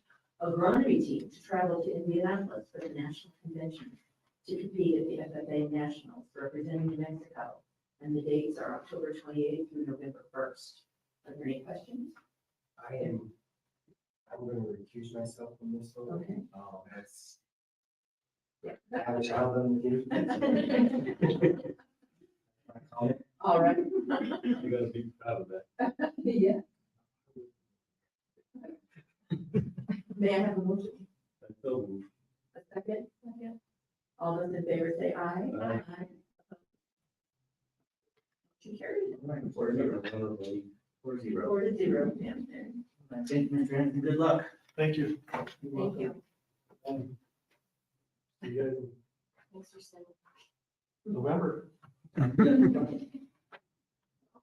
agronomy team to travel to Indianapolis for the national convention to compete at the FFA Nationals representing New Mexico. And the dates are October 28th through November 1st. Are there any questions? I'm going to recuse myself from this one. Okay. That's, I have a child on the team. All right. You gotta be proud of that. Yeah. May I have a motion? A second? Second. All those in favor say aye. Aye. Motion carried. 4-0. 4-0. 4-0. Yeah. I think, Mr. Hanson, good luck. Thank you. Thank you. You guys, Thanks for saying. November.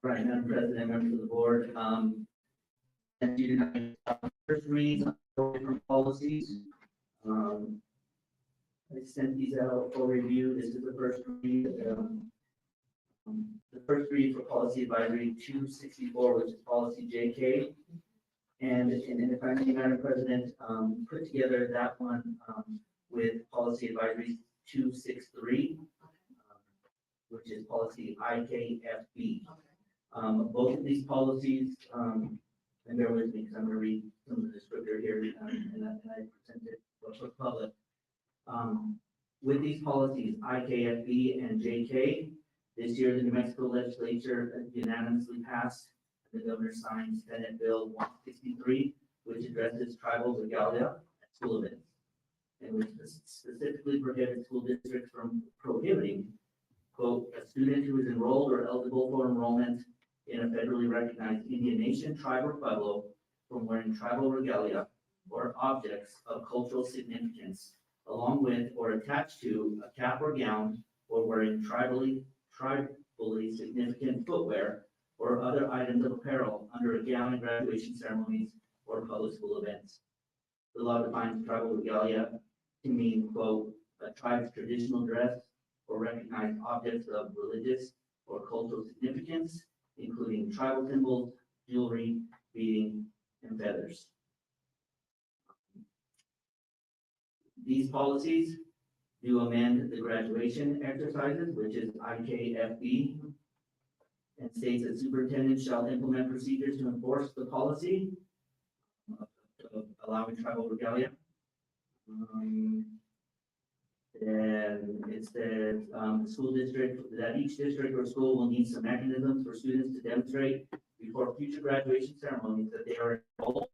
Right, Madam President, members of the board, and you have first reads on different policies. I sent these out for review. This is the first read. The first read for policy advisory 264, which is policy JK. And if I may, Madam President, put together that one with policy advisory 263, which is policy IKFB. Both of these policies, and bear with me because I'm going to read some of the descriptor here, and I present it for the public. With these policies, IKFB and JK, this year the New Mexico legislature unanimously passed, the governor signed Senate Bill 163, which addresses tribal regalia at school events, and which specifically prohibits school districts from prohibiting, quote, a student who is enrolled or eligible for enrollment in a federally recognized Indian nation, tribe, or pueblo from wearing tribal regalia or objects of cultural significance, along with or attached to a cap or gown, or wearing tribally significant footwear or other items of apparel under a gown in graduation ceremonies or public school events. The law defines tribal regalia to mean, quote, a tribe's traditional dress or recognized objects of religious or cultural significance, including tribal symbols, jewelry, beading, and feathers. These policies, do amend the graduation exercises, which is IKFB, and states that superintendent shall implement procedures to enforce the policy of allowing tribal regalia. And it says, the school district, that each district or school will need some mechanisms for students to demonstrate before future graduation ceremonies that they are enrolled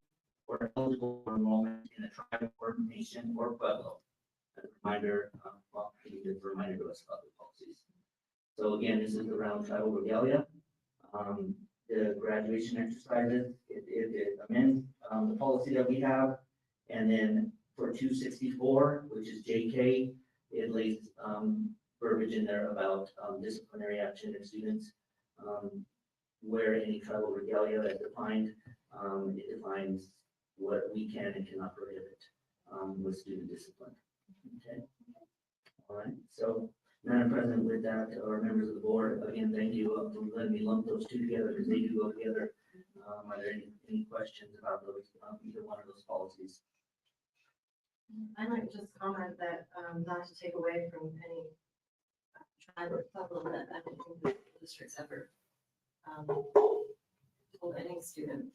or eligible for enrollment in a tribe or nation or pueblo. As a reminder, well, I think it's a reminder to us about the policies. So again, this is around tribal regalia. The graduation exercises, it amends, the policy that we have. And then for 264, which is JK, it lays, verbiage in there about, disciplinary action of students. Where any tribal regalia is defined, it defines what we can and cannot prohibit, with student discipline. Okay. All right, so Madam President, with that, or members of the board, again, thank you for letting me lump those two together because they do go together. Are there any questions about those, either one of those policies? I might just comment that, not to take away from any tribe or pueblo, that I don't think the district's ever told any student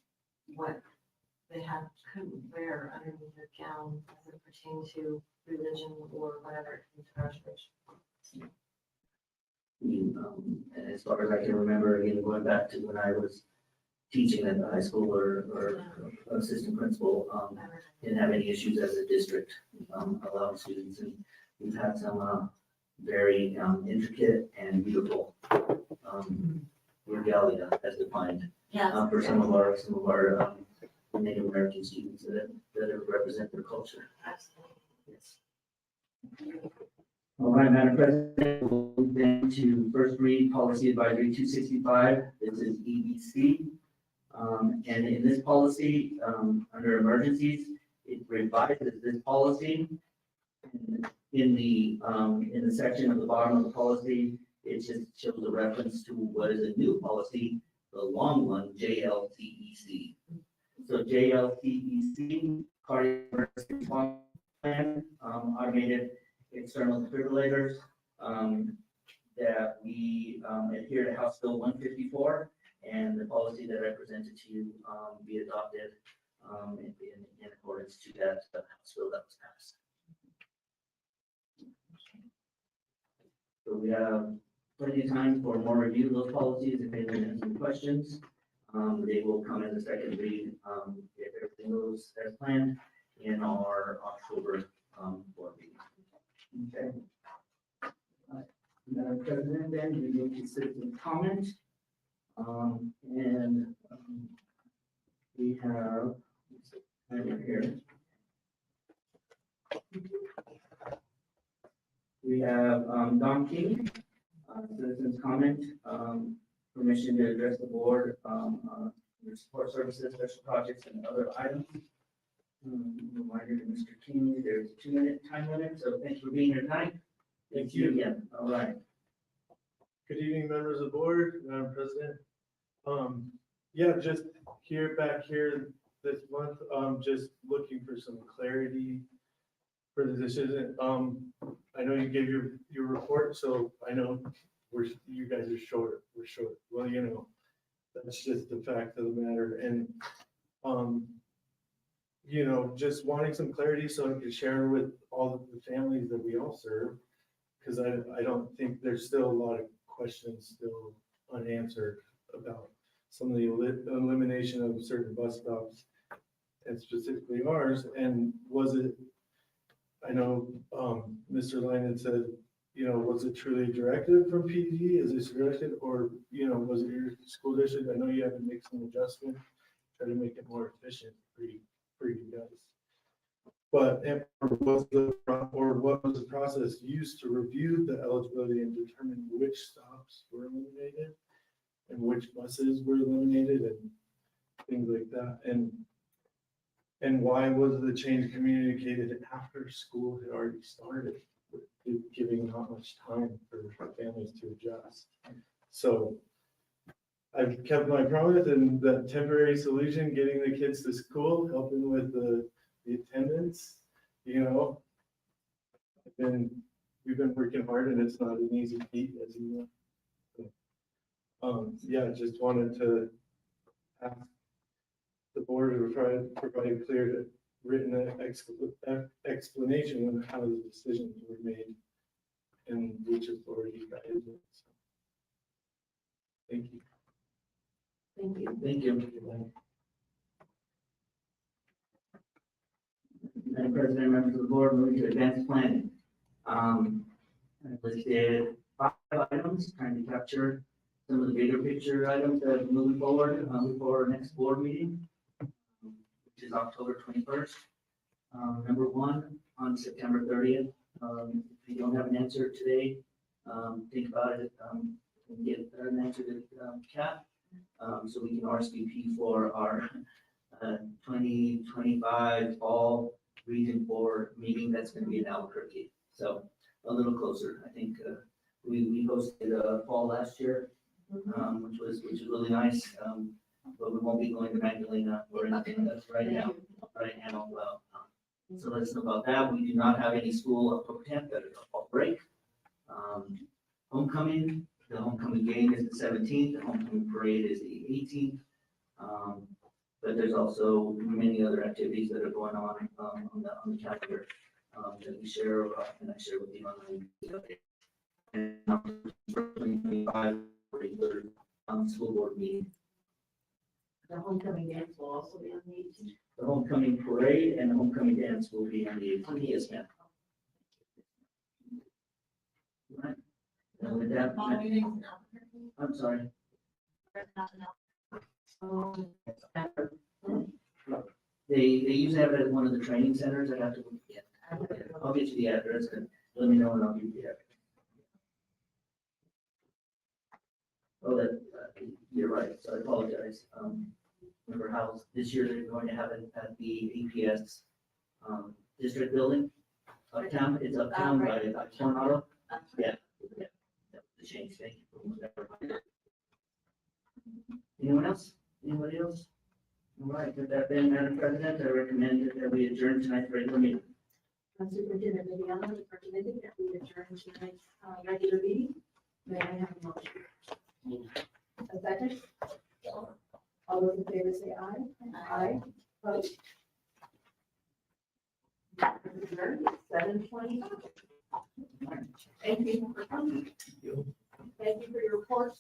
what they couldn't wear underneath their gown as it pertained to religion or whatever in graduation. As far as I can remember, again, going back to when I was teaching at the high school or assistant principal, didn't have any issues as a district, allowing students, and we've had some, very, intricate and beautiful, regalia as defined. Yeah. For some of our Native American students that represent their culture. Absolutely. Yes. All right, Madam President, we'll move into first read policy advisory 265. This is EBC. And in this policy, under emergencies, it revises this policy. In the section at the bottom of the policy, it just shows a reference to what is a new policy, the long one, JLTEC. So JLTEC, cardiac emergency response plan, automated external defibrillators, that we adhere to House Bill 154 and the policy that I presented to you be adopted in accordance to that House Bill that was passed. So we have plenty of time for more review of those policies. If anyone has any questions, they will come as a second read if everything goes as planned in our October board meeting. Okay. Madam President, then we will to citizen comment. We have here. We have Don King, citizens comment, permission to address the board, your support services, special projects, and other items. Reminder to Mr. King, there's a 2-minute time limit, so thanks for being here tonight. Thank you. Again. All right. Good evening, members of the board, Madam President. Yeah, just back here this month, just looking for some clarity for the decision. I know you gave your report, so I know you guys are short. We're short. Well, you know, that's just the fact of the matter. And, you know, just wanting some clarity so I can share with all of the families that we all serve, because I don't think there's still a lot of questions still unanswered about some of the elimination of certain bus stops, and specifically ours. And was it, I know Mr. Lyman said, you know, was it truly a directive from PD? Is this directed, or, you know, was it your school district? I know you had to make some adjustment, try to make it more efficient for you guys. But what was the process used to review the eligibility and determine which stops were eliminated and which buses were eliminated and things like that? And why was the change communicated after school had already started, giving not much time for families to adjust? So I've kept my promise, and the temporary solution, getting the kids to school, helping with the attendance, you know, I've been we've been working hard and it's not an easy feat, as you know. Yeah, just wanted to ask the board to provide a clear written explanation on how the decisions were made and which authority guided it. So, thank you. Thank you. Thank you. Madam President, members of the board, moving to advanced planning. I listed 5 items, trying to capture some of the bigger picture items that are moving forward, for our next board meeting, which is October 21st. Number 1, on September 30th. If you don't have an answer today, think about it, and get an answer to Kat, so we can RSVP for our 2025 fall Region 4 meeting that's going to be in Albuquerque. So a little closer. I think we hosted fall last year, which was really nice. But we won't be going to Magdalena or anything. That's right now. So let us know about that. We do not have any school pro temp that is a fall break. Homecoming. The homecoming game is the 17th. The homecoming parade is the 18th. But there's also many other activities that are going on the calendar that we share, and I share with you on the and 2025 regular school board meeting. The homecoming dance will also be on the 18th. The homecoming parade and the homecoming dance will be on the 18th. Yes, ma'am. Right. And with that, I'm sorry. They usually have it at one of the training centers. I have to look again. I'll get you the address and let me know and I'll give you the address. Oh, that, you're right. So I apologize. Remember how this year they're going to have it at the APS district building uptown. It's uptown by Coronado. Yeah. The change. Thank you. Anyone else? Anybody else? All right, with that then, Madam President, I recommend that we adjourn tonight's regular meeting. Superintendent Viviano is recommending that we adjourn tonight's regular meeting. May I have a motion? A second? All those in favor say aye. Aye. Vote. 7:20. Thank you for coming. Thank you for your reports.